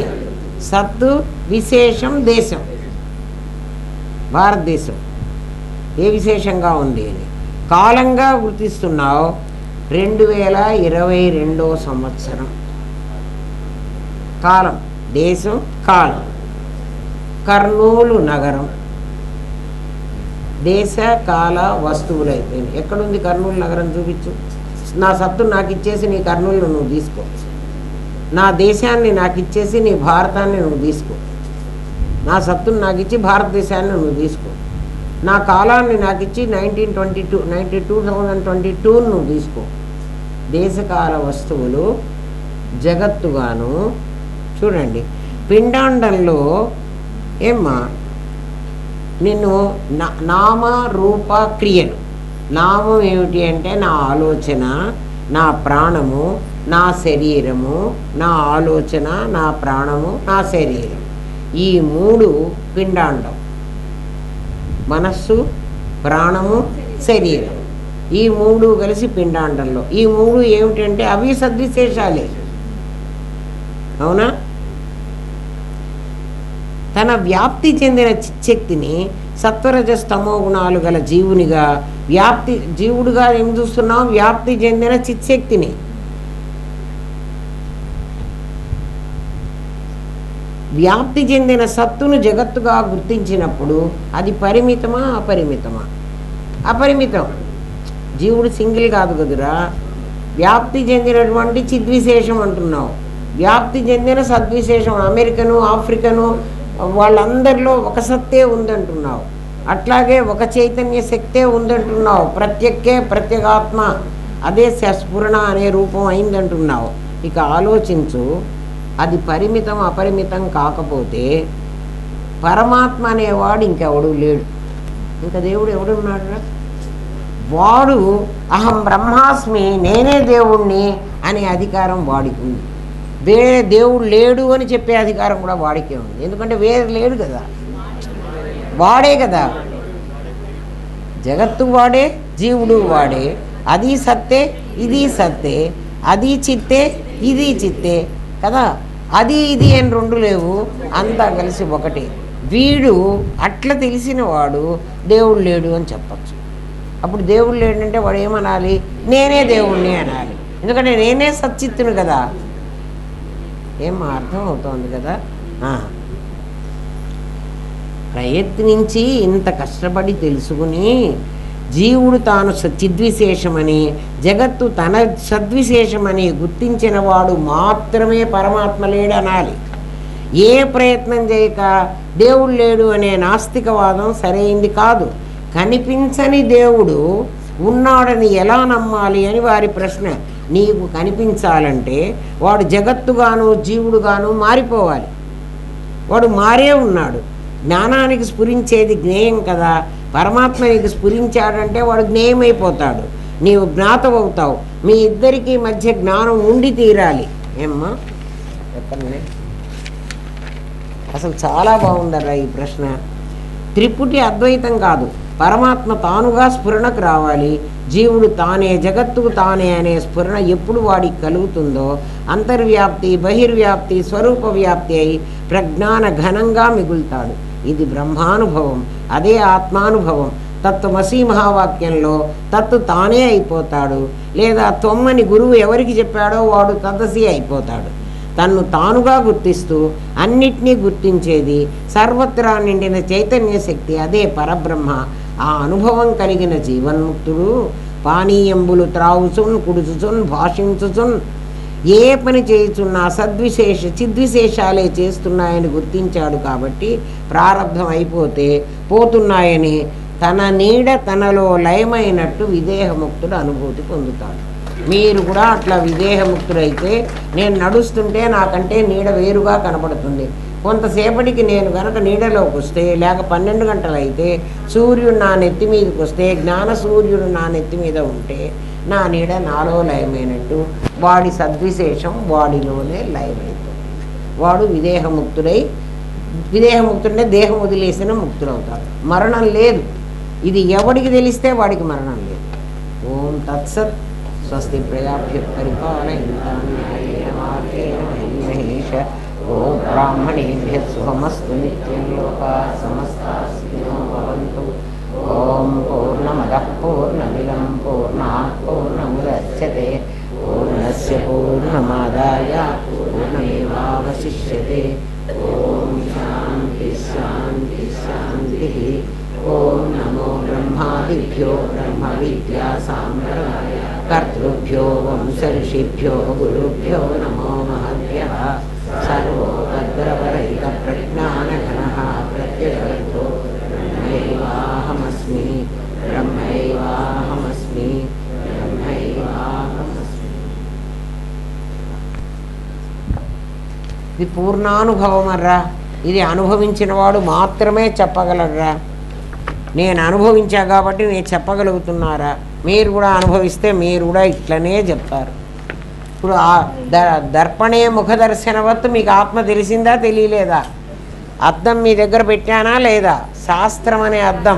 Speaker 1: సత్తు విశేషం దేశం, భారతదేశం ఏ విశేషంగా ఉంది అని కాలంగా గుర్తిస్తున్నావు. 2022 సంవత్సరం కాలం, దేశం కాలం. కర్నూలు నగరం దేశ కాల వస్తువులు అయిపోయింది. ఎక్కడుంది కర్నూలు నగరం? చూపించు. నా సత్తు నాకు ఇచ్చేసి నీ కర్నూలు నువ్వు తీసుకో, నా దేశాన్ని నాకు ఇచ్చేసి నీ భారతాన్ని నువ్వు తీసుకో, నా సత్తును నాకు ఇచ్చి భారతదేశాన్ని నువ్వు తీసుకో, నా కాలాన్ని నాకు ఇచ్చి 2022 నువ్వు తీసుకో. దేశకాల వస్తువులు జగత్తుగాను. చూడండి, పిండాండంలో ఏమ్మా నిన్ను నామ రూప క్రియలు. నామం ఏమిటి అంటే నా ఆలోచన, నా ప్రాణము, నా శరీరము, నా ఆలోచన, నా ప్రాణము, నా శరీరం. ఈ 3 పిండాండం. మనస్సు, ప్రాణము, శరీరం, ఈ 3 కలిసి పిండాండంలో. ఈ 3 ఏమిటంటే అవి సద్విశేషాలే. అవునా? తన వ్యాప్తి చెందిన చిచ్చక్తిని సత్వరజస్తమో గుణాలు గల జీవునిగా, జీవుడుగా ఏం చూస్తున్నాం? వ్యాప్తి చెందిన చిచ్చక్తిని. వ్యాప్తి చెందిన సత్తును జగత్తుగా గుర్తించినప్పుడు అది పరిమితమా అపరిమితమా? అపరిమితం. జీవుడు సింగిల్ కాదు కదురా. వ్యాప్తి చెందినటువంటి చిద్విశేషం అంటున్నావు. వ్యాప్తి చెందిన సద్విశేషం. అమెరికను, ఆఫ్రికను వాళ్ళందరిలో ఒక సత్తే ఉందంటున్నావు. అట్లాగే ఒక చైతన్య శక్తే ఉందంటున్నావు. ప్రత్యక్కే ప్రత్యేగాత్మ, అదే స్ఫురణ అనే రూపం అయిందంటున్నావు. ఇక ఆలోచించు, అది పరిమితం అపరిమితం కాకపోతే పరమాత్మ అనేవాడు ఇంకెవడు లేడు. ఇంకా దేవుడు ఎవడున్నాడు? వాడు అహం బ్రహ్మాస్మి, నేనే దేవుణ్ణి అనే అధికారం వాడికి ఉంది. వేరే దేవుడు లేడు అని చెప్పే అధికారం కూడా వాడికే ఉంది. ఎందుకంటే వేరే లేడు కదా, వాడే కదా. జగత్తు వాడే, జీవుడు వాడే. అది సత్తే, ఇది సత్తే. అది చిత్తే, ఇది చిత్తే కదా. అది ఇది అని 2 లేవు, అంతా కలిసి ఒకటి. వీడు అట్లా తెలిసిన వాడు దేవుడు లేడు అని చెప్పచ్చు. అప్పుడు దేవుడు లేడంటే వాడు ఏమనాలి? నేనే దేవుణ్ణి అనాలి. ఎందుకంటే నేనే సచ్చిత్తును కదా. ఏం అర్థం అవుతోంది కదా. ప్రయత్నించి ఇంత కష్టపడి తెలుసుకుని జీవుడు తాను చిద్విశేషమని, జగత్తు తన సద్విశేషమని గుర్తించిన వాడు మాత్రమే పరమాత్మ లేడు అనాలి. ఏ ప్రయత్నం చేయక దేవుడు లేడు అనే నాస్తికవాదం సరైంది కాదు. కనిపించని దేవుడు ఉన్నాడని ఎలా నమ్మాలి అని వారి ప్రశ్న. నీకు కనిపించాలంటే వాడు జగత్తుగాను జీవుడుగాను మారిపోవాలి. వాడు మారే ఉన్నాడు. జ్ఞానానికి స్ఫురించేది జ్ఞేయం కదా. పరమాత్మ నీకు స్ఫురించాడంటే వాడు జ్ఞేయమైపోతాడు, నీవు జ్ఞాతమవుతావు. మీ ఇద్దరికీ మధ్య జ్ఞానం ఉండి తీరాలి. ఏమ్మా చెప్పండి. అసలు చాలా బాగుందరా ఈ ప్రశ్న. త్రిపుటి అద్వైతం కాదు, పరమాత్మ తానుగా స్ఫురణకు రావాలి. జీవుడు తానే, జగత్తుకు తానే అనే స్ఫురణ ఎప్పుడు వాడికి కలుగుతుందో అంతర్వ్యాప్తి, బహిర్వ్యాప్తి, స్వరూప వ్యాప్తి అయి ప్రజ్ఞాన ఘనంగా మిగులుతాడు. ఇది బ్రహ్మానుభవం, అదే ఆత్మానుభవం. తత్వమసీ మహావాక్యంలో తత్తు తానే అయిపోతాడు. లేదా తొమ్మని గురువు ఎవరికి చెప్పాడో వాడు తదసి అయిపోతాడు. తన్ను తానుగా గుర్తిస్తూ అన్నిటినీ గుర్తించేది సర్వత్రా నిండిన చైతన్య శక్తి, అదే పరబ్రహ్మ. ఆ అనుభవం కలిగిన జీవన్ముక్తుడు పానీయంబులు త్రావుచున్, కుడుచుచున్, భాషించుచున్, ఏ పని చేయుచున్నా చిద్విశేషాలే చేస్తున్నాయని గుర్తించాడు. కాబట్టి ప్రారంధం అయిపోతే పోతున్నాయని తన నీడ తనలో లయమైనట్టు విదేహముక్తుడు అనుభూతి పొందుతాడు. మీరు కూడా అట్లా విదేహముక్తుడైతే, నేను నడుస్తుంటే నాకంటే నీడ వేరుగా కనపడుతుంది. కొంతసేపటికి నేను కనుక నీడలోకి వస్తే, లేక 12 గంటలు అయితే సూర్యుడు నా నెత్తి మీదకి వస్తే, జ్ఞాన సూర్యుడు నా నెత్తి మీద ఉంటే నా నీడ నాలో లయమైనట్టు వాడి సద్విశేషం వాడిలోనే లయమైతుంది. వాడు విదేహముక్తుడే దేహం వదిలేసిన ముక్తుడవుతాడు. మరణం లేదు. ఇది ఎవడికి తెలిస్తే వాడికి మరణం లేదు. ఓం తత్సత్. స్వస్తి ప్రజాభ్య పరిపాలయంతాం న్యాయేన మార్గేణ మహీమహేష. ఓం బ్రాహ్మణేభ్యः శుభమస్తు నిత్యం లోకాः సమస్తాः సుఖినో భవంతు. ఓం పూర్ణమదః పూర్ణమిదం పూర్ణాత్ పూర్ణముదచ్యతే పూర్ణస్య పూర్ణమాదాయ పూర్ణమేవావశిష్యతే. ఓం శాంతి శాంతి శాంతి. ఓం నమో బ్రహ్మాదిభ్యో బ్రహ్మ విద్యా సాంప్రదాయ కర్తృభ్యో వంశ ఋషిభ్యో గురుభ్యో నమో మహద్భ్యః. సర్వోపద్రవరహిత ప్రజ్ఞానఘనః ప్రత్యగర్భో బ్రహ్మైవాహమస్మి బ్రహ్మైవాహమస్మి బ్రహ్మైవాహమస్మి. ఇది పూర్ణానుభవం అర్రా. ఇది అనుభవించిన వాడు మాత్రమే చెప్పగలరా. నేను అనుభవించా కాబట్టి నేను చెప్పగలుగుతున్నారా. మీరు కూడా అనుభవిస్తే మీరు కూడా ఇట్లనే చెప్తారు. ఇప్పుడు ఆ దర్పణే ముఖదర్శనవత్తు మీకు ఆత్మ తెలిసిందా తెలియలేదా? అద్దం మీ దగ్గర పెట్టానా లేదా? శాస్త్రం అనే అద్దం